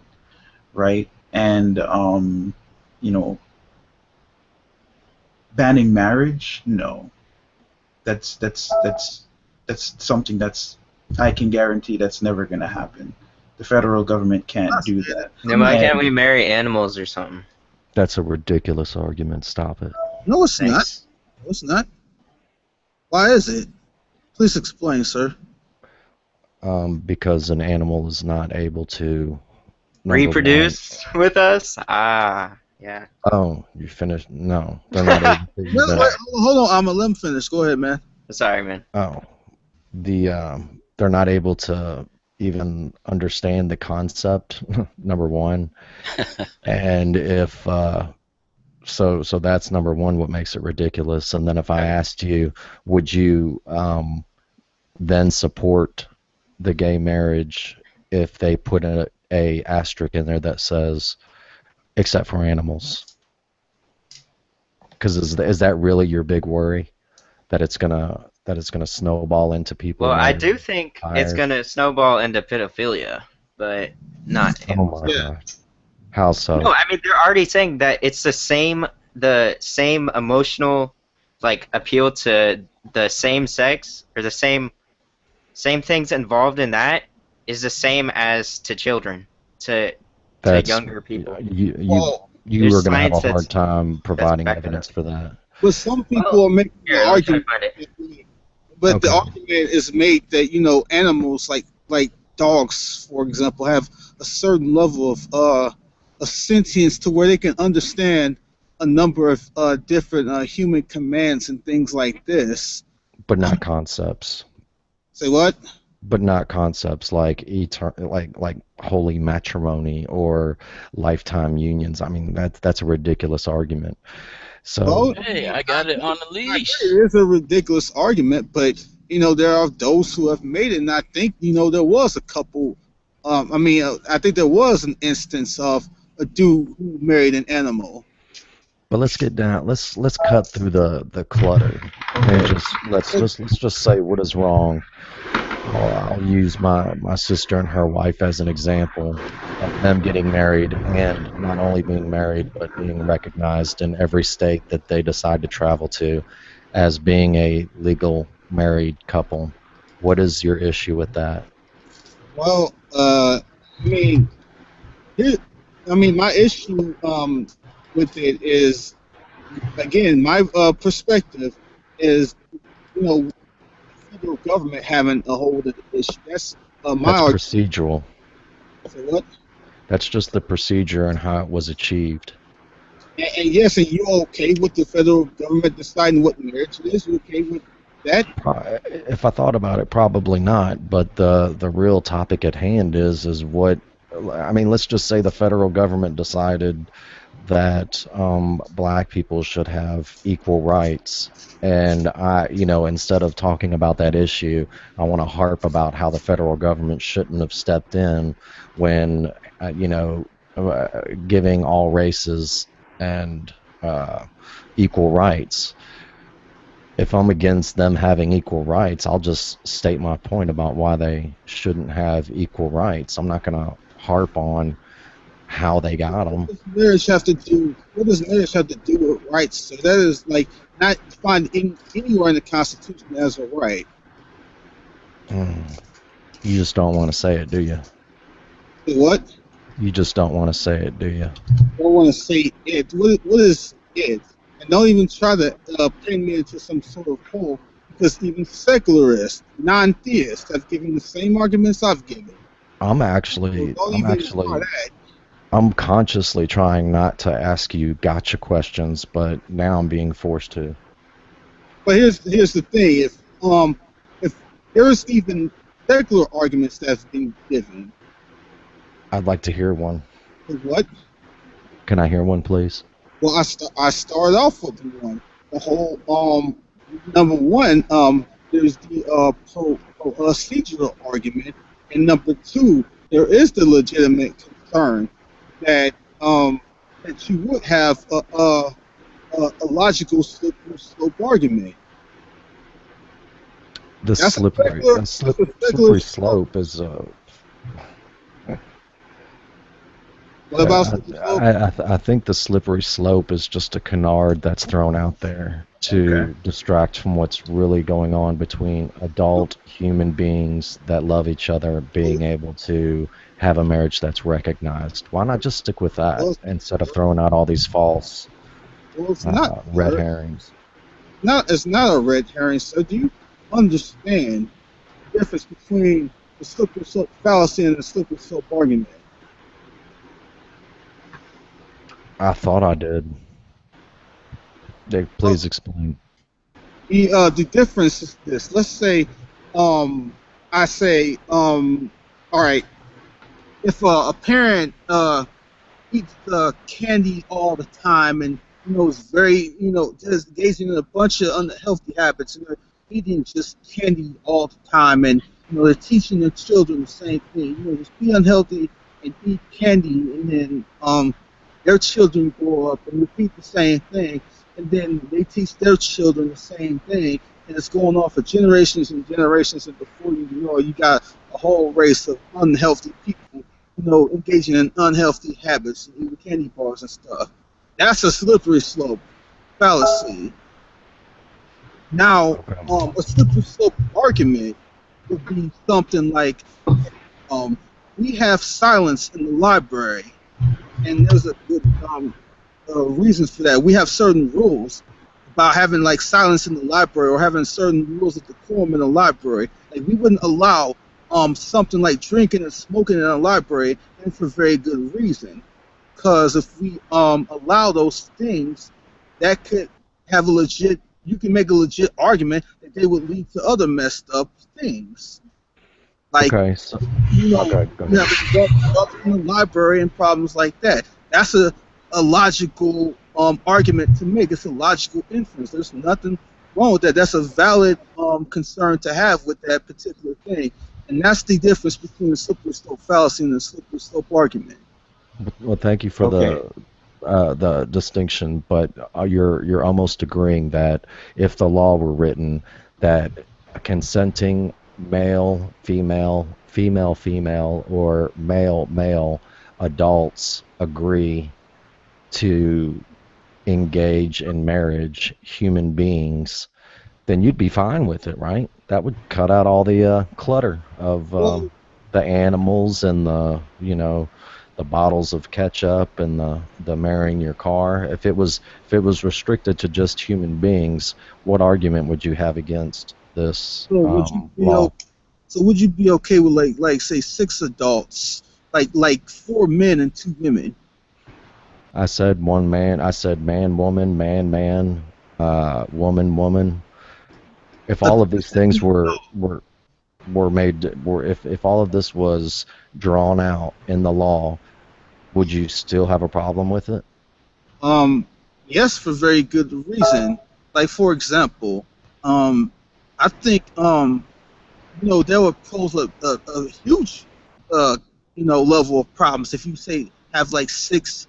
right? And banning marriage, no. That's something that's I can guarantee that's never going to happen. The federal government can't do that. Then why can't we marry animals or something? That's a ridiculous argument. Stop it. No, it's not. Thanks. No, it's not. Why is it? Please explain, sir. Because an animal is not able to number Reproduce with us? Ah, yeah. one- Oh, you finished? No, they're not able to. Wait, even- hold on, let him finish. Go ahead, man. Sorry, man. Oh, they're not able to even understand the concept. Number one, and if so that's number one. What makes it ridiculous? And then if I asked you, would you then support the gay marriage if they put a asterisk in there that says except for animals? Because is that really your big worry, that it's gonna snowball into people? Well, I marrying do think it's Tired. gonna snowball into pedophilia, but not Oh animals. my Yeah. god! How so? No, I mean they're already saying that it's the same emotional appeal to the same sex, or the same things involved in that is the same as to children, to younger people. You Well, you there's are going to have a science hard time providing backing evidence up. for that. but some people Well, are making the Here, let me try to argument. find it. But the Okay. argument is made that animals like dogs, for example, have a certain level of a sentience to where they can understand a number of different human commands and things like this. But not concepts. Say what? But not concepts like like holy matrimony or lifetime unions. I mean, that's a ridiculous argument. So Well, Hey, I got it on the leash. it is a ridiculous argument, but there are those who have made it, and I think there was a couple. I think there was an instance of a dude who married an animal. but let's get down. Let's cut through the clutter and let's just say what is wrong. I'll use my sister and her wife as an example of them getting married, and not only being married but being recognized in every state that they decide to travel to as being a legal married couple. What is your issue with that? Well, my issue with it is, again, my perspective is, the federal government having a hold of the issue. That's my That's argument. procedural. Say what? That's just the procedure and how it was achieved. And yes, and you're okay with the federal government deciding what marriage is? You okay with that? If I thought about it, probably not. But the real topic at hand is what, I mean, let's just say the federal government decided that black people should have equal rights, and instead of talking about that issue, I want to harp about how the federal government shouldn't have stepped in when giving all races and equal rights. If I'm against them having equal rights, I'll just state my point about why they shouldn't have equal rights. I'm not going to harp on how they got them. What does marriage have to do with rights? So that is not defined anywhere in the Constitution as a right. You just don't want to say it, do you? Say what? You just don't want to say it, do you? I don't want to say it. What is it? And don't even try to pin me into some sort of hole, because even secularists, non-theists, have given the same arguments I've given. I'm So don't even try that. I'm consciously trying not to ask you gotcha questions, but now I'm being forced to. But here's the thing: if there's even secular arguments that's being given, I'd like to hear one. What? Can I hear one, please? Well, I started off with the one. The whole number one, there's the procedural argument, and number two, there is the legitimate concern that that you would have a logical slippery slope argument. The That's a slippery, secular, a that's slip, a secular slippery slope. slope is What about slippery slope? I think the slippery slope is just a canard that's thrown out there to distract from what's really going on between adult human beings that love each other being able to have a marriage that's recognized. Why not just stick with that Well, instead of throwing out all these false it's not. red herrings? It's not a red herring. So do you understand the difference between the slippery slope fallacy and the slippery slope argument? I thought I did. Well, Please explain. the difference is this. Let's say, I say, all right, if a parent eats candy all the time and is very just engaging in a bunch of unhealthy habits and they're eating just candy all the time and they're teaching their children the same thing, just be unhealthy and eat candy, and then their children grow up and repeat the same thing, and then they teach their children the same thing, and it's going on for generations and generations, and before you know it, you got a whole race of unhealthy people engaging in unhealthy habits and eating candy bars and stuff. That's a slippery slope fallacy. Now, Okay. a slippery slope argument would be something like, we have silence in the library, and there's a good reasons for that. We have certain rules about having like silence in the library or having certain rules of decorum in the library. Like we wouldn't allow something like drinking and smoking in a library, and for very good reason. Because if we allow those things, that could have a legit. You can make a legit argument that they would lead to other messed up things. Like Okay. So, okay. Go you ahead. have drugs in the library and problems like that. That's a logical argument to make. It's a logical inference. There's nothing wrong with that. That's a valid concern to have with that particular thing. And that's the difference between the slippery slope fallacy and the slippery slope argument. Well, thank you for the distinction, but you're almost agreeing that if the law were written that a consenting male, female, female, female, or male, male adults agree to engage in marriage, human beings, then you'd be fine with it, right? That would cut out all the clutter of Well, the animals and the bottles of ketchup and the marrying your car. If it was restricted to just human beings, what argument would you have against this so would you be law? okay? So would you be okay with like say 6 adults, like 4 men and 2 women? I said one man. I said man, woman, man, man, woman, woman. If all of these things were made, if all of this was drawn out in the law, would you still have a problem with it? Um, yes, for very good reason. Like for example, I think that would pose a huge level of problems if you say have like six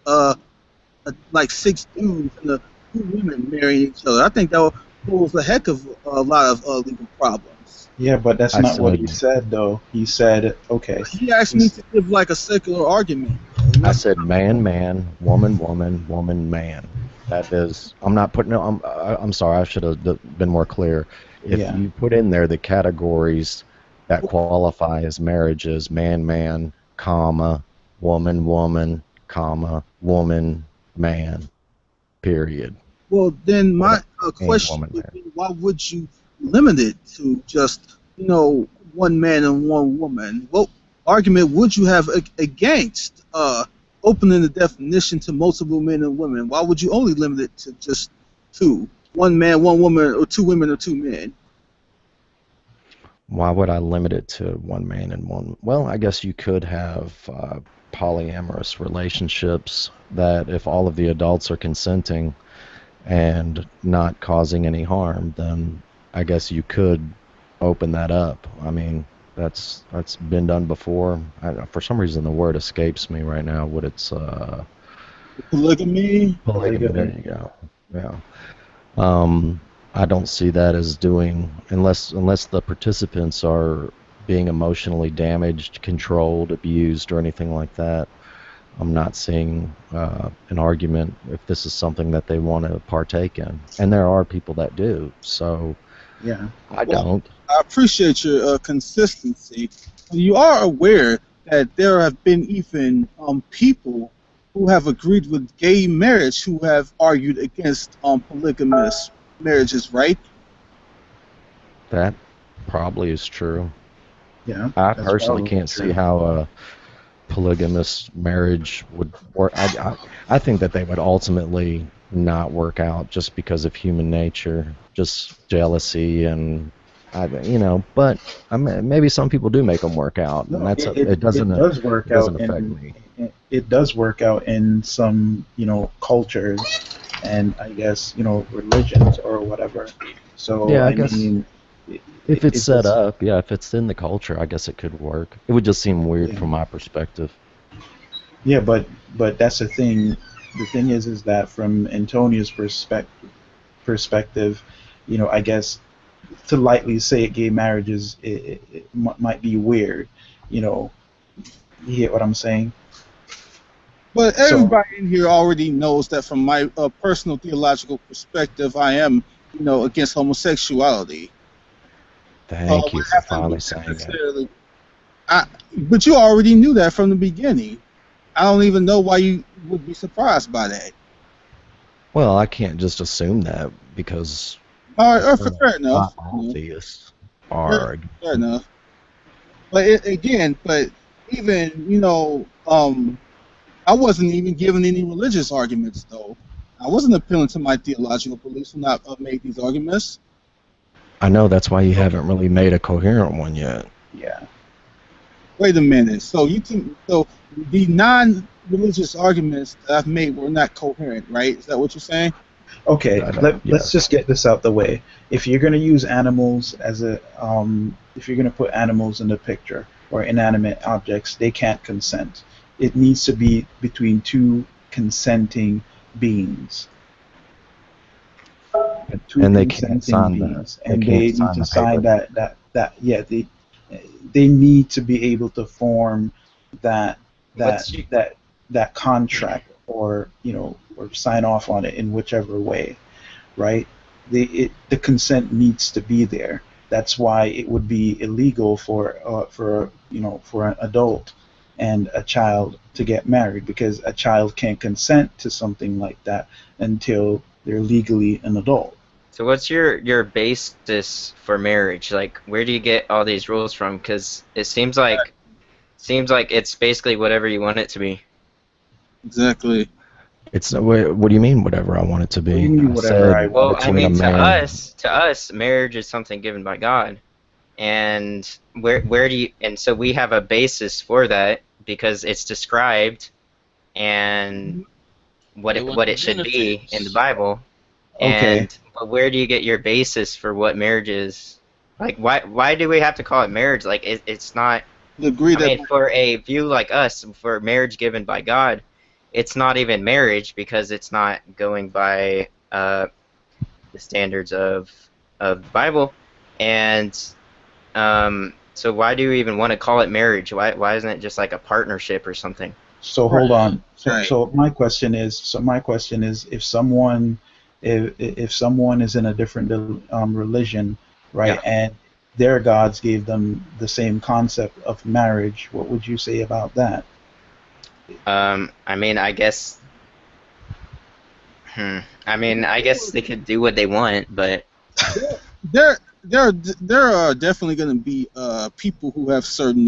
dudes and 2 women marrying each other. I think that would pose a heck of a lot of legal problems. Yeah, but that's I not what he said said, though. He said, okay. He asked me to give like a secular argument. And I that's said man, man, woman, woman, woman, man. That is, I'm not putting. I'm sorry. I should have been more clear. If Yeah. you put in there the categories that qualify as marriages, man, man, comma, woman, woman, comma, woman, man, period, well, then my and question woman, would man. be, why would you limit it to just 1 man and 1 woman? What argument would you have against opening the definition to multiple men and women? Why would you only limit it to just 2? 1 man, 1 woman, or 2 women or 2 men? Why would I limit it to one man and one? Well, I guess you could have polyamorous relationships, that if all of the adults are consenting and not causing any harm, then I guess you could open that up. I mean, that's been done before. For some reason, the word escapes me right now. What it's Polygamy. polygamy. There you go. Yeah. I don't see that as doing, unless the participants are being emotionally damaged, controlled, abused, or anything like that. I'm not seeing an argument if this is something that they want to partake in, and there are people that do. So Yeah. I don't. I appreciate your consistency. You are aware that there have been even people who have agreed with gay marriage who have argued against polygamous marriages, right? That probably is true. Yeah. I that's personally probably can't true. see how a polygamous marriage would work. I think that they would ultimately not work out just because of human nature, just jealousy and but maybe some people do make them work out, and No, that's it, it doesn't it does work it doesn't out affect in me. it does work out in some cultures, and I guess religions or whatever. So Yeah, I I guess mean, if it's it set does. up, yeah, if it's in the culture, I guess it could work. It would just seem weird Yeah. from my perspective. Yeah, but that's the thing. The thing is that from Antonio's perspective, I guess to lightly say gay marriages might be weird. You know, you get what I'm saying? But So everybody in here already knows that from my personal theological perspective, I am, against homosexuality. Thank you What for happened finally was saying it. necessarily, but you already knew that from the beginning. I don't even know why you would be surprised by that. Well, I can't just assume that because All right, fair not enough. all theists Fair, are. fair enough. But even I wasn't even giving any religious arguments though. I wasn't appealing to my theological beliefs when I made these arguments. I know that's why you haven't really made a coherent one yet. yeah. Wait a minute. So the non-religious arguments that I've made were not coherent, right? Is that what you're saying? Okay, let's Yes. just get this out the way. If you're going to use animals as if you're going to put animals in the picture or inanimate objects, they can't consent. It needs to be between two consenting beings. Two And they can't consenting sign that. beings, They and can't they need sign to the sign paper. that. Yeah, they need to be able to form that that What's you, that that contract, or or sign off on it in whichever way, right? The consent needs to be there. That's why it would be illegal for an adult and a child to get married, because a child can't consent to something like that until they're legally an adult. so what's your basis for marriage? Like, where do you get all these rules from? Because it seems like it's basically whatever you want it to be. Exactly. It's what do you mean? Whatever I want it to What do be. you mean, I whatever I said want Well, it I to between a mean, be? to us, marriage is something given by God, and where do you? And so we have a basis for that because it's described and what They it, want what the it should be in the benefits. Bible. Okay, And but where do you get your basis for what marriage is? Like, why do we have to call it marriage? Like, it's not. Agree I that. mean, for a view like us, for marriage given by God, it's not even marriage because it's not going by the standards of the Bible. And so why do you even want to call it marriage? Why isn't it just like a partnership or something? so Right. hold on. So Right. so my question is, if someone is in a different religion, right, Yeah. and their gods gave them the same concept of marriage, what would you say about that? I mean, I guess. I mean, I guess they could do what they want, but There are definitely going to be people who have certain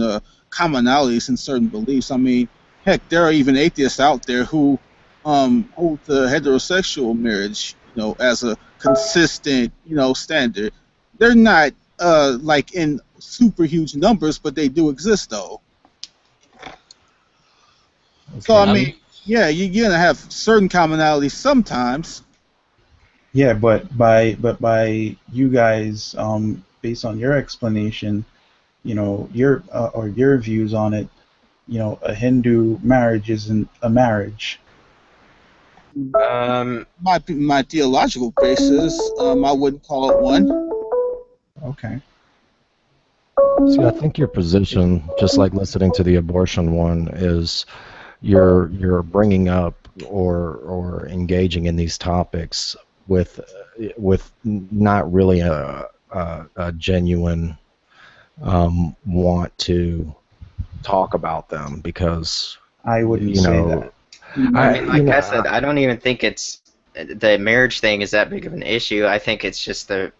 commonalities and certain beliefs. I mean, heck, there are even atheists out there who hold the heterosexual marriage, as a consistent, standard. They're not like in super huge numbers, but they do exist, though. So I Okay. mean, yeah, you're gonna have certain commonalities sometimes. Yeah, but by you guys, based on your explanation, your or your views on it, a Hindu marriage isn't a marriage. Um, My theological basis, I wouldn't call it one. Okay. See, I think your position, just like listening to the abortion one, is you're bringing up or engaging in these topics with not really a genuine want to talk about them because I wouldn't you say know that. I I mean, you like know I said, I don't even think it's the marriage thing is that big of an issue. I think it's just the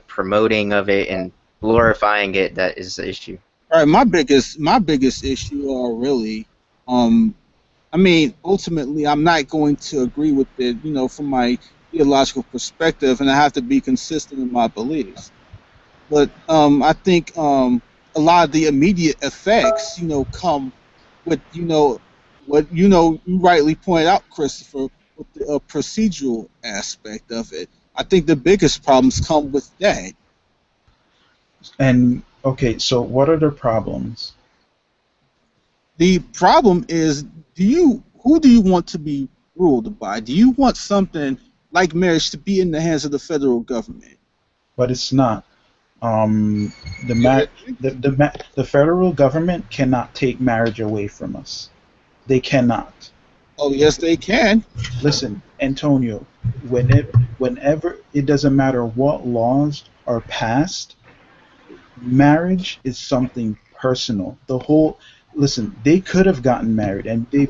promoting of it and glorifying it that is the issue. All right, my biggest issue are really, um, I mean, ultimately, I'm not going to agree with it, from my theological perspective, and I have to be consistent in my beliefs. But I think a lot of the immediate effects, come with, what you rightly pointed out, Christopher, with the procedural aspect of it. I think the biggest problems come with that. And okay, so what are the problems? The problem is, who do you want to be ruled by? Do you want something like marriage to be in the hands of the federal government? But it's not. Um, the Yeah, mar- the federal government cannot take marriage away from us. They cannot. oh, yes, they can. Listen, Antonio, whenever it doesn't matter what laws are passed, marriage is something personal. Listen, they could have gotten married, and gay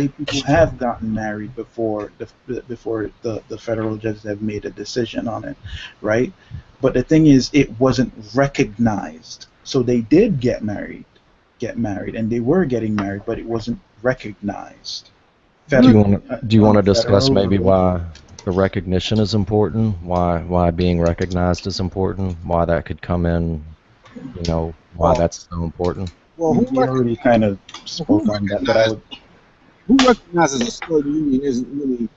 people have gotten married before the federal judges have made a decision on it, right? But the thing is, it wasn't recognized. So they did get married, and they were getting married, but it wasn't recognized. do you want to discuss Federal maybe religion. why the recognition is important, why being recognized is important, why that could come in, why Well, that's so important? well, We, we already kind of who spoke on that, but I recognizes would. who recognizes a certain union isn't really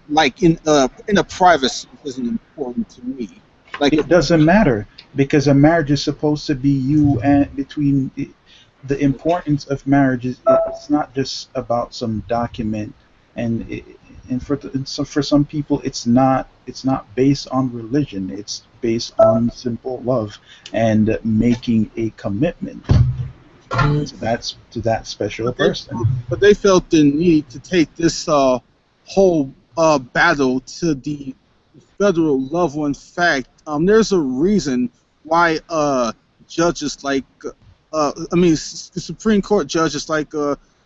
like in a privacy isn't important to me. Like It doesn't matter because a marriage is supposed to be you and between the importance of marriage is it's not just about some document and for some people it's not based on religion, it's based on simple love and making a commitment to that special but they person. but they felt the need to take this whole battle to the federal level. In fact, there's a reason why judges like Supreme Court judges like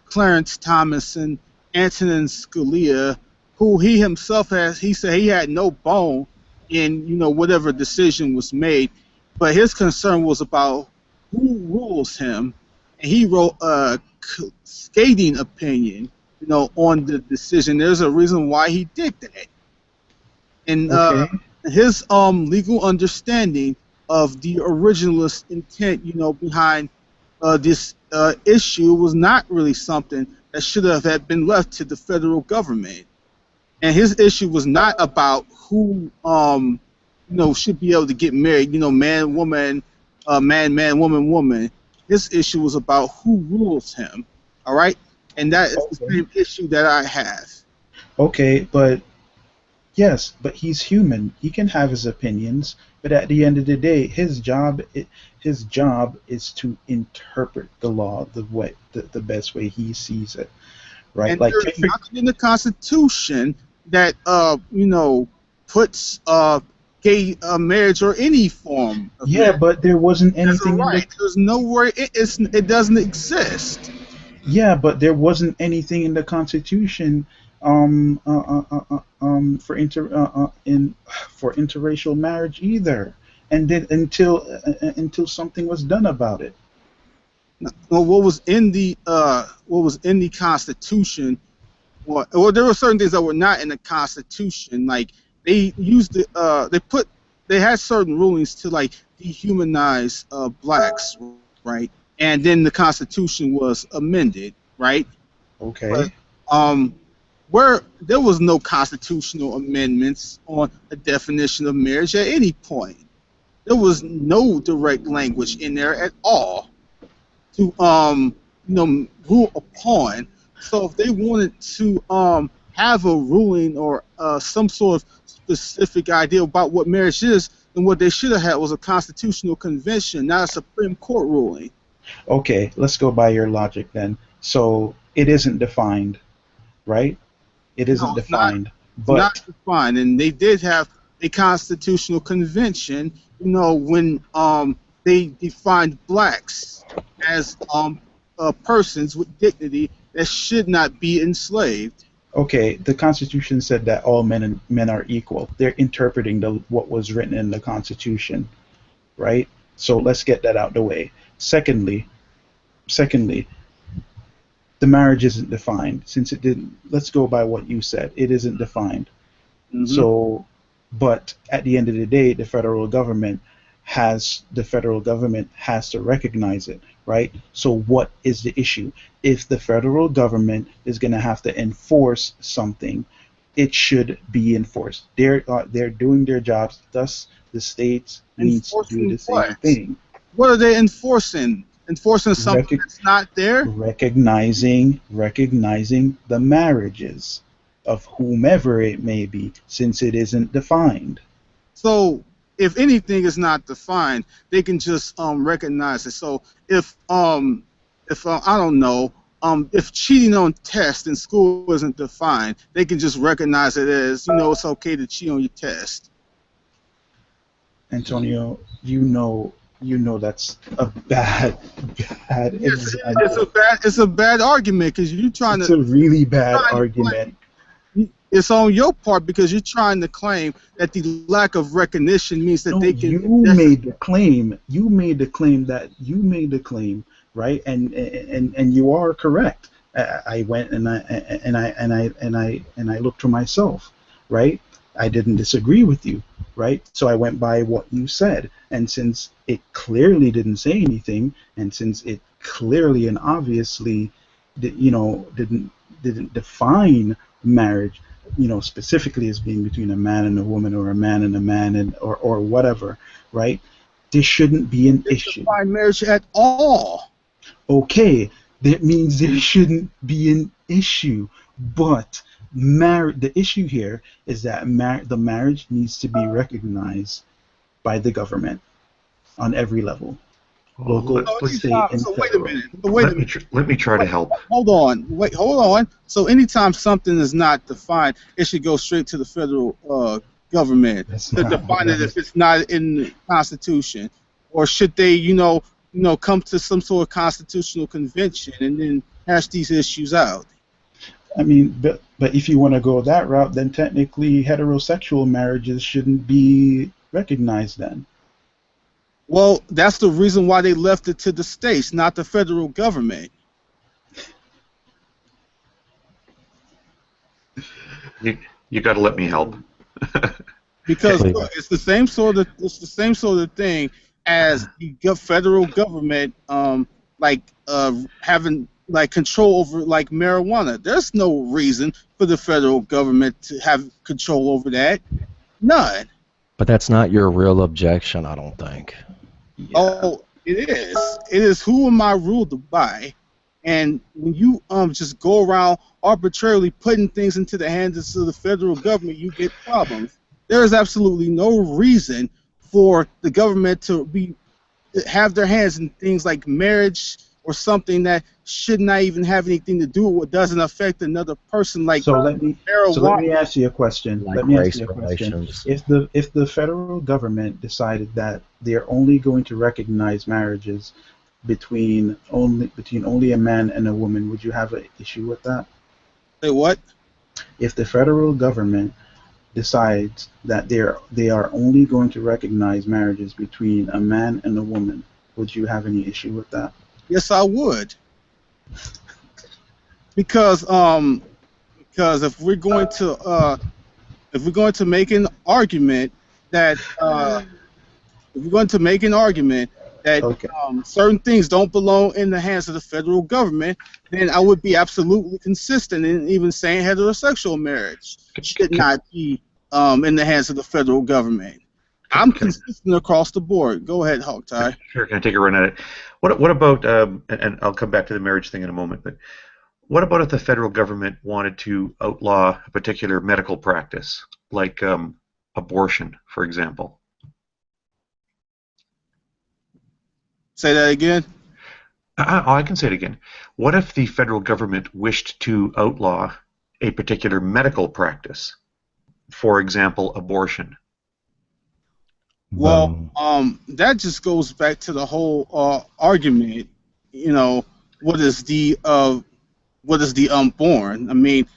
Clarence Thomas and Antonin Scalia, who he himself he said he had no bone in whatever decision was made, but his concern was about who rules him, and he wrote a scathing opinion, on the decision. There's a reason why he did that, and Okay. his legal understanding of the originalist intent, behind this issue was not really something that should have had been left to the federal government. And his issue was not about who should be able to get married, man, woman, man, woman, woman. His issue was about who rules him. All right, and that is the Okay. same issue that I have. Okay, but yes, but he's human. He can have his opinions, but at the end of the day, his job is to interpret the law the best way he sees it, right? And Like there's take for, nothing in the Constitution that puts gay marriage or any form of yeah, marriage but there wasn't as a anything in the right. There's nowhere it doesn't exist. yeah, but there wasn't anything in the Constitution for interracial marriage either, and then until something was done about it. Well, what was in the Constitution, well, there were certain things that were not in the Constitution. Like they used they had certain rulings to like dehumanize blacks, right? And then the Constitution was amended, right? Okay. um, where there was no constitutional amendments on a definition of marriage at any point. There was no direct language in there at all to rule upon. So if they wanted to have a ruling or some sort of specific idea about what marriage is, then what they should have had was a constitutional convention, not a Supreme Court ruling. Okay, let's go by your logic then. So it isn't defined, right? It isn't No, it's not. defined. It's But not defined, and they did have a constitutional convention. When they defined blacks as persons with dignity that should not be enslaved. okay, the Constitution said that all men are equal. They're interpreting what was written in the Constitution, right? So let's get that out the way. Secondly, the marriage isn't defined. Since it didn't, let's go by what you said. It isn't defined. Mhm. So, but at the end of the day, the federal government has to recognize it, right? So what is the issue? If the federal government is going to have to enforce something, it should be enforced. They're doing their jobs. Thus, the states needs to do the same what? thing. What are they enforcing? Enforcing something that's not there? Recognizing the marriages of whomever it may be, since it isn't defined. So if anything is not defined, they can just recognize it. So if I don't know, if cheating on tests in school isn't defined, they can just recognize it as it's okay to cheat on your test. Antonio, you know that's a bad Yes, example. it's a bad argument because you're trying It's to. a really bad trying to argument. It's on your part because you're trying to claim that the lack of recognition means that No, they can. you made the claim. You made the claim, right? And you are correct. I went and I looked for myself, right? I didn't disagree with you, right? So I went by what you said, and since it clearly didn't say anything, and since it clearly and obviously, didn't define marriage, specifically as being between a man and a woman, or a man and a man, and or whatever, right? This shouldn't be an issue. Define marriage at all. Okay, that means there shouldn't be an issue, but the issue here is that the marriage needs to be recognized by the government on every level, local, state, and So wait a federal. minute. Wait a minute. Let me try to help. Hold on. So anytime something is not defined, it should go straight to the federal government That's to not define what it if it's not in the Constitution, or should they, come to some sort of constitutional convention and then hash these issues out? I mean, but if you want to go that route, then technically heterosexual marriages shouldn't be recognized then. Well, that's the reason why they left it to the states, not the federal government. You got to let me help. Because Okay. look, it's the same sort of thing as the federal government having control over marijuana. There's no reason for the federal government to have control over that. None. But that's not your real objection, I don't think. Yeah. Oh, it is. It is who am I ruled by? And when you just go around arbitrarily putting things into the hands of the federal government, you get problems. There is absolutely no reason for the government to have their hands in things like marriage or something that should not even have anything to do with what doesn't affect another person, like So let me marijuana. ask you a question. Like Let me ask race you a question. relations. If the federal government decided that they're only going to recognize marriages between only a man and a woman, would you have an issue with that? Say what? If the federal government decides that they are only going to recognize marriages between a man and a woman, would you have any issue with that? Yes, I would. Because if we're going to make an argument that that Okay. certain things don't belong in the hands of the federal government, then I would be absolutely consistent in even saying heterosexual marriage should not be in the hands of the federal government. I'm consistent across the board. Go ahead, Hawkeye. Sure, can I take a run at it? What about, and I'll come back to the marriage thing in a moment, but what about if the federal government wanted to outlaw a particular medical practice, like abortion, for example? Say that again. I can say it again. What if the federal government wished to outlaw a particular medical practice, for example, abortion? Well, that just goes back to the whole argument. You know, what is the unborn? I mean,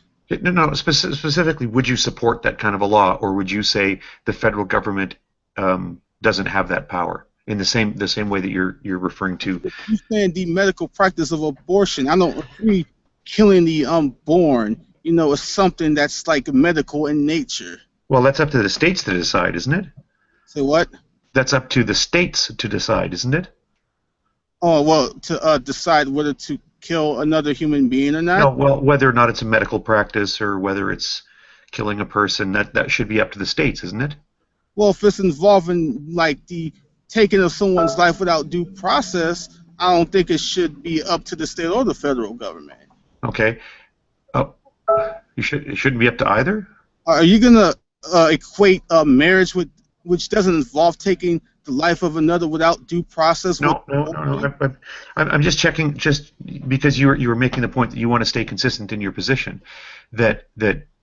No, specifically, would you support that kind of a law, or would you say the federal government doesn't have that power in the same way that you're referring to? you're saying the medical practice of abortion. I don't agree. Killing the unborn, you know, is something that's like medical in nature. Well, that's up to the states to decide, isn't it? Say what? That's up to the states to decide, isn't it? Oh, well, to decide whether to kill another human being or not. No, well, whether or not it's a medical practice or whether it's killing a person, that should be up to the states, isn't it? Well, if it's involving like the taking of someone's life without due process, I don't think it should be up to the state or the federal government. Okay. Oh, it shouldn't be up to either? Are you gonna equate marriage with which doesn't involve taking the life of another without due process? No. I'm just checking, just because you were making the point that you want to stay consistent in your position, that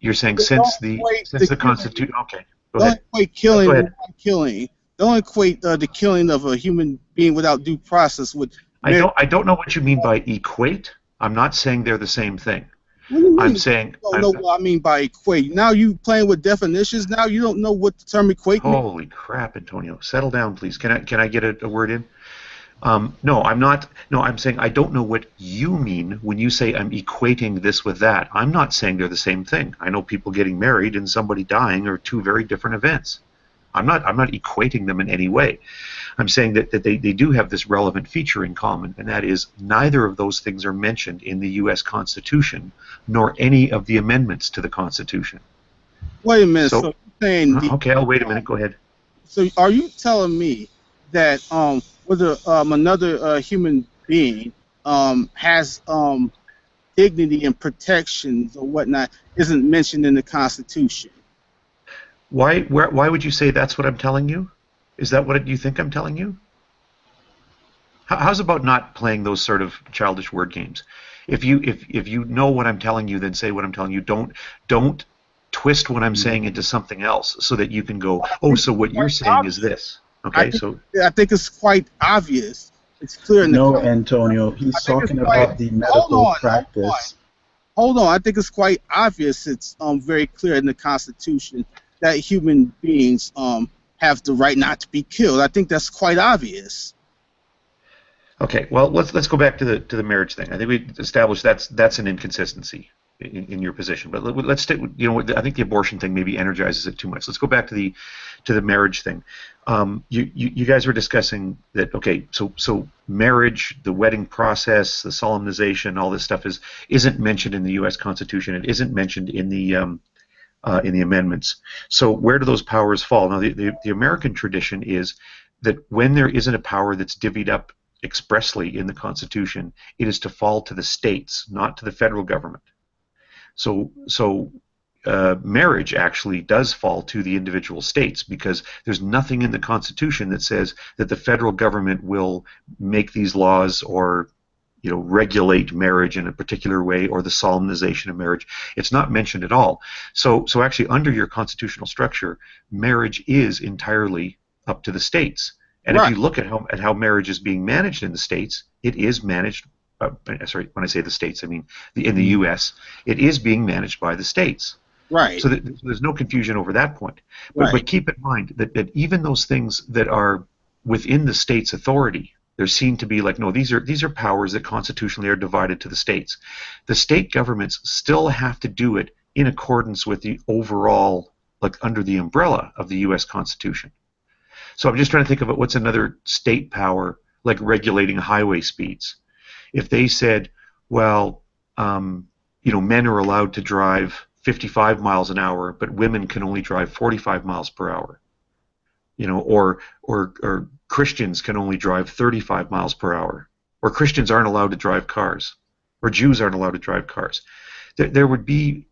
you're saying since the Constitution. Okay, go ahead. Don't equate killing with killing. Don't equate the killing of a human being without due process with. I don't know what you mean by equate. I'm not saying they're the same thing. What do you mean? I'm saying. You don't know what I mean by equate. Now you playing with definitions. Now you don't know what the term equate means. Holy crap, Antonio! Settle down, please. Can I get a word in? No, I'm not. No, I'm saying I don't know what you mean when you say I'm equating this with that. I'm not saying they're the same thing. I know people getting married and somebody dying are two very different events. I'm not equating them in any way. I'm saying that they do have this relevant feature in common, and that is neither of those things are mentioned in the U.S. Constitution, nor any of the amendments to the Constitution. Wait a minute. So So- you're saying Okay, I'll wait a minute. Go ahead. So are you telling me that whether another human being has dignity and protections or whatnot isn't mentioned in the Constitution? Why would you say that's what I'm telling you? Is that what you think I'm telling you? How's about not playing those sort of childish word games? If you know what I'm telling you, then say what I'm telling you. Don't twist what I'm saying into something else so that you can go, oh, so what you're saying is this. Okay, I think it's quite obvious. It's clear in the No, Constitution. Antonio, he's I think talking it's quite- about the medical practice. Hold on. I think it's quite obvious. It's very clear in the Constitution that human beings have the right not to be killed. I think that's quite obvious. Okay, well let's go back to the marriage thing. I think we established that's an inconsistency in your position. But let's stick. I think the abortion thing maybe energizes it too much. Let's go back to the marriage thing. You guys were discussing that. Okay, so marriage, the wedding process, the solemnization, all this stuff isn't mentioned in the U.S. Constitution. It isn't mentioned in the amendments. So where do those powers fall? Now the American tradition is that when there isn't a power that's divvied up expressly in the Constitution, it is to fall to the states, not to the federal government. So marriage actually does fall to the individual states because there's nothing in the Constitution that says that the federal government will make these laws or regulate marriage in a particular way or the solemnization of marriage. It's not mentioned at all. So actually under your constitutional structure, marriage is entirely up to the states. And Right. if you look at how marriage is being managed in the states, it is managed. Sorry, when I say the states, I mean in the U.S. It is being managed by the states. Right. So there's no confusion over that point. Right. But keep in mind that even those things that are within the state's authority, they're seen to be like, no, these are powers that constitutionally are divided to the states. The state governments still have to do it in accordance with the overall, like under the umbrella of the U.S. Constitution. So I'm just trying to think of what's another state power like regulating highway speeds. If they said, well, men are allowed to drive 55 miles an hour, but women can only drive 45 miles per hour, or Christians can only drive 35 miles per hour, or Christians aren't allowed to drive cars, or Jews aren't allowed to drive cars. There would be,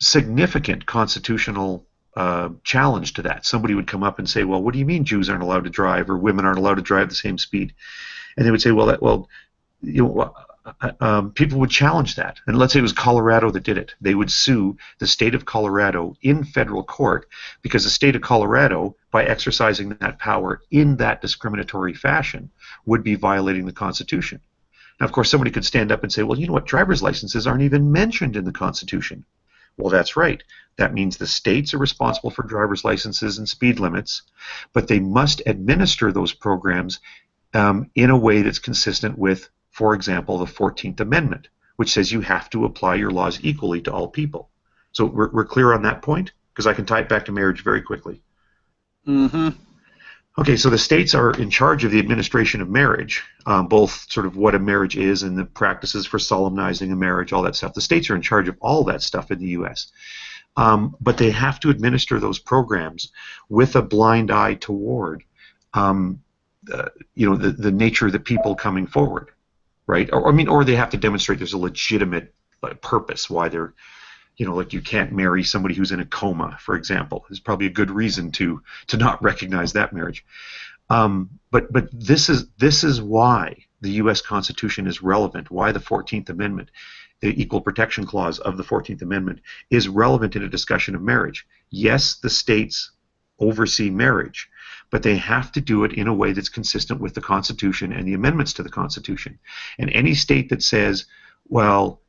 significant constitutional challenge to that. Somebody would come up and say, well, what do you mean Jews aren't allowed to drive, or women aren't allowed to drive the same speed? And they would say, people would challenge that. And let's say it was Colorado that did it. They would sue the state of Colorado in federal court because the state of Colorado, by exercising that power in that discriminatory fashion, would be violating the Constitution. Now, of course, somebody could stand up and say, well, you know what, driver's licenses aren't even mentioned in the Constitution. Well, that's right. That means the states are responsible for driver's licenses and speed limits, but they must administer those programs in a way that's consistent with, for example, the 14th Amendment, which says you have to apply your laws equally to all people. So we're clear on that point? Because I can tie it back to marriage very quickly. Mm-hmm. Okay, so the states are in charge of the administration of marriage, both sort of what a marriage is and the practices for solemnizing a marriage, all that stuff. The states are in charge of all that stuff in the U.S. But they have to administer those programs with a blind eye toward the nature of the people coming forward, right? Or they have to demonstrate there's a legitimate purpose why they're, like you can't marry somebody who's in a coma, for example. There's probably a good reason to not recognize that marriage. But this is why the U.S. Constitution is relevant. Why the 14th Amendment, the Equal Protection Clause of the 14th Amendment, is relevant in a discussion of marriage. Yes, the states oversee marriage, but they have to do it in a way that's consistent with the Constitution and the amendments to the Constitution. And any state that says, well,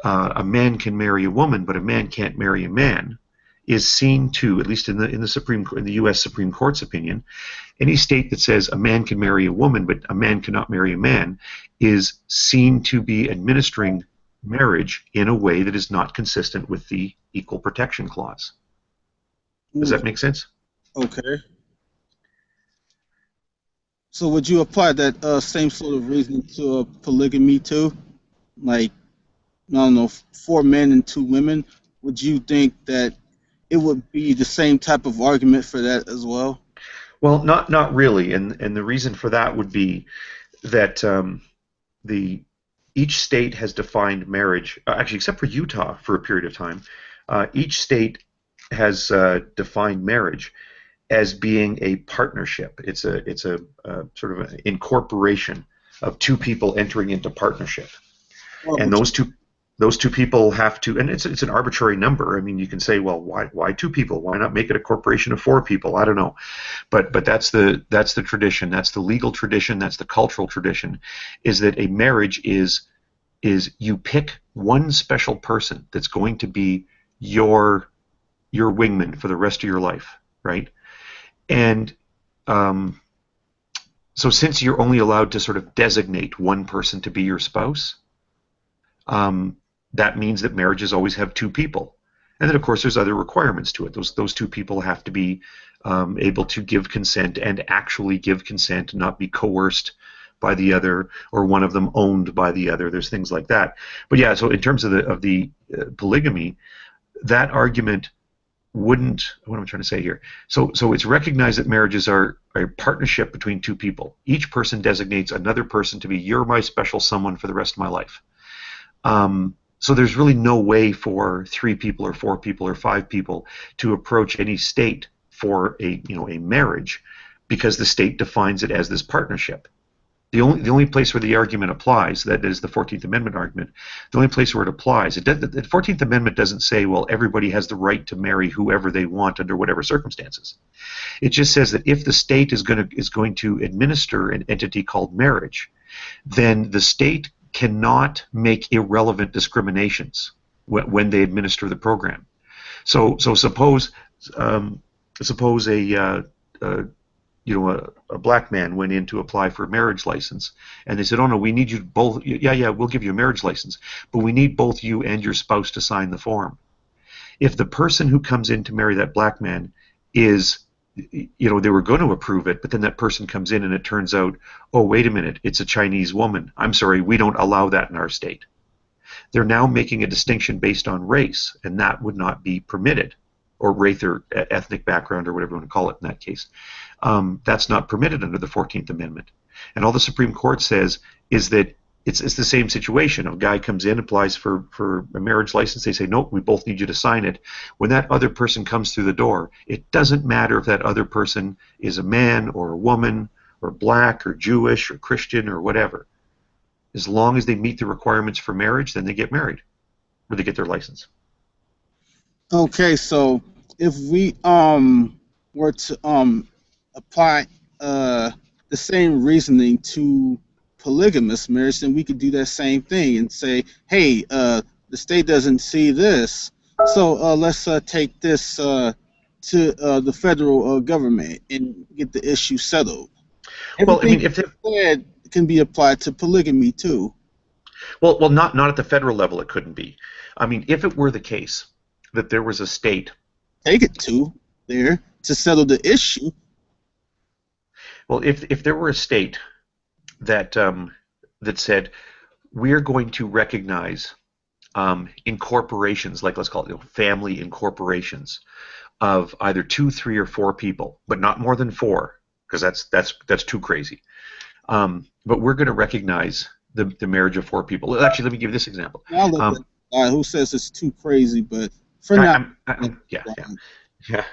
a man can marry a woman, but a man can't marry a man, is seen to, at least in the U.S. Supreme Court's opinion, any state that says a man can marry a woman, but a man cannot marry a man, is seen to be administering marriage in a way that is not consistent with the Equal Protection Clause. Does that make sense? Okay. So would you apply that same sort of reasoning to polygamy too? Like, I don't know, 4 men and 2 women? Would you think that it would be the same type of argument for that as well? Well, not really, and the reason for that would be that each state has defined marriage, actually except for Utah for a period of time, each state has defined marriage as being a partnership. It's a sort of an incorporation of 2 people entering into partnership, and those two people have to, and it's an arbitrary number. I mean, you can say, well, why 2 people? Why not make it a corporation of 4 people? I don't know, but that's the tradition. That's the legal tradition. That's the cultural tradition. Is that a marriage is you pick one special person that's going to be your wingman for the rest of your life, right? And so since you're only allowed to sort of designate one person to be your spouse, that means that marriages always have 2 people. And then, of course, there's other requirements to it. Those 2 people have to be able to give consent and actually give consent, not be coerced by the other, or one of them owned by the other. There's things like that. But yeah, so in terms of the polygamy, that argument wouldn't. What am I trying to say here? So it's recognized that marriages are a partnership between 2 people. Each person designates another person to be, you're my special someone for the rest of my life. So there's really no way for 3 people or 4 people or 5 people to approach any state for a marriage, because the state defines it as this partnership. The only place where the argument applies, that is the 14th Amendment argument, the only place where it applies, the 14th Amendment doesn't say, well, everybody has the right to marry whoever they want under whatever circumstances. It just says that if the state is going to administer an entity called marriage, then the state cannot make irrelevant discriminations when they administer the program. So suppose a black man went in to apply for a marriage license, and they said, oh no, we need you both. Yeah, we'll give you a marriage license, but we need both you and your spouse to sign the form. If the person who comes in to marry that black man is they were going to approve it, but then that person comes in and it turns out, oh, wait a minute, it's a Chinese woman. I'm sorry, we don't allow that in our state. They're now making a distinction based on race, and that would not be permitted, or race or ethnic background or whatever you want to call it in that case. That's not permitted under the 14th Amendment. And all the Supreme Court says is that it's the same situation. A guy comes in, applies for a marriage license. They say, nope, we both need you to sign it. When that other person comes through the door, it doesn't matter if that other person is a man or a woman or black or Jewish or Christian or whatever. As long as they meet the requirements for marriage, then they get married or they get their license. Okay, so if we were to apply the same reasoning to polygamous marriage, then we could do that same thing and say, hey, the state doesn't see this, so let's take this to the federal government and get the issue settled. Well, I mean, Everything said can be applied to polygamy too. Well, not at the federal level. It couldn't be. I mean, if it were the case that there was a state, Take it to there to settle the issue. well, if there were a state that that said we're going to recognize incorporations, like let's call it family incorporations of either 2, 3, or 4 people, but not more than 4, because that's too crazy. But we're going to recognize the marriage of 4 people. Actually, let me give you this example. I'll let the guy who says it's too crazy, but for now, Yeah.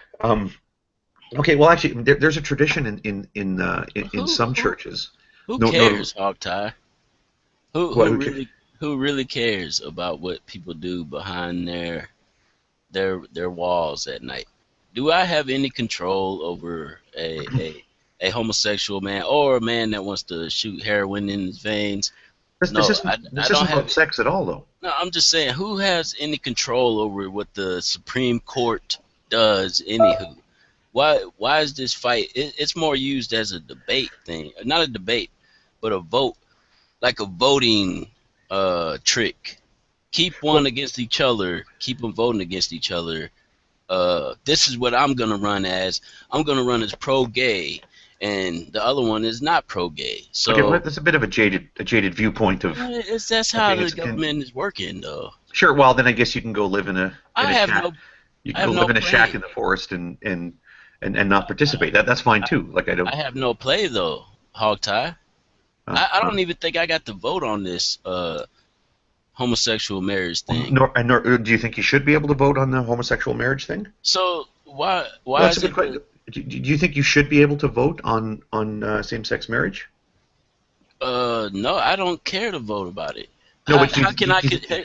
Okay. Well, actually, there's a tradition in some churches. Who No, cares, Hogtie? What, Who who who really cares about what people do behind their walls at night? Do I have any control over a homosexual man or a man that wants to shoot heroin in his veins? This isn't about sex at all, though. No, I'm just saying, who has any control over what the Supreme Court does, anywho? Why is this fight? It's more used as a debate thing, not a debate, but a vote, like a voting trick. Keep one against each other. Keep them voting against each other. This is what I'm gonna run as. I'm gonna run as pro-gay, and the other one is not pro-gay. So Okay, well, that's a bit of a jaded viewpoint of. that's how the government is working, though. Sure. Well, then I guess you can go live in a shack. You can go live in a shack in the forest and not participate. That's fine too. Like I have no play though, Hogtie. I don't even think I got to vote on this homosexual marriage thing. Nor do you think you should be able to vote on the homosexual marriage thing? So why That's is a good question. Do you think you should be able to vote on same-sex marriage? No, I don't care to vote about it. No, how, but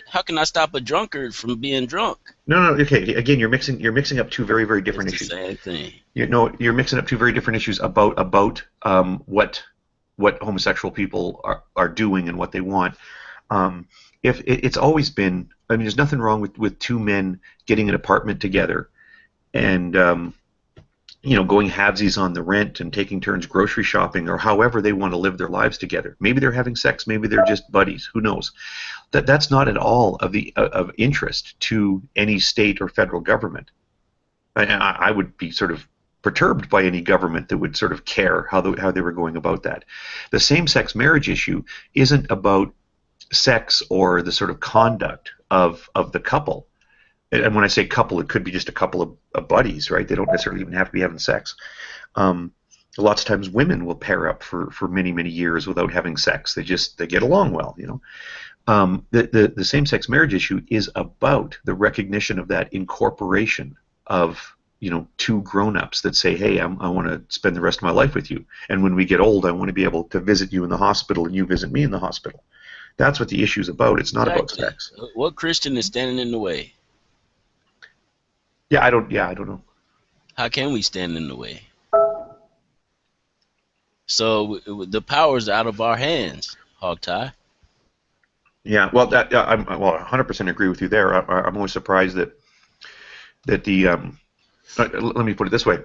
how can I stop a drunkard from being drunk? No. Okay. Again, you're mixing up two very, very different It's issues. the same thing. You're mixing up two very different issues about what homosexual people are doing and what they want. If it's always been, I mean, there's nothing wrong with 2 men getting an apartment together, and going halvesies on the rent and taking turns grocery shopping, or however they want to live their lives together. Maybe they're having sex, maybe they're just buddies. Who knows? That's not at all of interest to any state or federal government. I would be sort of perturbed by any government that would sort of care how they were going about that. The same-sex marriage issue isn't about sex or the sort of conduct of the couple. And when I say couple, it could be just a couple of buddies, right? They don't necessarily even have to be having sex. Lots of times women will pair up for many, many years without having sex. They get along well, The same-sex marriage issue is about the recognition of that incorporation of 2 grown-ups that say, hey, I want to spend the rest of my life with you. And when we get old, I want to be able to visit you in the hospital and you visit me in the hospital. That's what the issue's about. It's not about sex. What Christian is standing in the way? Yeah, I don't know. How can we stand in the way? So the power's out of our hands, Hogtie. Yeah, well, I'm 100% agree with you there. I'm always surprised that the let me put it this way.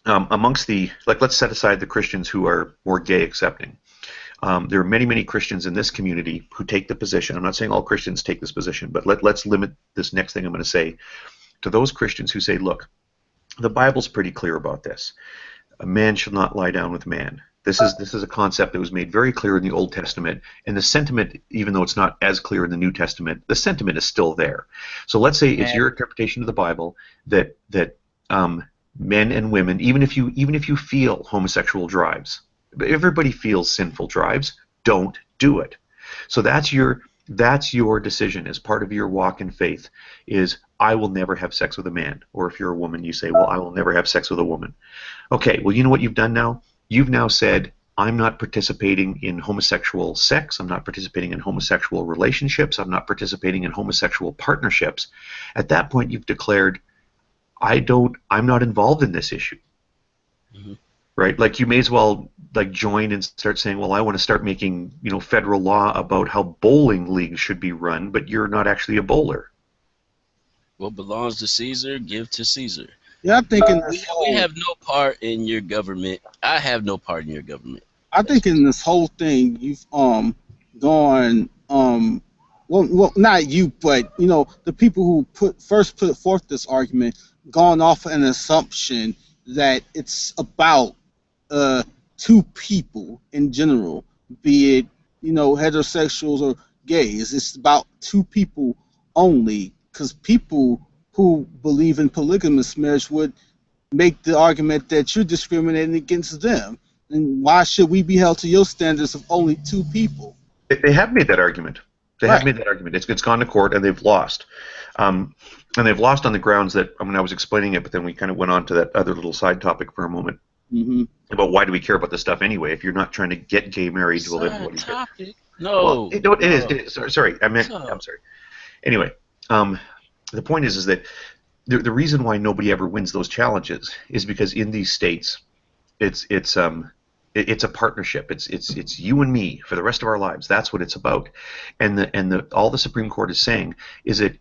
Amongst let's set aside the Christians who are more gay accepting. There are many, many Christians in this community who take the position. I'm not saying all Christians take this position, but let's limit this next thing I'm going to say to those Christians who say, look, The Bible's pretty clear about this. A man shall not lie down with man. This is a concept that was made very clear in the Old Testament, and the sentiment, even though it's not as clear in the New Testament, the sentiment is still there. So let's say it's your interpretation of the Bible that men and women, even if you feel homosexual drives, everybody feels sinful drives, don't do it. So that's your decision as part of your walk in faith is I will never have sex with a man. Or if you're a woman, you say, well, I will never have sex with a woman. Okay, well, you know what you've done now? You've now said, I'm not participating in homosexual sex. I'm not participating in homosexual relationships. I'm not participating in homosexual partnerships. At that point, you've declared, I'm not involved in this issue. Mm-hmm. Right? Like you may as well like join and start saying, well, I want to start making, federal law about how bowling leagues should be run, but you're not actually a bowler. What belongs to Caesar, give to Caesar. Yeah, I'm thinking we have no part in your government. I have no part in your government. I think in this whole thing, you've gone well, not you, but the people who first put forth this argument, gone off an assumption that it's about two people in general, be it heterosexuals or gays. It's about two people only, because people who believe in polygamous marriage would make the argument that you're discriminating against them. And why should we be held to your standards of only two people? They have made that argument. They have made that argument. It's gone to court and they've lost. And they've lost on the grounds that, I was explaining it, but then we kind of went on to that other little side topic for a moment about why do we care about this stuff anyway if you're not trying to get gay married to live what topic? No. Well, it is. Sorry. I'm sorry. Anyway, the point is that the reason why nobody ever wins those challenges is because in these states, it's a partnership. It's you and me for the rest of our lives. That's what it's about. And all the Supreme Court is saying is that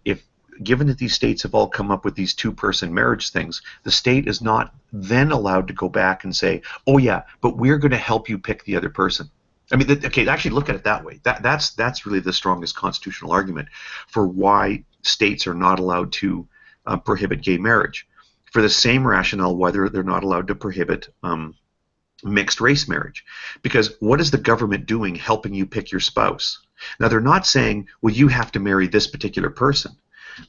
given that these states have all come up with these two-person marriage things, the state is not then allowed to go back and say, oh yeah, but we're going to help you pick the other person. Actually look at it that way. That's really the strongest constitutional argument for why states are not allowed to prohibit gay marriage. For the same rationale why they're not allowed to prohibit mixed race marriage. Because what is the government doing helping you pick your spouse? Now they're not saying, well, you have to marry this particular person,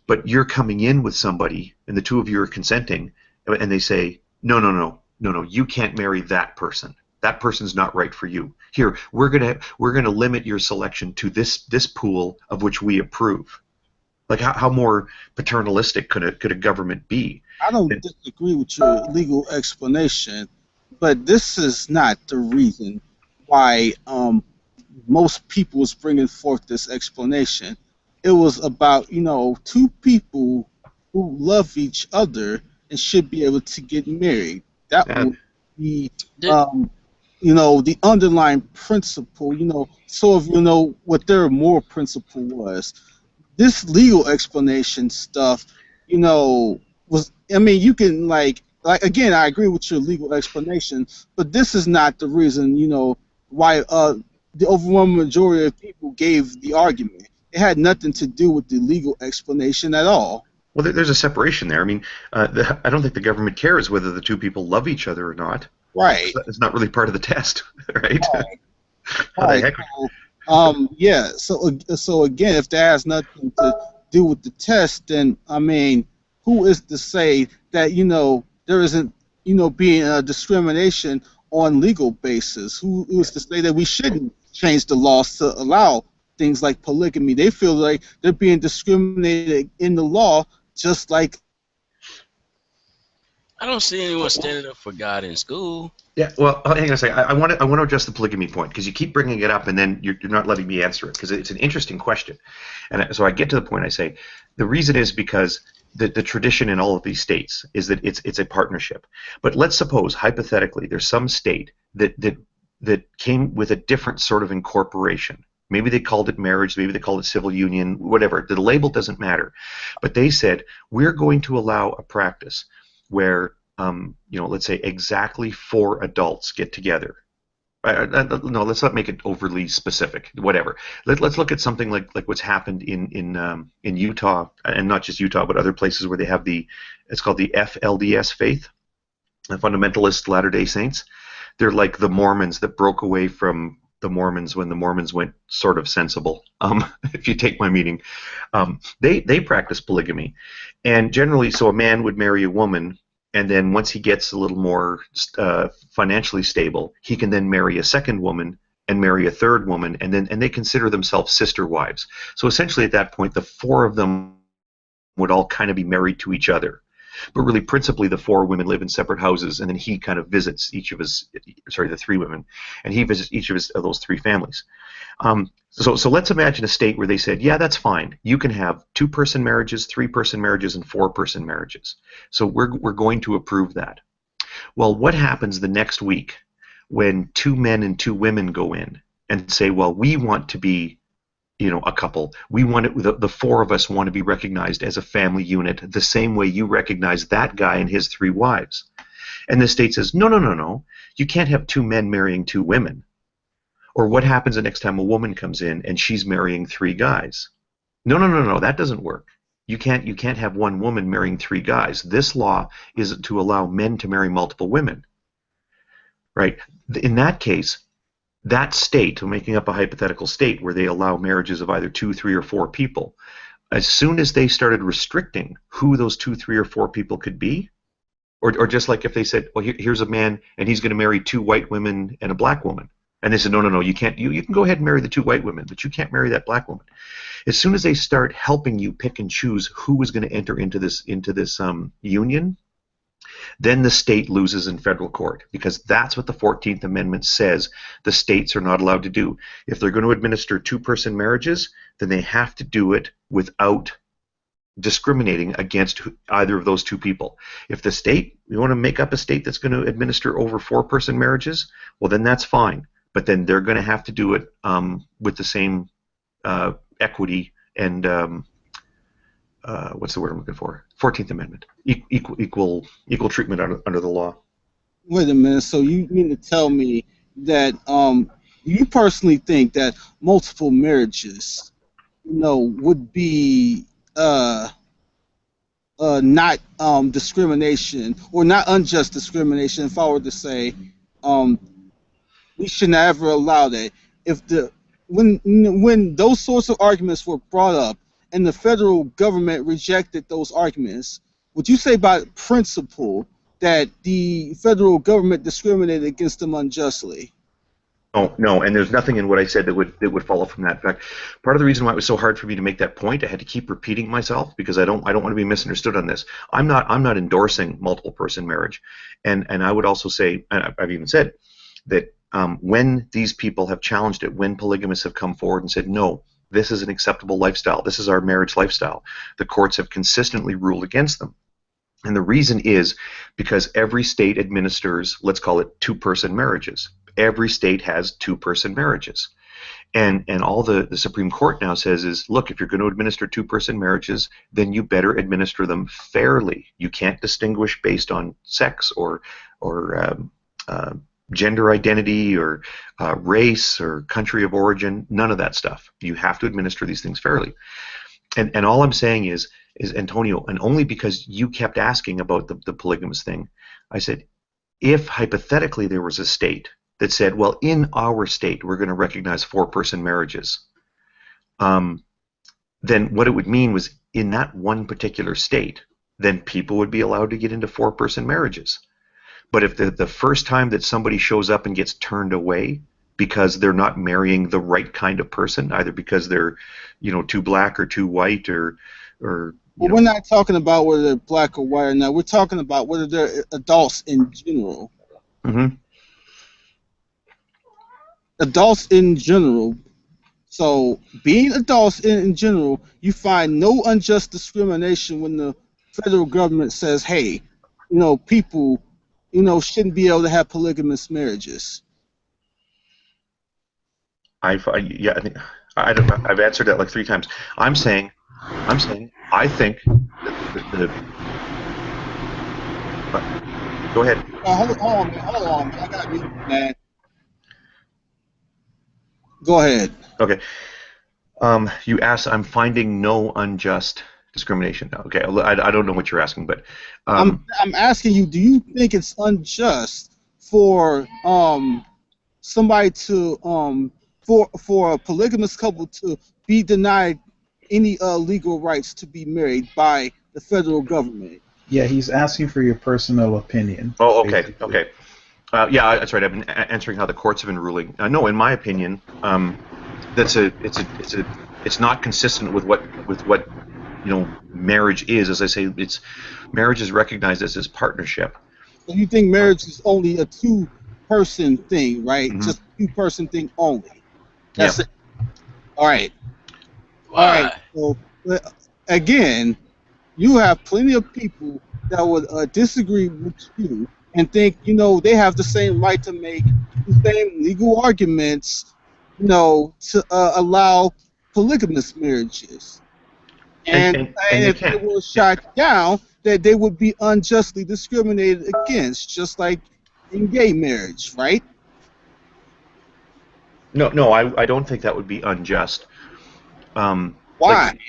but you're coming in with somebody and the two of you are consenting and they say, no, you can't marry that person. That person's not right for you. Here, we're gonna limit your selection to this pool of which we approve. Like how more paternalistic could a government be? I don't disagree with your legal explanation, but this is not the reason why most people was bringing forth this explanation. It was about two people who love each other and should be able to get married. That would be the underlying principle. So if what their moral principle was. This legal explanation stuff, was, you can like again, I agree with your legal explanation, but this is not the reason, why the overwhelming majority of people gave the argument. It had nothing to do with the legal explanation at all. Well, there's a separation there. I don't think the government cares whether the two people love each other or not. Right. It's not really part of the test, right? Right. Yeah. So again, if that has nothing to do with the test, then who is to say that there isn't being a discrimination on legal basis? Who is to say that we shouldn't change the laws to allow things like polygamy? They feel like they're being discriminated in the law, just like. I don't see anyone standing up for God in school. Yeah, well, hang on a second. I want to address the polygamy point because you keep bringing it up and then you're not letting me answer it because it's an interesting question. And so I get to the point. I say the reason is because the tradition in all of these states is that it's a partnership. But let's suppose hypothetically there's some state that came with a different sort of incorporation. Maybe they called it marriage, maybe they called it civil union, whatever. The label doesn't matter. But they said we're going to allow a practice where let's say exactly 4 adults get together No, let's not make it overly specific. Whatever. Let's look at something like what's happened in Utah, and not just Utah, but other places where they have it's called the FLDS faith, the Fundamentalist Latter-day Saints. They're like the Mormons that broke away from the Mormons when the Mormons went sort of sensible. If you take my meaning, they practice polygamy, and generally, so a man would marry a woman. And then once he gets a little more financially stable, he can then marry a second woman and marry a third woman, and they consider themselves sister wives. So essentially, at that point, the four of them would all kind of be married to each other. But really, principally, the four women live in separate houses, and then he kind of visits the three women, and he visits each of those three families. So let's imagine a state where they said, yeah, that's fine. You can have 2-person marriages, 3-person marriages, and 4-person marriages. So we're going to approve that. Well, what happens the next week when 2 men and 2 women go in and say, well, we want to be, a couple. We want it, the 4 of us want to be recognized as a family unit the same way you recognize that guy and his 3 wives. And the state says, no. You can't have 2 men marrying 2 women. Or what happens the next time a woman comes in and she's marrying 3 guys? No, that doesn't work. You can't have 1 woman marrying 3 guys. This law is to allow men to marry multiple women. Right? In that case, that state, making up a hypothetical state where they allow marriages of either 2, 3, or 4 people, as soon as they started restricting who those 2, 3, or 4 people could be, or just like if they said, well, here's a man and he's going to marry 2 white women and a black woman. And they said, no, you can't. You can go ahead and marry the 2 white women, but you can't marry that black woman. As soon as they start helping you pick and choose who is going to enter into this union, then the state loses in federal court, because that's what the 14th Amendment says the states are not allowed to do. If they're going to administer 2-person marriages, then they have to do it without discriminating against either of those 2 people. If the state, you want to make up a state that's going to administer over 4-person marriages, well, then that's fine. But then they're going to have to do it with the same equity and what's the word I'm looking for? 14th Amendment, equal treatment under the law. Wait a minute. So you mean to tell me that you personally think that multiple marriages, would be not discrimination or not unjust discrimination? If I were to say, we should never allow that. If when those sorts of arguments were brought up and the federal government rejected those arguments, would you say by principle that the federal government discriminated against them unjustly? No, and there's nothing in what I said that would follow from that. In fact, part of the reason why it was so hard for me to make that point, I had to keep repeating myself because I don't want to be misunderstood on this. I'm not endorsing multiple person marriage, and I would also say, I've even said that when these people have challenged it, when polygamists have come forward and said, no, this is an acceptable lifestyle, this is our marriage lifestyle, the courts have consistently ruled against them. And the reason is because every state administers, let's call it 2-person marriages. Every state has 2-person marriages. And all the Supreme Court now says is, look, if you're going to administer 2-person marriages, then you better administer them fairly. You can't distinguish based on sex or gender identity or race or country of origin, none of that stuff. You have to administer these things fairly. And all I'm saying is Antonio, and only because you kept asking about the polygamous thing, I said, if hypothetically there was a state that said, well, in our state we're going to recognize 4-person marriages, then what it would mean was in that one particular state, then people would be allowed to get into 4-person marriages. But if the first time that somebody shows up and gets turned away because they're not marrying the right kind of person, either because they're, too black or too white or well, we're not talking about whether they're black or white or not. We're talking about whether they're adults in general. Mm-hmm. Adults in general. So being adults in general, you find no unjust discrimination when the federal government says, hey, people shouldn't be able to have polygamous marriages. I think I've answered that like 3 times. I'm saying I think go ahead. Hold on, man. I got you, man. Go ahead. Okay. You asked, I'm finding no unjust discrimination. Okay, I don't know what you're asking, but I'm asking you, do you think it's unjust for somebody to for a polygamous couple to be denied any legal rights to be married by the federal government? Yeah, he's asking for your personal opinion. oh, okay, basically. okay. Yeah, that's right. I've been answering how the courts have been ruling. No, in my opinion, it's not consistent with what marriage is. As I say, marriage is recognized as this partnership. So you think marriage is only a two-person thing, right? Mhm. Just a two-person thing only. Yeah. That's it. All right. Why? All right. So again, you have plenty of people that would disagree with you and think, they have the same right to make the same legal arguments, to allow polygamous marriages. And they If they can. were shot down, that they would be unjustly discriminated against, just like in gay marriage, right? No, I don't think that would be unjust. Why? Like,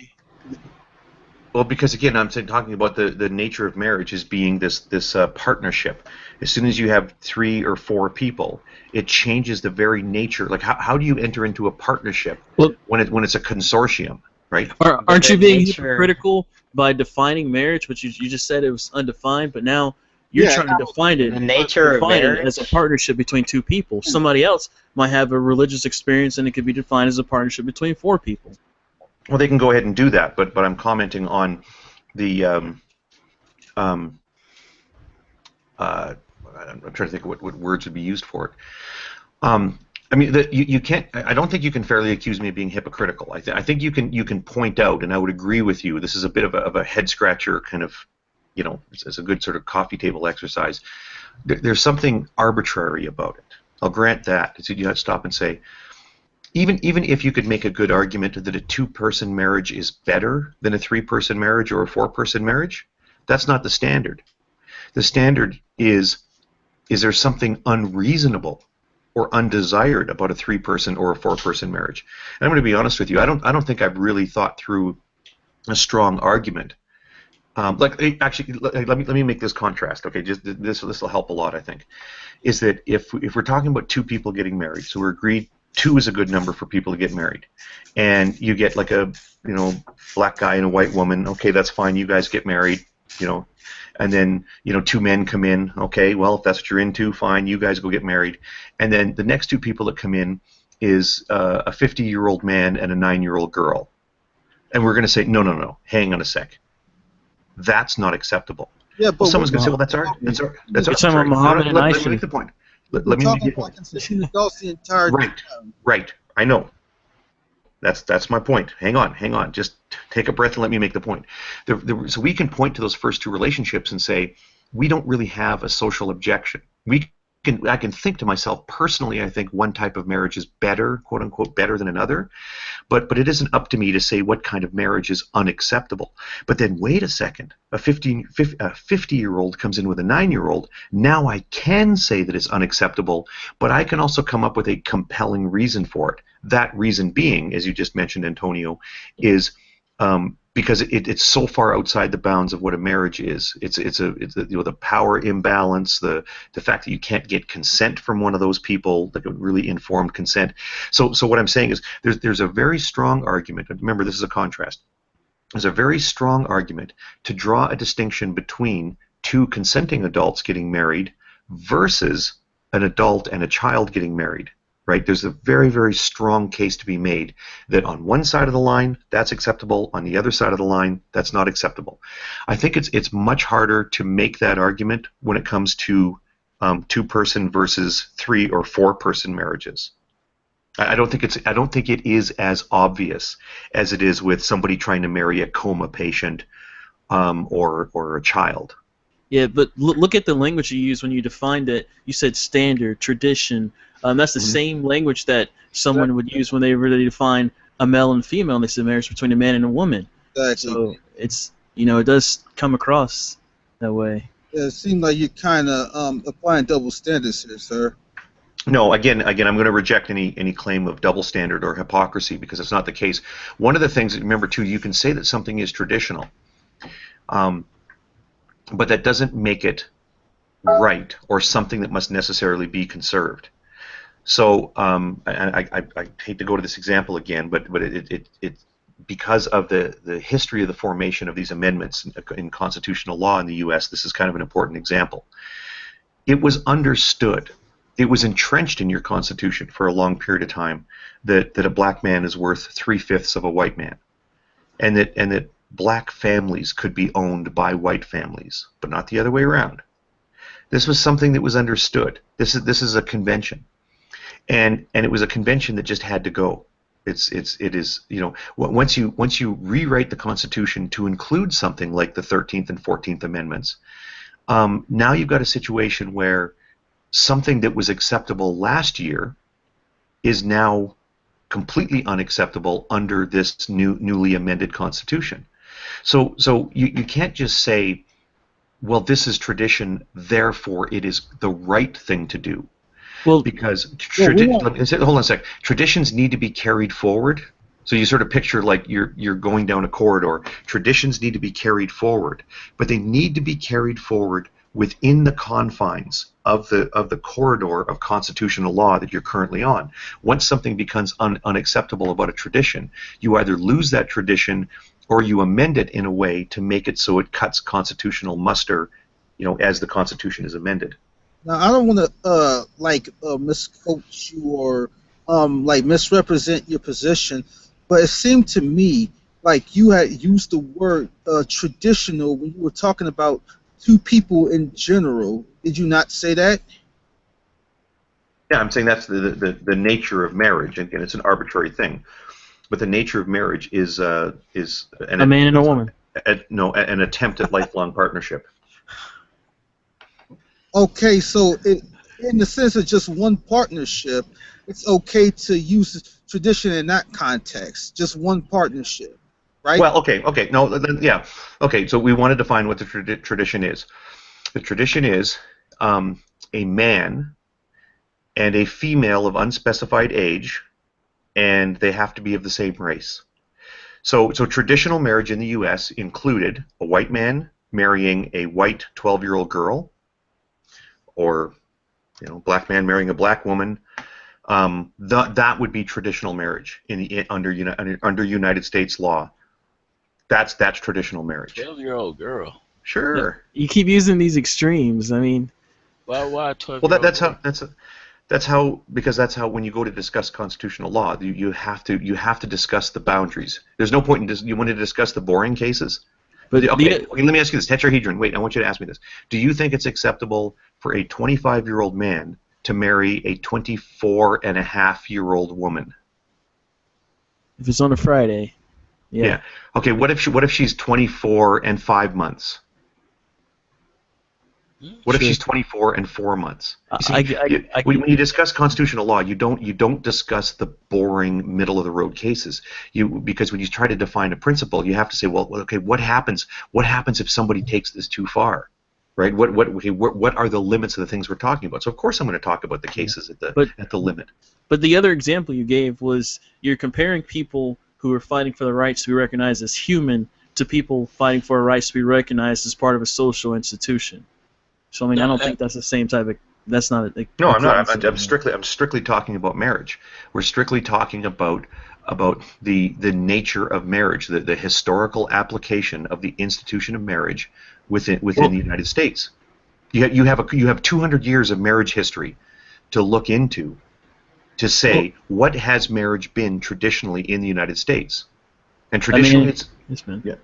well, because again, talking about the nature of marriage as being this partnership. As soon as you have 3 or 4 people, it changes the very nature. Like, how do you enter into a partnership when it's a consortium, right? Aren't you the being nature- hypocritical by defining marriage, which you just said it was undefined, but now you're Yeah, trying to define it, The nature of define it marriage. as a partnership between 2 people. Somebody else might have a religious experience, and it could be defined as a partnership between 4 people. Well, they can go ahead and do that, but I'm commenting on the I'm trying to think of what words would be used for it. I mean, you can't. I don't think you can fairly accuse me of being hypocritical. I think you can point out, and I would agree with you. This is a bit of a head scratcher, kind of, it's a good sort of coffee table exercise. There's something arbitrary about it. I'll grant that. So you have to stop and say, even if you could make a good argument that a 2-person marriage is better than a 3-person marriage or a 4-person marriage, that's not the standard. The standard is there something unreasonable or undesired about a 3-person or a 4-person marriage? And I'm going to be honest with you. I don't think I've really thought through a strong argument. Actually, let me make this contrast. Okay, just this will help a lot. I think is that if we're talking about 2 people getting married, so we're agreed 2 is a good number for people to get married, and you get like a black guy and a white woman. Okay, that's fine. You guys get married. And then 2 men come in. Okay, well, if that's what you're into, fine. You guys go get married. And then the next 2 people that come in is a 50-year-old man and a 9-year-old girl. And we're going to say, no, hang on a sec. That's not acceptable. Yeah, but Well, someone's going to say, well, that's our. You're talking sorry. about Muhammad and Let me Aisha. make the point. Let we're me talking make the about point. consensual adults the entire time. Right. I know. That's my point. Hang on. Just take a breath and let me make the point. So we can point to those first 2 relationships and say we don't really have a social objection. I can think to myself personally. I think one type of marriage is better, quote unquote, better than another. But it isn't up to me to say what kind of marriage is unacceptable. But then wait a second. A 50-year-old comes in with a 9-year-old. Now I can say that it's unacceptable, but I can also come up with a compelling reason for it. That reason being, as you just mentioned, Antonio, is because it's so far outside the bounds of what a marriage is. It's the power imbalance, the fact that you can't get consent from one of those people, like a really informed consent. So what I'm saying is there's a very strong argument. Remember, this is a contrast. There's a very strong argument to draw a distinction between 2 consenting adults getting married versus an adult and a child getting married. Right? There's a very, very strong case to be made that on one side of the line, that's acceptable. On the other side of the line, that's not acceptable. I think it's much harder to make that argument when it comes to 2-person versus 3 or 4-person marriages. I don't think it is as obvious as it is with somebody trying to marry a coma patient or a child. Yeah, but look at the language you used when you defined it. You said standard, tradition. That's the same language that someone would use when they really define a male and female, and they said marriage between a man and a woman. Exactly. So it's it does come across that way. Yeah, it seems like you're kind of applying double standards here, sir. No, again, I'm going to reject any claim of double standard or hypocrisy because it's not the case. One of the things that remember too, you can say that something is traditional, but that doesn't make it right or something that must necessarily be conserved. So I hate to go to this example again, but it because of the history of the formation of these amendments in constitutional law in the U.S., this is kind of an important example. It was understood. It was entrenched in your Constitution for a long period of time that a black man is worth 3/5 of a white man, and that black families could be owned by white families, but not the other way around. This was something that was understood. This is a convention, and it was a convention that just had to go. It is once you rewrite the Constitution to include something like the 13th and 14th Amendments, now you've got a situation where something that was acceptable last year is now completely unacceptable under this newly amended Constitution. So you can't just say, well, this is tradition, therefore it is the right thing to do. Well, Because hold well, on a sec. Traditions need to be carried forward. So you sort of picture like you're going down a corridor. Traditions need to be carried forward, but they need to be carried forward within the confines of the corridor of constitutional law that you're currently on. Once something becomes unacceptable about a tradition, you either lose that tradition or you amend it in a way to make it so it cuts constitutional muster, as the Constitution is amended. Now, I don't want to misquote you or misrepresent your position, but it seemed to me like you had used the word traditional when you were talking about two people in general. Did you not say that? Yeah, I'm saying that's the nature of marriage. Again, it's an arbitrary thing, but the nature of marriage is a man and a woman. An attempt at lifelong partnership. Okay, so in the sense of just one partnership, it's okay to use tradition in that context, just one partnership, right? Well, okay, no, then, yeah, okay. So we want to define what the tradition is. The tradition is a man and a female of unspecified age, and they have to be of the same race. So traditional marriage in the U.S. included a white man marrying a white 12-year-old girl, or black man marrying a black woman. That would be traditional marriage under United States law. That's traditional marriage. 12-year-old girl. Sure. You keep using these extremes. I mean, Why 12-year-old? Well, that's how because that's how when you go to discuss constitutional law, you have to discuss the boundaries. There's no point in you want to discuss the boring cases. but Okay, let me ask you this. Tetrahedron. Wait, I want you to ask me this. Do you think it's acceptable for a 25-year-old man to marry a 24-and-a-half-year-old woman? if it's on a Friday, yeah. Okay. What if she's 24 and 5 months? What if Sure. she's 24 and 4 months? You see, I when you discuss constitutional law, you don't discuss the boring middle of the road cases. Because when you try to define a principle, you have to say, well, okay, what happens? What happens if somebody takes this too far? Right? What are the limits of the things we're talking about? So of course I'm going to talk about the cases at the limit. But the other example you gave was you're comparing people who are fighting for the rights to be recognized as human to people fighting for a rights to be recognized as part of a social institution. So I mean, I don't think that's the same type of. That's not. No, I'm not. I'm strictly talking about marriage. We're strictly talking about the nature of marriage, the historical application of the institution of marriage within the United States. You have 200 years of marriage history to look into to say what has marriage been traditionally in the United States, and traditionally it's been. Yeah.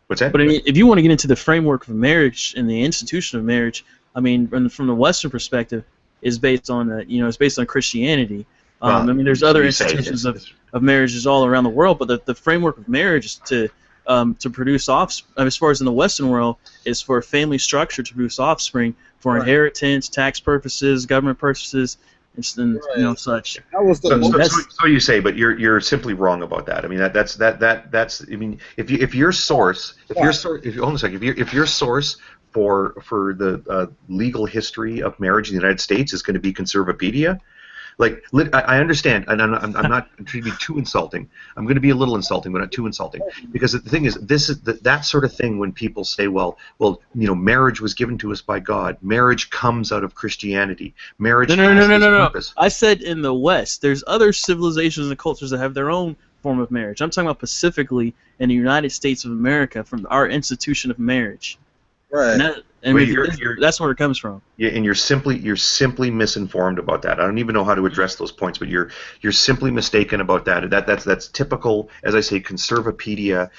What's that? But I mean, if you want to get into the framework of marriage and the institution of marriage, I mean, from the Western perspective, is based on it's based on Christianity. I mean, there's other institutions of marriages all around the world, but the framework of marriage is to produce offspring. As far as in the Western world, is for a family structure to produce offspring for inheritance, tax purposes, government purposes, and such. That was the So you say, but you're simply wrong about that. I mean that's I mean if your source for the legal history of marriage in the United States is going to be Conservapedia, I understand, and I'm not trying to be too insulting. I'm going to be a little insulting, but not too insulting, because the thing is, this is that sort of thing when people say, well, marriage was given to us by God. Marriage comes out of Christianity. Marriage has this purpose. I said in the West. There's other civilizations and cultures that have their own form of marriage. I'm talking about specifically in the United States of America, from our institution of marriage. Right. That's where it comes from. Yeah, and you're simply misinformed about that. I don't even know how to address those points, but you're simply mistaken about that. That's typical, as I say, conservapedia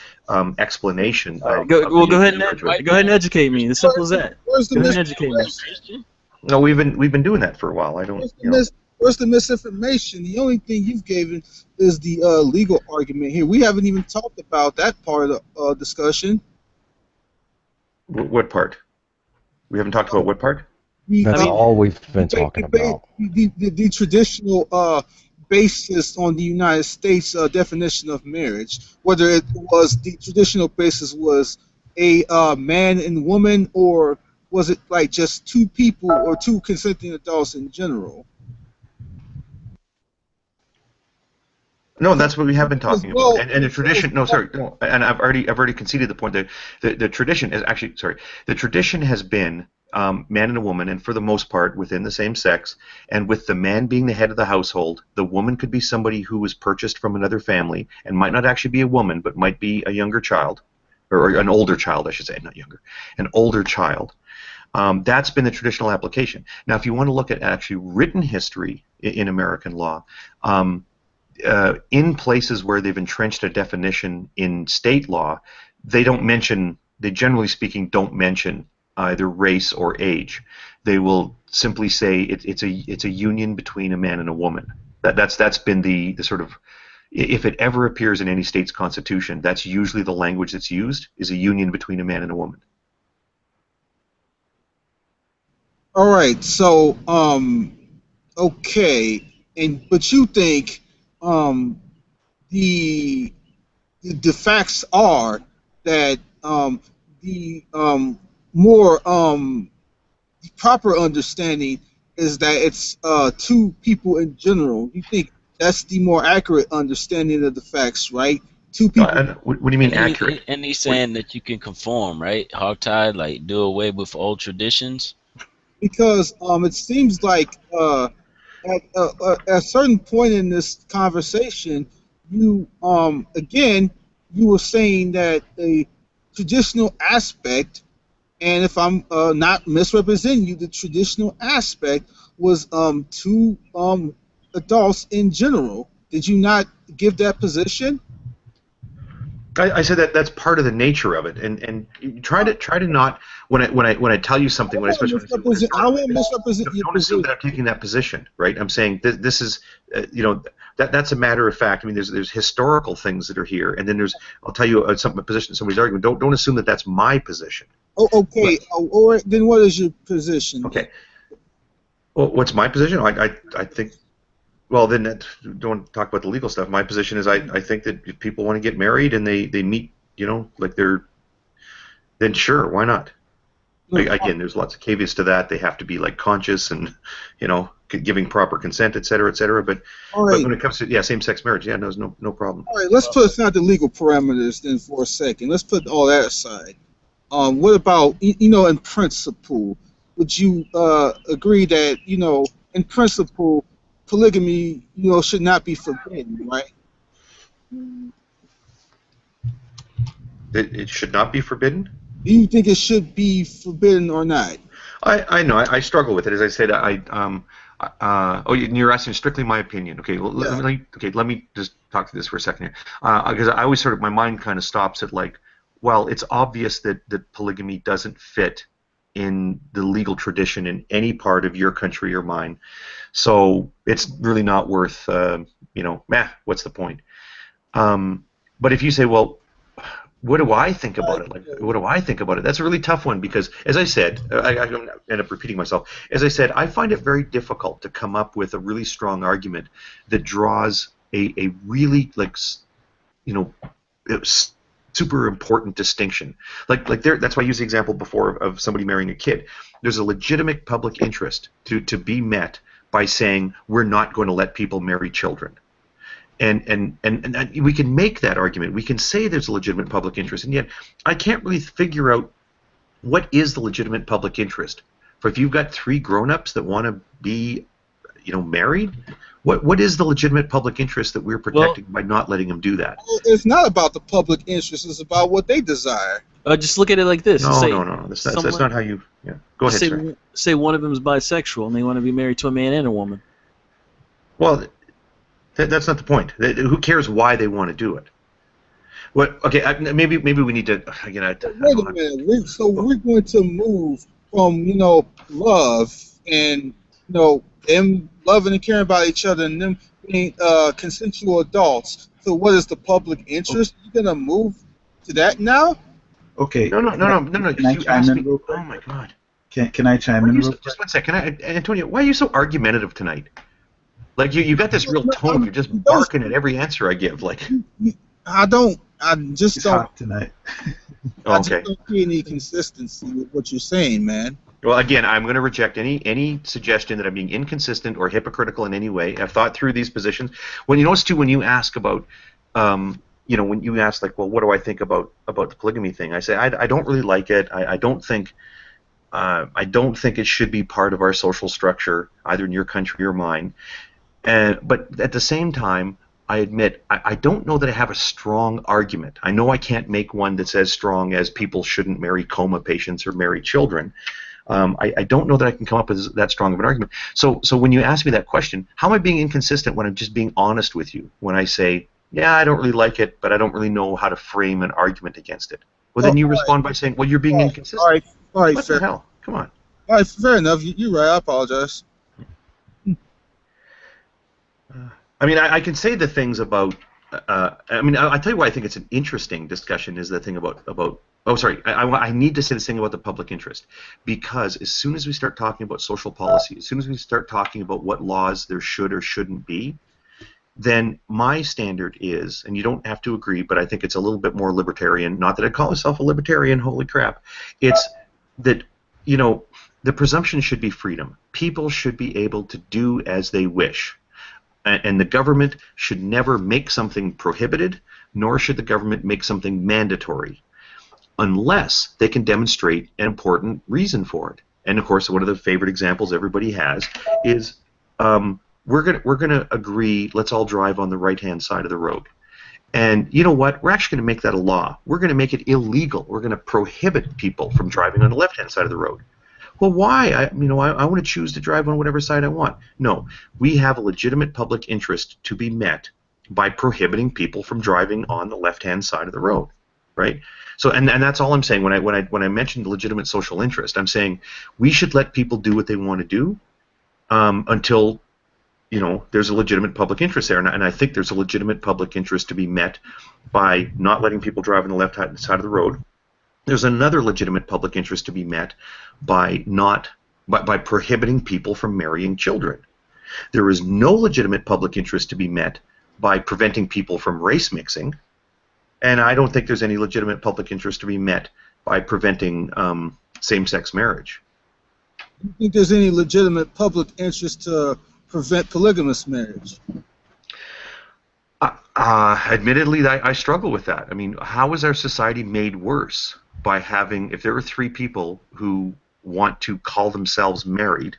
explanation. Go ahead and educate me. As simple as that. Go ahead and educate me. No, we've been doing that for a while. I don't. Where's the misinformation? The only thing you've given is the legal argument here. We haven't even talked about that part of the discussion. What part? We haven't talked about what part? That's all we've been talking about. The traditional basis on the United States definition of marriage, whether it was the traditional basis was a man and woman, or was it like just two people or two consenting adults in general? No, that's what we have been talking about. And the tradition. No, sorry. No, and I've already conceded the point that the tradition is actually the tradition has been man and a woman, and for the most part within the same sex, and with the man being the head of the household, the woman could be somebody who was purchased from another family and might not actually be a woman, but might be a younger child, or an older child, I should say, not younger, an older child. That's been the traditional application. Now, if you want to look at actually written history in American law, in places where they've entrenched a definition in state law, they generally speaking don't mention either race or age. They will simply say it's a union between a man and a woman. That's been the sort of, if it ever appears in any state's constitution, that's usually the language that's used, is a union between a man and a woman. All right, so okay, but you think the facts are that the more the proper understanding is that it's two people in general. You think that's the more accurate understanding of the facts, right? Two people. What do you mean accurate? And he's saying that you can conform, right? Hogtie, like do away with old traditions. Because it seems like at a certain point in this conversation, you were saying that a traditional aspect, and if I'm not misrepresenting you, the traditional aspect was two adults in general. Did you not give that position? I said that's part of the nature of it, and you try to not when I tell you something, when I won't misrepresent you. Don't assume that I'm taking that position, right? I'm saying this is that's a matter of fact. I mean, there's historical things that are here, and then I'll tell you a position somebody's arguing. Don't assume that that's my position. Oh, okay. Or then what is your position? Okay. Well, what's my position? I think. Well, then don't talk about the legal stuff. My position is I think that if people want to get married and they meet, then sure, why not? Again, there's lots of caveats to that. They have to be like conscious and, giving proper consent, et cetera, et cetera. But when it comes to same-sex marriage, there's no problem. All right, let's put aside the legal parameters then for a second. Let's put all that aside. What about in principle? Would you agree that in principle, polygamy, should not be forbidden, right? It should not be forbidden? Do you think it should be forbidden or not? I know. I struggle with it. As I said, you're asking strictly my opinion. Okay. Well, let me just talk to this for a second here, because I always my mind kind of stops at it's obvious that polygamy doesn't fit in the legal tradition in any part of your country or mine. So it's really not worth, what's the point? But if you say, well, what do I think about it? What do I think about it? That's a really tough one because, as I said, I end up repeating myself. As I said, I find it very difficult to come up with a really strong argument that draws a really, super important distinction. That's why I used the example before of somebody marrying a kid. There's a legitimate public interest to be met by saying we're not going to let people marry children. And we can make that argument. We can say there's a legitimate public interest, and yet I can't really figure out what is the legitimate public interest. For if you've got 3 grown-ups that want to be, married, what is the legitimate public interest that we're protecting by not letting them do that? It's not about the public interest. It's about what they desire. Just look at it like this. No, Say no. That's not how you. Yeah. Go ahead, sir. Say one of them is bisexual and they want to be married to a man and a woman. Well, that's not the point. Who cares why they want to do it? What? Okay, maybe we need to again. Wait a minute. So we're going to move from love and them loving and caring about each other and them being consensual adults. So what is the public interest? You're gonna move to that now? Okay. No. Can I chime in real quick? Oh my God. Can I chime in real quick? Just one second, Antonio. Why are you so argumentative tonight? Like you got this real tone. You're just barking at every answer I give. Like I just It's don't. hot tonight. I okay. just don't see any consistency with what you're saying, man. Well, again, I'm going to reject any suggestion that I'm being inconsistent or hypocritical in any way. I've thought through these positions. When you notice too, when you ask about, when you ask like, well, what do I think about the polygamy thing? I say I don't really like it. I don't think it should be part of our social structure, either in your country or mine. But at the same time, I admit I don't know that I have a strong argument. I know I can't make one that's as strong as people shouldn't marry coma patients or marry children. I don't know that I can come up with that strong of an argument. So when you ask me that question, how am I being inconsistent when I'm just being honest with you? When I say, yeah, I don't really like it, but I don't really know how to frame an argument against it. Well, then you respond by saying, well, you're being inconsistent. All right, What fair. the hell? Come on. All right, fair enough. You're right. I apologize. I mean, I can say the things about. I'll tell you why I think it's an interesting discussion is the thing about. Oh, sorry. I need to say this thing about the public interest because as soon as we start talking about social policy, as soon as we start talking about what laws there should or shouldn't be, then my standard is, and you don't have to agree, but I think it's a little bit more libertarian. Not that I call myself a libertarian. Holy crap! It's that the presumption should be freedom. People should be able to do as they wish. And the government should never make something prohibited, nor should the government make something mandatory, unless they can demonstrate an important reason for it. And of course, one of the favorite examples everybody has is we're gonna agree. Let's all drive on the right-hand side of the road. And you know what? We're actually going to make that a law. We're going to make it illegal. We're going to prohibit people from driving on the left-hand side of the road. Well, why? I want to choose to drive on whatever side I want. No, we have a legitimate public interest to be met by prohibiting people from driving on the left-hand side of the road, right? So, and that's all I'm saying when I mentioned the legitimate social interest. I'm saying we should let people do what they want to do until there's a legitimate public interest there, and I think there's a legitimate public interest to be met by not letting people drive on the left-hand side of the road. There's another legitimate public interest to be met by prohibiting people from marrying children. There is no legitimate public interest to be met by preventing people from race mixing, and I don't think there's any legitimate public interest to be met by preventing same-sex marriage. Do you think there's any legitimate public interest to prevent polygamous marriage? Admittedly, I struggle with that. I mean, how is our society made worse by having, if there are 3 people who want to call themselves married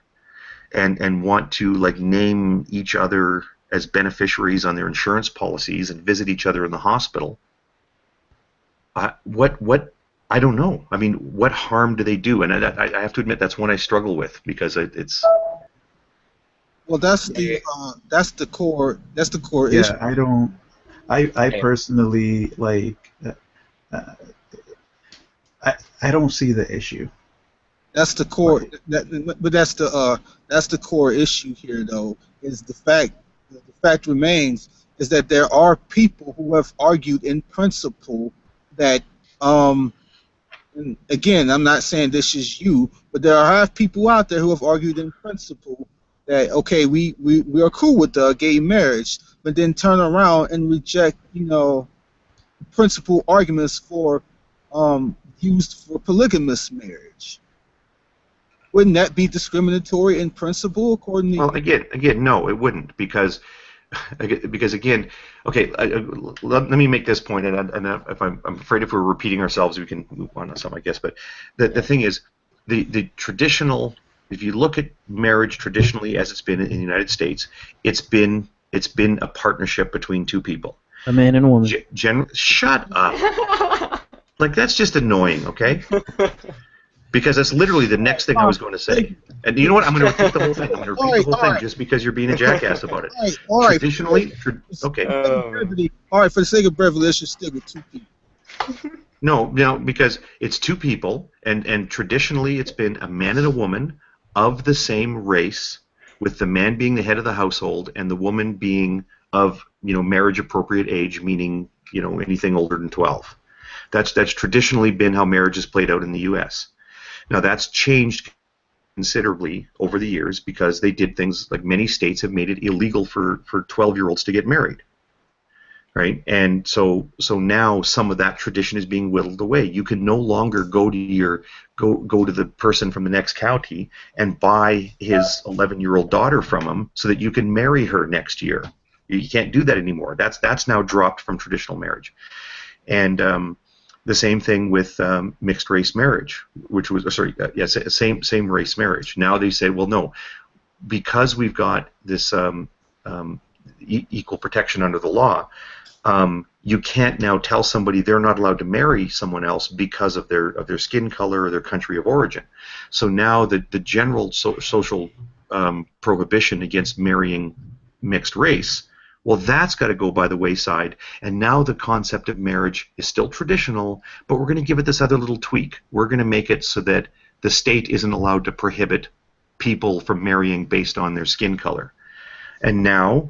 and want to name each other as beneficiaries on their insurance policies and visit each other in the hospital, what I don't know. I mean, what harm do they do? And I have to admit that's one I struggle with because it's. Well, that's the core issue. Yeah, I personally I don't see the issue. That's the core. But that's the core issue here, though. Is the fact remains is that there are people who have argued in principle that and again, I'm not saying this is you, but there are people out there who have argued in principle that okay, we are cool with gay marriage, but then turn around and reject principle arguments for used for polygamous marriage. Wouldn't that be discriminatory in principle, according to Well, again, no, it wouldn't, because again, okay, let me make this point, and if I'm afraid if we're repeating ourselves, we can move on to some, I guess. But the thing is, the traditional, if you look at marriage traditionally as it's been in the United States, it's been a partnership between two people. A man and a woman. Shut up. Like, that's just annoying, okay? Because that's literally the next thing I was going to say. And you know what? I'm going to repeat the whole thing. I'm going to repeat the whole thing just because you're being a jackass about it. All right. Traditionally, okay. All right, for the sake of brevity, let's just stick with two people. No, because it's two people, and traditionally it's been a man and a woman of the same race, with the man being the head of the household and the woman being of, marriage appropriate age, meaning, anything older than 12. That's traditionally been how marriage is played out in the U.S. Now, that's changed considerably over the years because they did things like many states have made it illegal for 12-year-olds to get married, right? And so now some of that tradition is being whittled away. You can no longer go to the person from the next county and buy his 11-year-old daughter from him so that you can marry her next year. You can't do that anymore. That's now dropped from traditional marriage, and the same thing with mixed race marriage, which was same race marriage. Now they say, well, no, because we've got this equal protection under the law, you can't now tell somebody they're not allowed to marry someone else because of their skin color or their country of origin. So now the general social prohibition against marrying mixed race, well, that's got to go by the wayside, and now the concept of marriage is still traditional, but we're going to give it this other little tweak. We're going to make it so that the state isn't allowed to prohibit people from marrying based on their skin color. And now,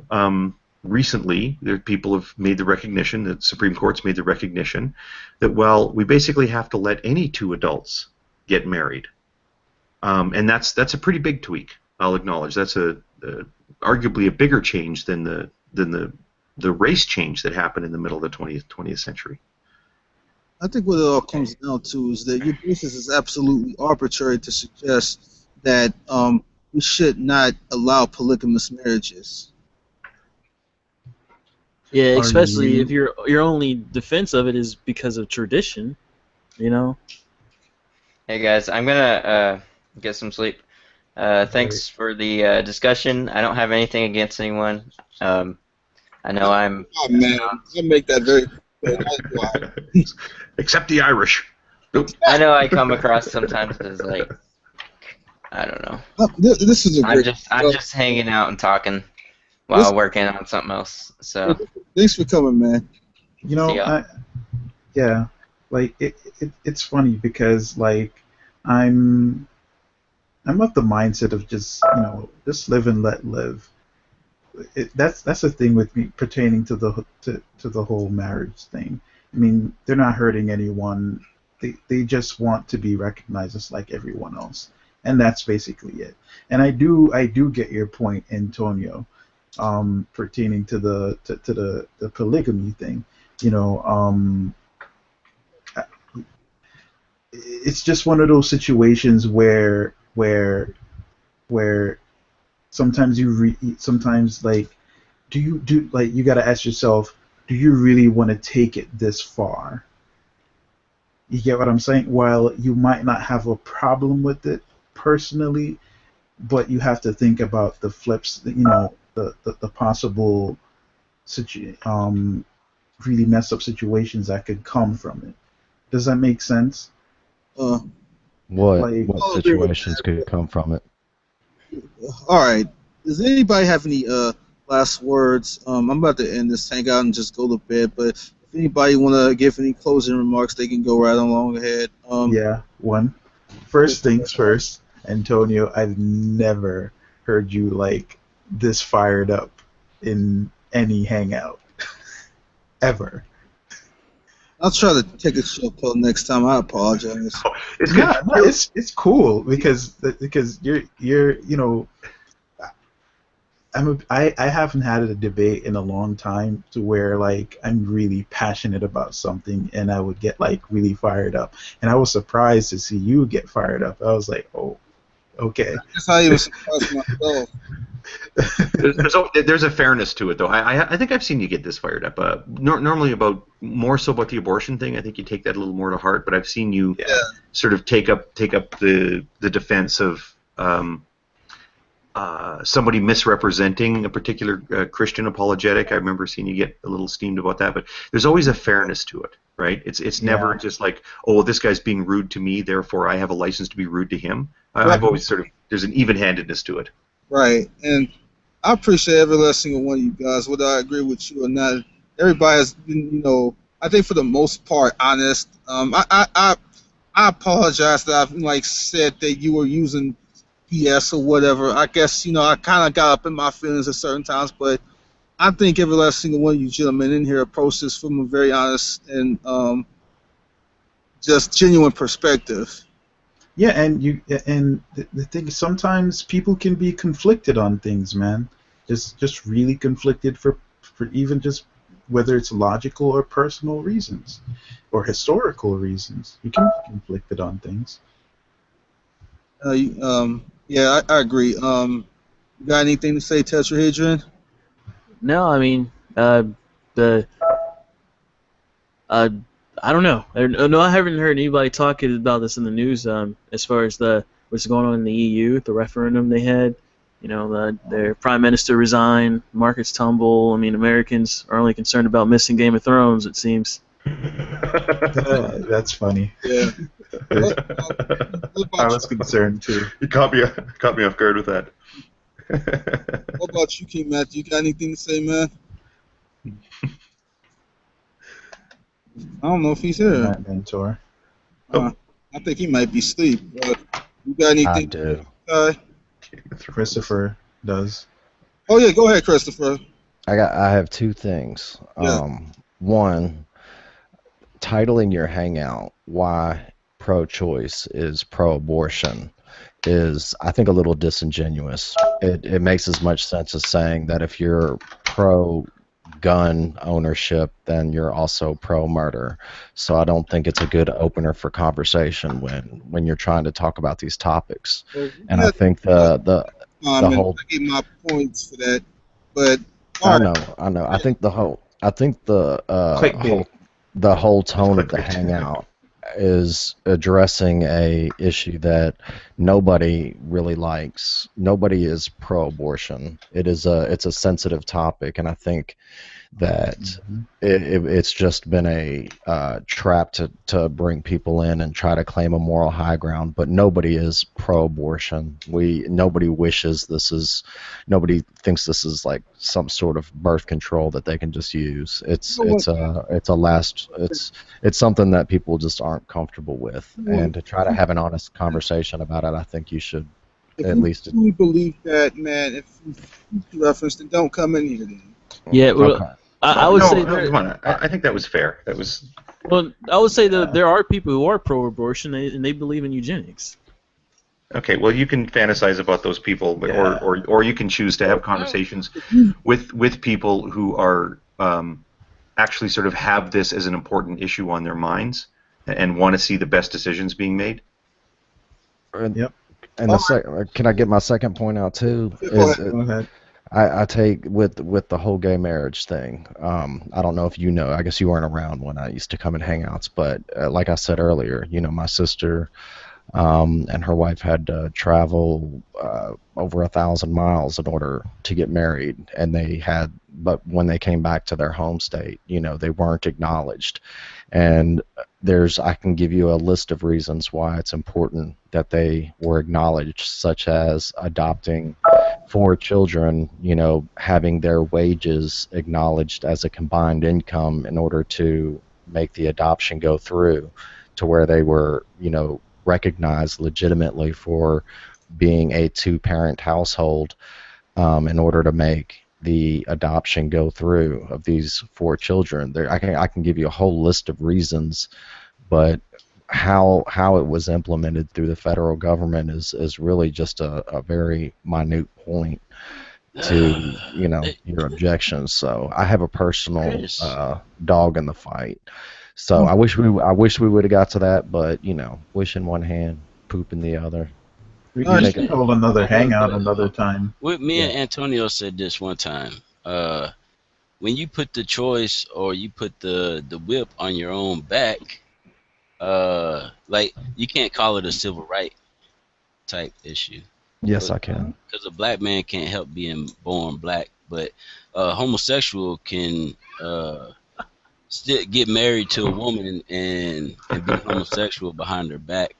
recently, people have made the recognition, the Supreme Court's made the recognition, that, well, we basically have to let any two adults get married. And that's a pretty big tweak, I'll acknowledge. That's arguably a bigger change than the race change that happened in the middle of the 20th century. I think what it all comes down to is that your basis is absolutely arbitrary to suggest that we should not allow polygamous marriages. Yeah, especially if your only defense of it is because of tradition, Hey guys, I'm gonna get some sleep. Thanks for the discussion. I don't have anything against anyone. I know I'm. Oh man, you make that very clear. Except the Irish. Nope. I know I come across sometimes as like, I don't know. This is a great. I'm just hanging out and talking while working on something else. So. Thanks for coming, man. It's funny because like I'm of the mindset of just live and let live. That's the thing with me pertaining to the whole marriage thing. I mean, they're not hurting anyone. They just want to be recognized just like everyone else, and that's basically it. And I do get your point, Antonio, pertaining to the polygamy thing. It's just one of those situations where sometimes sometimes like you got to ask yourself, do you really want to take it this far? You get what I'm saying? While you might not have a problem with it personally, but you have to think about the flips, the possible really messed up situations that could come from it. Does that make sense? What situations could come from it? All right. Does anybody have any last words? I'm about to end this hangout and just go to bed. But if anybody want to give any closing remarks, they can go right along ahead. One. First things first, Antonio. I've never heard you like this fired up in any hangout ever. I'll try to take a short pill next time. I apologize. It's good. It's cool because you're I haven't had a debate in a long time to where like I'm really passionate about something and I would get like really fired up, and I was surprised to see you get fired up. I was like, oh, Okay. That's not even surprised myself. There's a fairness to it, though. I think I've seen you get this fired up. Normally, about more so about the abortion thing, I think you take that a little more to heart. But I've seen you sort of take up the defense of somebody misrepresenting a particular Christian apologetic. I remember seeing you get a little steamed about that. But there's always a fairness to it, right? It's never just like, oh, this guy's being rude to me, therefore I have a license to be rude to him. I've always sort of, there's an even-handedness to it. Right, and I appreciate every last single one of you guys, whether I agree with you or not. Everybody has been, I think for the most part, honest. I apologize that I've said that you were using BS or whatever. I guess I kind of got up in my feelings at certain times, but I think every last single one of you gentlemen in here approached this from a very honest and just genuine perspective. Yeah, and the thing is, sometimes people can be conflicted on things, man. Just really conflicted for even just whether it's logical or personal reasons or historical reasons. You can be conflicted on things. Yeah, I agree. You got anything to say, Tetrahedron? No, I mean, I don't know. No, I haven't heard anybody talking about this in the news. As far as what's going on in the EU, the referendum they had, their prime minister resigned, markets tumble. I mean, Americans are only concerned about missing Game of Thrones, it seems. That's funny. Yeah. I was concerned too. You caught me off guard with that. What about you, King Matthew? You got anything to say, man? I don't know if he's here. My mentor. I think he might be asleep. You got anything? I do. Christopher does. Oh yeah, go ahead, Christopher. I have two things. Yeah. One, titling your hangout "Why Pro-Choice is Pro-Abortion" is, I think, a little disingenuous. It makes as much sense as saying that if you're pro-gun ownership, then you're also pro-murder. So I don't think it's a good opener for conversation when you're trying to talk about these topics. Well, And I think the whole, I gave my points for that, but I know. I think the whole tone of the hangout is addressing a issue that nobody really likes. Nobody is pro-abortion. It's a sensitive topic, and I think that it's just been a trap to bring people in and try to claim a moral high ground. But nobody is pro-abortion. Nobody thinks this is like some sort of birth control that they can just use. It's something that people just aren't comfortable with. And to try to have an honest conversation about it, I think you should at least. If you believe that, man, if you reference, then don't come in here then. Yeah, well, Okay. I would say come on. I think that was fair. That was. Well, I would say that there are people who are pro-abortion and they believe in eugenics. Okay, well, you can fantasize about those people, but, or you can choose to have conversations with people who are actually sort of have this as an important issue on their minds and want to see the best decisions being made. Yep. And can I get my second point out too? Go ahead. I take with the whole gay marriage thing. I don't know if you know. I guess you weren't around when I used to come in hangouts, but like I said earlier, my sister and her wife had to travel over 1,000 miles in order to get married, and but when they came back to their home state, they weren't acknowledged. And I can give you a list of reasons why it's important that they were acknowledged, such as adopting 4 children, having their wages acknowledged as a combined income in order to make the adoption go through to where they were, recognized legitimately for being a 2-parent household in order to make the adoption go through of these 4 children. I can give you a whole list of reasons, but how it was implemented through the federal government is really just a very minute point to your objections. So I have a personal dog in the fight. So I wish we would have got to that, but wish in one hand, poop in the other. We All right. can hold another hangout another time. Me and Antonio said this one time. When you put the choice or you put the whip on your own back, like you can't call it a civil right type issue. Yes, I can. Because a black man can't help being born black, but a homosexual can still get married to a woman and be homosexual behind her back.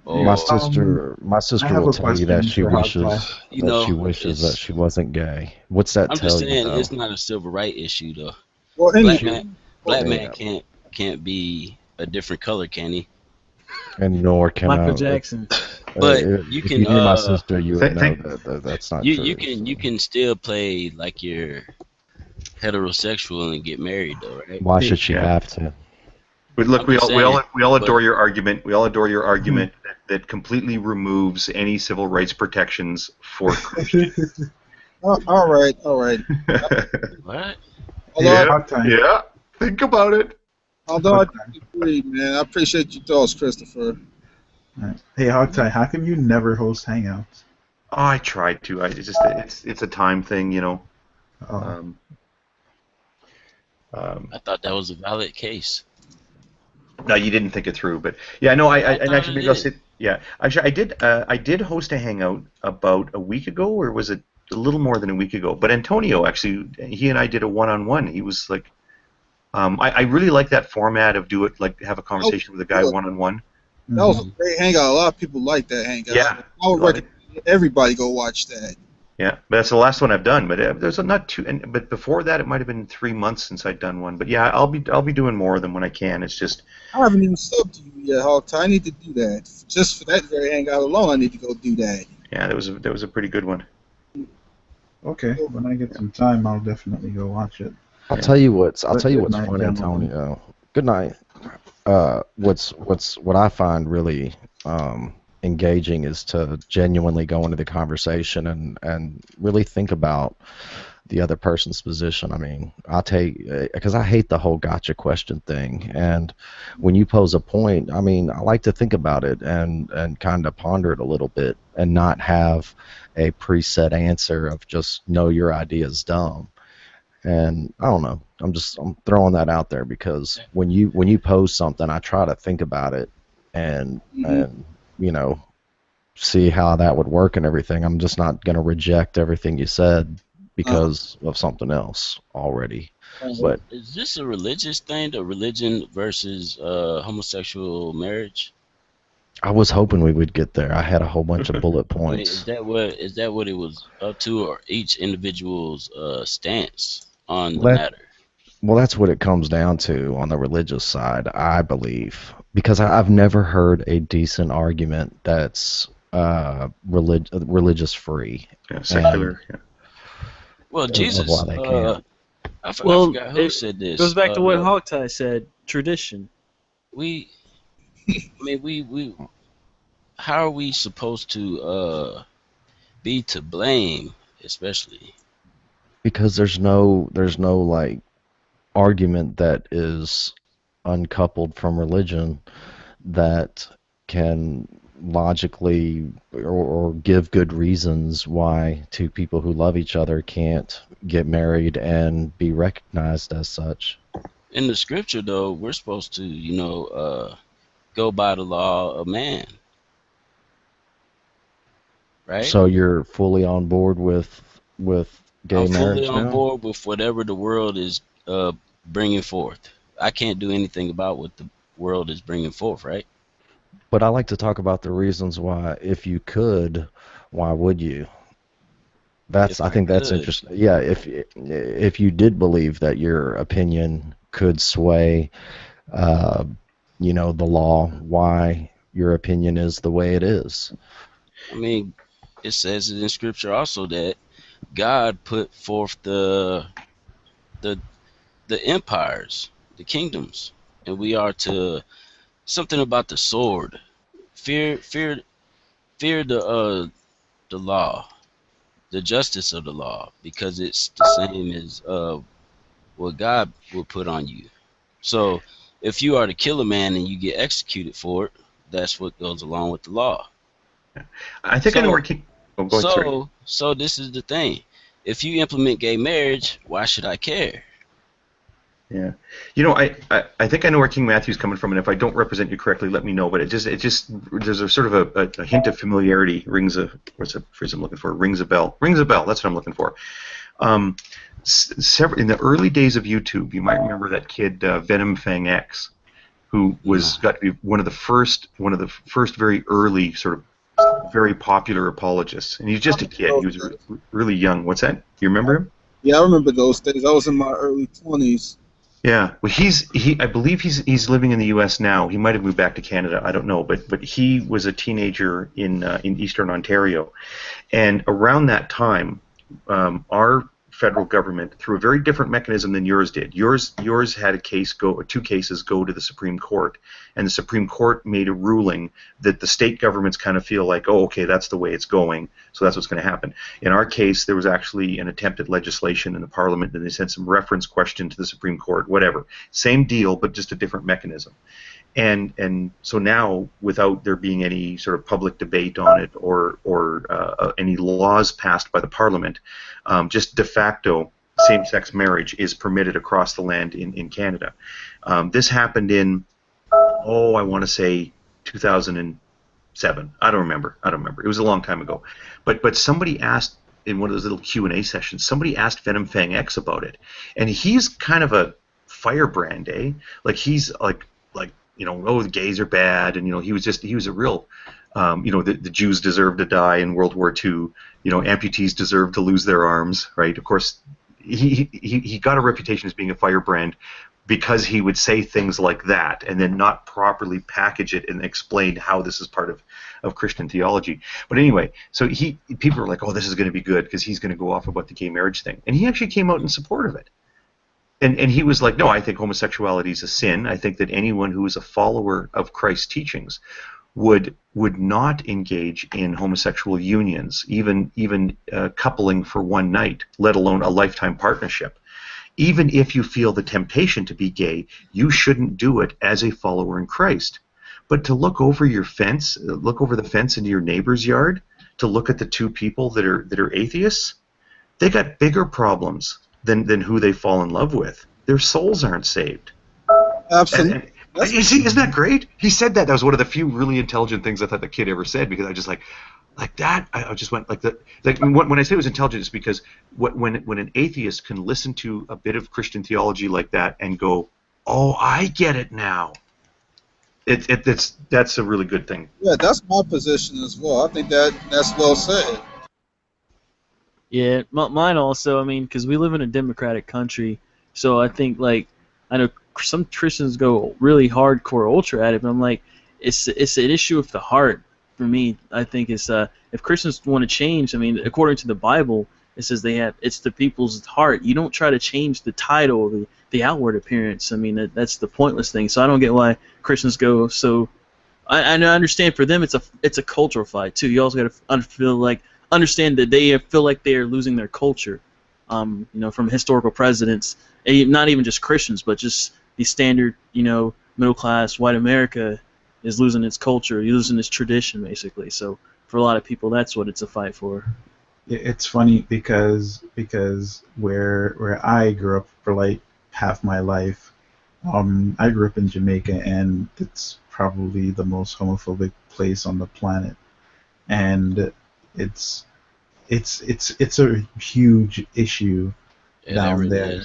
Or, My sister I have will a tell you that question she for Hot wishes Flash. you that know, she wishes that it's, she wasn't gay. What's that I'm tell just you saying though? it's not a civil right issue though. Well, Black anyway, man Yeah, can't be a different color, can he? and nor can Michael I. Jackson. But you If can you knew my sister, you would know Thank, that that's not you true. can you So can still play like you're heterosexual and get married though, right? why should she yeah. have to? But look, I'm just saying. we all adore But your argument. We all adore your argument that completely removes any civil rights protections for Christians. all right, all right. what? Although, Hey, yeah, Hot Time. yeah. Think about it. although I agree, man, I appreciate your thoughts, Christopher. Alright. Hey, Hot Tie, how come you never host hangouts? Oh, I tried to. It's a time thing, you know. Oh, Um, I thought that was a valid case. no, you didn't think it through, but yeah, no. I And thought actually, it maybe I'll did. say, yeah. Actually, I did. I did host a hangout about a week ago, or was it a little more than a week ago? But Antonio, actually, he and I did a one-on-one. He was like, I really like that format of have a conversation with a guy Good. one-on-one. That was a great hangout. A lot of people like that hangout. Yeah. I would recommend everybody go watch that. Yeah, but that's the last one I've done. But there's not two. But before that, it might have been 3 months since I'd done one. But yeah, I'll be doing more of them when I can. It's just I haven't even subbed to you yet, Hawk. I need to do that. Just for that very hangout alone, I need to go do that. yeah, that was a pretty good one. okay. When I get some time, I'll definitely go watch it. I'll tell you what's Good night, fun, gentlemen. Antonio. Good night. What I find really engaging is to genuinely go into the conversation and really think about the other person's position. I mean, because I hate the whole gotcha question thing. And when you pose a point, I mean, I like to think about it and kind of ponder it a little bit and not have a preset answer of just no, your idea is dumb. And I don't know. I'm throwing that out there because when you pose something, I try to think about it and you know, see how that would work and everything. I'm just not going to reject everything you said because of something else already. But Is this a religious thing, the religion versus homosexual marriage? I was hoping we would get there. I had a whole bunch of bullet I mean, points. is that what it was up to, or each individual's stance on the matter? Well, that's what it comes down to on the religious side, I believe, because I've never heard a decent argument that's religious free. Yeah, secular. Yeah. Well, Jesus. why they can't. I Well, forgot who it said this. goes back to what Hogtie said. Tradition. I mean, we. How are we supposed to be to blame, especially? Because there's no like argument that is uncoupled from religion that can logically or give good reasons why two people who love each other can't get married and be recognized as such. In the scripture, though, we're supposed to, go by the law of man, right? So you're fully on board with gay I'm marriage fully on now? board with whatever the world is bringing forth. I can't do anything about what the world is bringing forth, right? But I like to talk about the reasons why, if you could, why would you? If I I think that's could. interesting. Yeah, if you did believe that your opinion could sway, the law, why your opinion is the way it is. I mean, it says it in scripture also that God put forth the empires, the kingdoms, and we are to something about the sword. Fear the law, the justice of the law, because it's the same as what God will put on you. So if you are to kill a man and you get executed for it, that's what goes along with the law. I think I know So, where King. Oh, go ahead. Sorry. so this is the thing. If you implement gay marriage, why should I care? Yeah, I think I know where King Matthew's coming from, and if I don't represent you correctly, let me know. But it just there's a sort of a hint of familiarity. What's the phrase I'm looking for? Rings a bell. Rings a bell. That's what I'm looking for. In the early days of YouTube, you might remember that kid Venom Fang X, who was got to be one of the first very early sort of very popular apologists, and he's just a kid. He was really young. What's that? You remember him? Yeah, I remember those days. I was in my early 20s. Yeah, well, I believe he's living in the U.S. now. He might have moved back to Canada. I don't know, but he was a teenager in Eastern Ontario, and around that time, our federal government, through a very different mechanism than yours did. Yours had two cases go to the Supreme Court, and the Supreme Court made a ruling that the state governments kind of feel like, oh, okay, that's the way it's going, so that's what's going to happen. In our case, there was actually an attempt at legislation in the Parliament, and they sent some reference question to the Supreme Court, whatever. Same deal, but just a different mechanism. And so now, without there being any sort of public debate on it or any laws passed by the Parliament, just de facto same-sex marriage is permitted across the land in Canada. This happened in, I want to say 2007. I don't remember. It was a long time ago. But somebody asked in one of those little Q&A sessions, somebody asked Venom Fang X about it, and he's kind of a firebrand, eh? Like he's like the gays are bad, and he was a real, the Jews deserve to die in World War II. Amputees deserve to lose their arms, right? Of course, he got a reputation as being a firebrand because he would say things like that and then not properly package it and explain how this is part of Christian theology. But anyway, so people were like, oh, this is going to be good because he's going to go off about the gay marriage thing, and he actually came out in support of it. And he was like, no, I think homosexuality is a sin. I think that anyone who is a follower of Christ's teachings would not engage in homosexual unions, even coupling for one night, let alone a lifetime partnership. Even if you feel the temptation to be gay, you shouldn't do it as a follower in Christ. But to look over the fence into your neighbor's yard, to look at the two people that are atheists, they got bigger problems than who they fall in love with. Their souls aren't saved. Absolutely. And you see, isn't that great? He said that. That was one of the few really intelligent things I thought the kid ever said, because I just like that. I just went like that. Like when I say it was intelligent, it's because when an atheist can listen to a bit of Christian theology like that and go, oh, I get it now. That's a really good thing. Yeah, that's my position as well. I think that's well said. Yeah, mine also. I mean, because we live in a democratic country, so I think I know some Christians go really hardcore ultra at it, but I'm like, it's an issue of the heart for me. I think it's if Christians want to change, I mean, according to the Bible, it says it's the people's heart. You don't try to change the title, the outward appearance. I mean, that's the pointless thing. So I don't get why Christians go so. I understand for them it's a cultural fight too. You also got to understand that they feel like they are losing their culture, from historical precedents, not even just Christians, but just the standard, middle class white America is losing its culture, losing its tradition, basically. So for a lot of people, that's what it's a fight for. It's funny because where I grew up for like half my life, I grew up in Jamaica, and it's probably the most homophobic place on the planet, and it's a huge issue down there.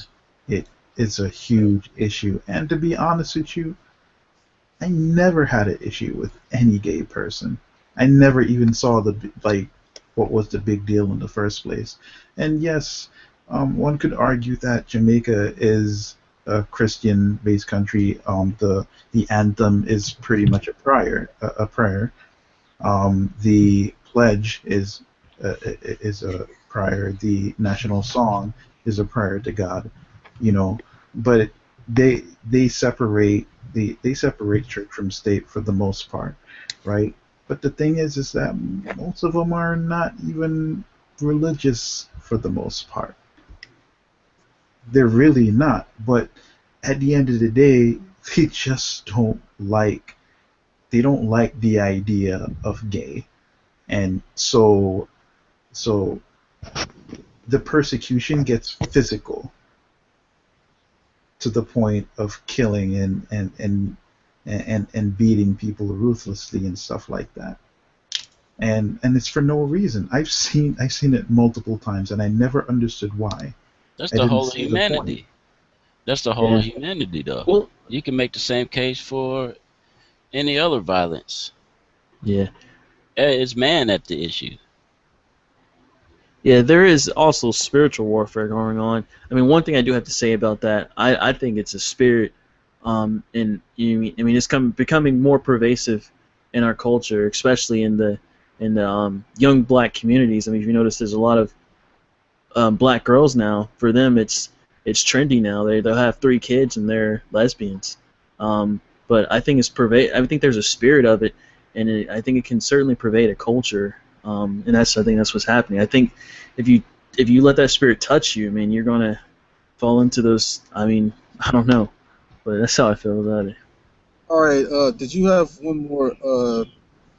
It's a huge issue, and to be honest with you, I never had an issue with any gay person. I never even saw what was the big deal in the first place. And yes, one could argue that Jamaica is a Christian-based country. The anthem is pretty much a prayer. The pledge is a prayer. The national song is a prayer to God, But they separate church from state for the most part, right? But the thing is that most of them are not even religious for the most part. They're really not. But at the end of the day, they just don't like the idea of gay. And so the persecution gets physical to the point of killing and beating people ruthlessly and stuff like that. And it's for no reason. I've seen it multiple times, and I never understood why. That's I the didn't whole of see the point. humanity. That's the whole Yeah. of humanity, though. Well, You can make the same case for any other violence. yeah. It's man at the issue. Yeah, there is also spiritual warfare going on. I mean, one thing I do have to say about that, I think it's a spirit, and it's becoming more pervasive in our culture, especially in the young black communities. I mean, if you notice, there's a lot of black girls now. For them, it's trendy now. They'll have 3 kids and they're lesbians. But I think I think there's a spirit of it, and I think it can certainly pervade a culture. And I think that's what's happening. I think if you let that spirit touch you, I mean, you're gonna fall into those. I mean, I don't know, but that's how I feel about it. All right. Did you have one more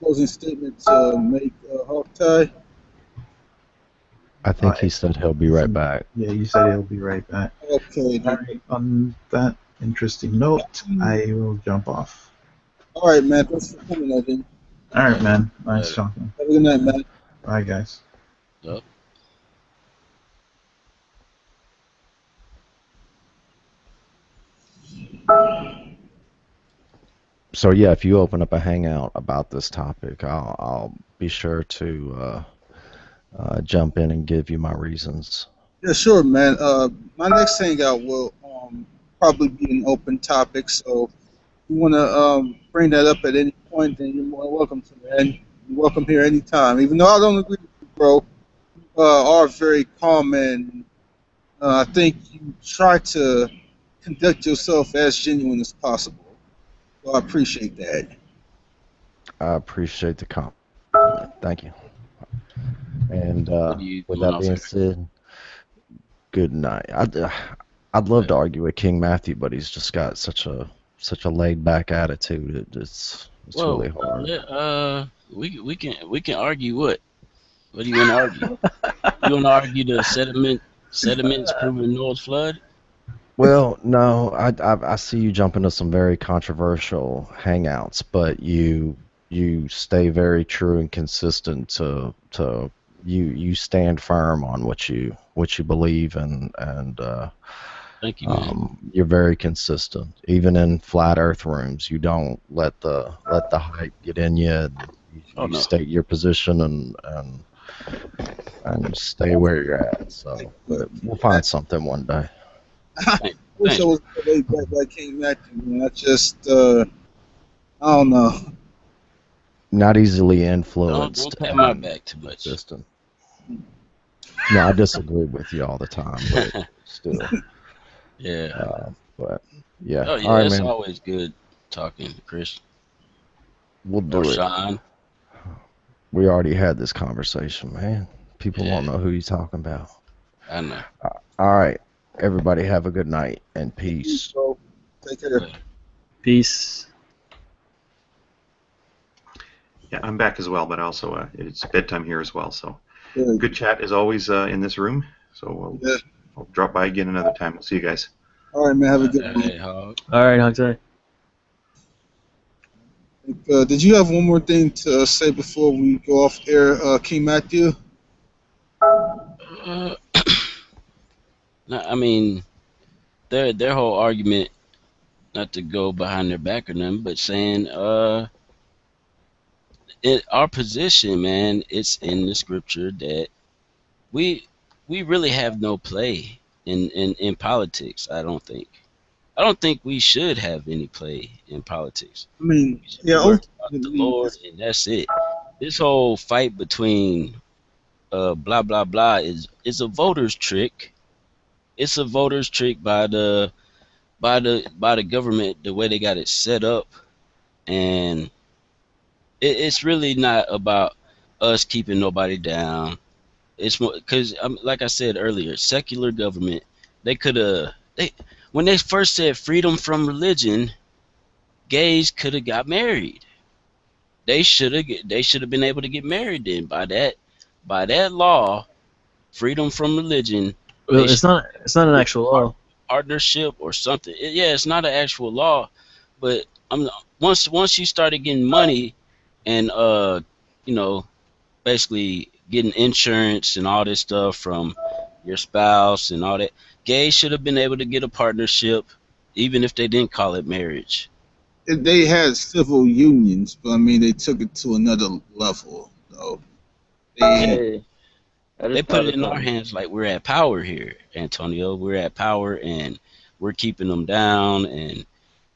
closing statement to make, Hawktie? I think he said he'll be right back. Yeah, you said he'll be right back. Okay. All right. On that interesting note, I will jump off. All right, man. Thanks for coming, Evan. All right, man. Nice talking. Have a good night, man. Bye, guys. Yep. So yeah, if you open up a hangout about this topic, I'll be sure to jump in and give you my reasons. Yeah, sure, man. My next hangout will probably be an open topic, so if you want to bring that up at any point, then you're more than welcome to, man. You're welcome here anytime. Even though I don't agree with you, bro, you are very calm, and I think you try to conduct yourself as genuine as possible. So I appreciate that. I appreciate the compliment. Thank you. And What are you with going that off being at? said, good night. I'd love to argue with King Matthew, but he's just got such a laid back attitude. It's Well, really hard. we can argue what? What do you want to argue? You want to argue the sediments proving Noah's flood? Well, no, I see you jump into some very controversial hangouts, but you stay very true and consistent to you stand firm on what you believe and Thank you, man. you're very consistent. Even in flat Earth rooms, you don't let the hype get in you. And you No. state your position and stay where you're at. So we'll find something one day. I wish I was laid back like King Matthew, man. I just, I don't know. Not easily influenced. Don't pat my back too much. Consistent. No, I disagree with you all the time, but still. Yeah. But yeah. Oh yeah, All right, it's man. always good talking, Chris. We'll do Or it. Sean. We already had this conversation, man. People Yeah. won't know who you're talking about. I know. All right. Everybody have a good night and peace. So, take care. Peace. Yeah, I'm back as well, but also it's bedtime here as well. So Good. good chat as always in this room. So Yeah. I'll drop by again another time. We'll see you guys. All right, man. Have a good one. Hey, Hog. All right, Hawkeye. Did you have one more thing to say before we go off air, King Matthew? No, I mean, their whole argument, not to go behind their back or nothing, but saying, our position, man, it's in the scripture that we really have no play in politics. I don't think we should have any play in politics. I mean, We should yeah, work about the ultimately, Lord, and that's it. This whole fight between blah blah blah is a voter's trick. It's a voter's trick by the government, the way they got it set up, and it's really not about us keeping nobody down. It's more because, like I said earlier, secular government. When they first said freedom from religion, gays could have got married. they should have been able to get married then by that law, freedom from religion. Well, They it's should not an actual law. partnership or something. Yeah, it's not an actual law, but once you started getting money and you know, basically getting insurance and all this stuff from your spouse and all that, gays should have been able to get a partnership even if they didn't call it marriage. They had civil unions, but I mean they took it to another level. Though they Hey, I They just put thought it of in our something. hands like we're at power here, Antonio. We're at power and we're keeping them down, and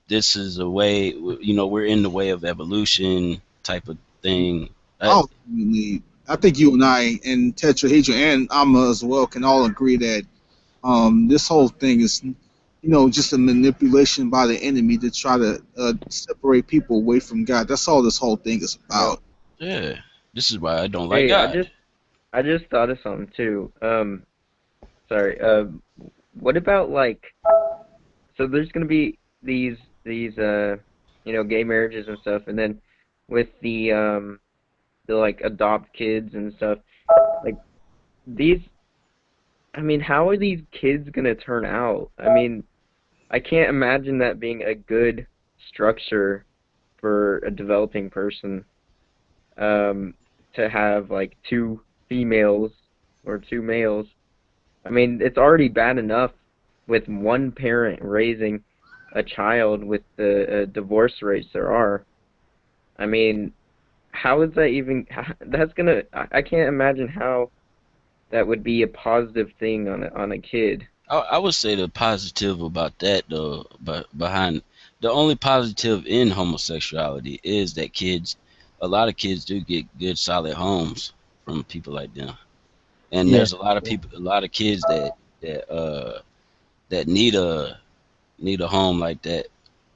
this is a way, we're in the way of evolution type of thing. I don't think we need. I think you and I and Tetrahedron and Amma as well can all agree that this whole thing is, just a manipulation by the enemy to try to separate people away from God. That's all this whole thing is about. Yeah, this is why I don't like Hey, God. I just thought of something too. Sorry. What about like, so there's gonna be these gay marriages and stuff, and then with the like adopt kids and stuff, like these. I mean, how are these kids gonna turn out? I mean, I can't imagine that being a good structure for a developing person. To have like two females or two males. I mean, it's already bad enough with one parent raising a child with the divorce rates there are. I mean, how is that even? That's gonna. I can't imagine how that would be a positive thing on a kid. I would say the positive about that though, but behind the only positive in homosexuality is that a lot of kids do get good solid homes from people like them, and Yeah. there's a lot of people, a lot of kids that need a home like that,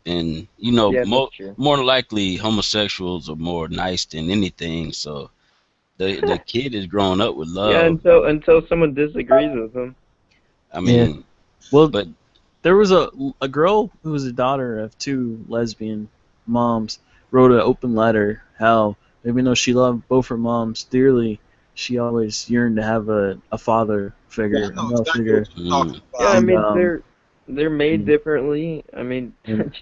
and Yeah, that's true. more than likely homosexuals are more nice than anything, so the kid is growing up with Yeah, love. until someone disagrees with them. I Yeah. mean, Well, but there was a girl who was a daughter of two lesbian moms wrote an open letter how even though she loved both her moms dearly, she always yearned to have a father Yeah, figure, I a know male exactly figure. what you're talking Yeah, I about. And mean they're made mm, differently. I mean, and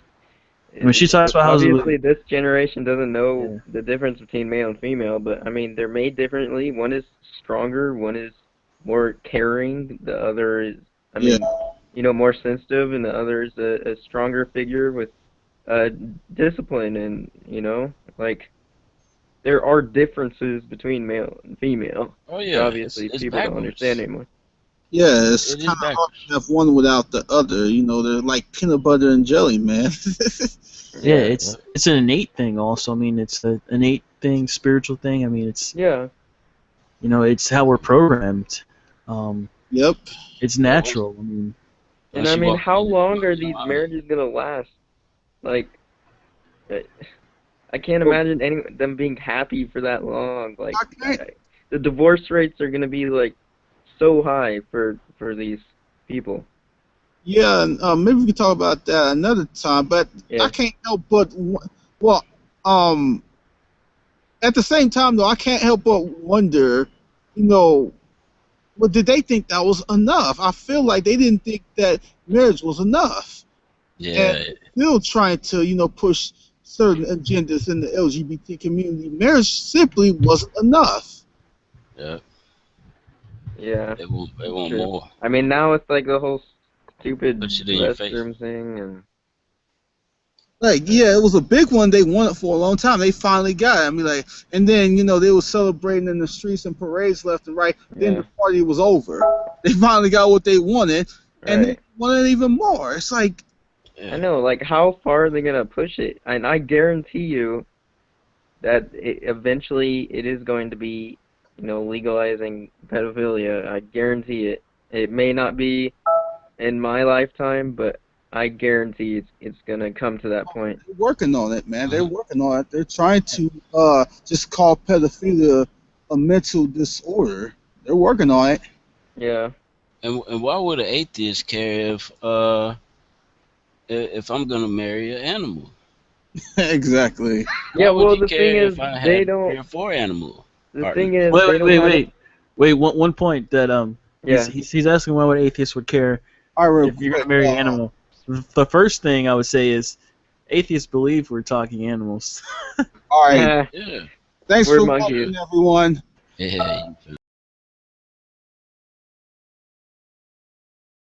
I mean, she talks about how obviously this generation doesn't know yeah, the difference between male and female, but I mean they're made differently. One is stronger, one is more caring, the other is, I Yeah, mean, more sensitive, and the other is a stronger figure with uh discipline, and like there are differences between male and female, oh which yeah, obviously it's people don't understand backwards. anymore. yeah. It's It is kind of hard backwards. to have one without the other. They're like peanut butter and jelly, man. yeah, Yeah. it's an innate thing also. I mean, it's an innate thing, spiritual thing. I mean, it's Yeah. it's how we're programmed. Um, Yep. it's Yeah, natural. I mean, And once I you mean, walk how in your long are mother's these mind. marriages gonna last? Like, I I can't imagine them being happy for that long. Like, I can't. the divorce rates are gonna be like so high for these people. Yeah, and maybe we can talk about that another time. But I Yeah. can't help but, well, um, at the same time though, I can't help but wonder, you know, well, did they think that was enough? I feel like they didn't think that marriage was enough, and Yeah, still trying to, push certain agendas in the LGBT community. Marriage simply wasn't enough. yeah, Yeah. they That's want true. more. I mean, now it's like the whole Push stupid it in your face. restroom thing, and Like, yeah, it was a big one they wanted for a long time. They finally got it. I mean, like, and then, they were celebrating in the streets and parades left and right. Then the yeah, party was over. They finally got what they wanted, and they right. wanted even more. It's like, I Yeah, know. Like, how far are they gonna push it? And I guarantee you that eventually it is going to be, legalizing pedophilia. I guarantee it. It may not be in my lifetime, but I guarantee it's gonna come to that point. they're working on it, man. They're working on it. They're trying to just call pedophilia a mental disorder. They're working on it. Yeah. and why would an atheist care if I'm gonna marry an animal? Exactly. Yeah, Why would well, you the care thing is, if I they had don't. 3 or 4 animal? The partners? thing is, they don't have- Wait. One point that Yeah. he's asking why would atheists would care All right, real if you're gonna quick, marry an animal. The first thing I would say is atheists believe we're talking animals. all right. Yeah. Thanks We're for monkeys. watching, everyone. Yeah.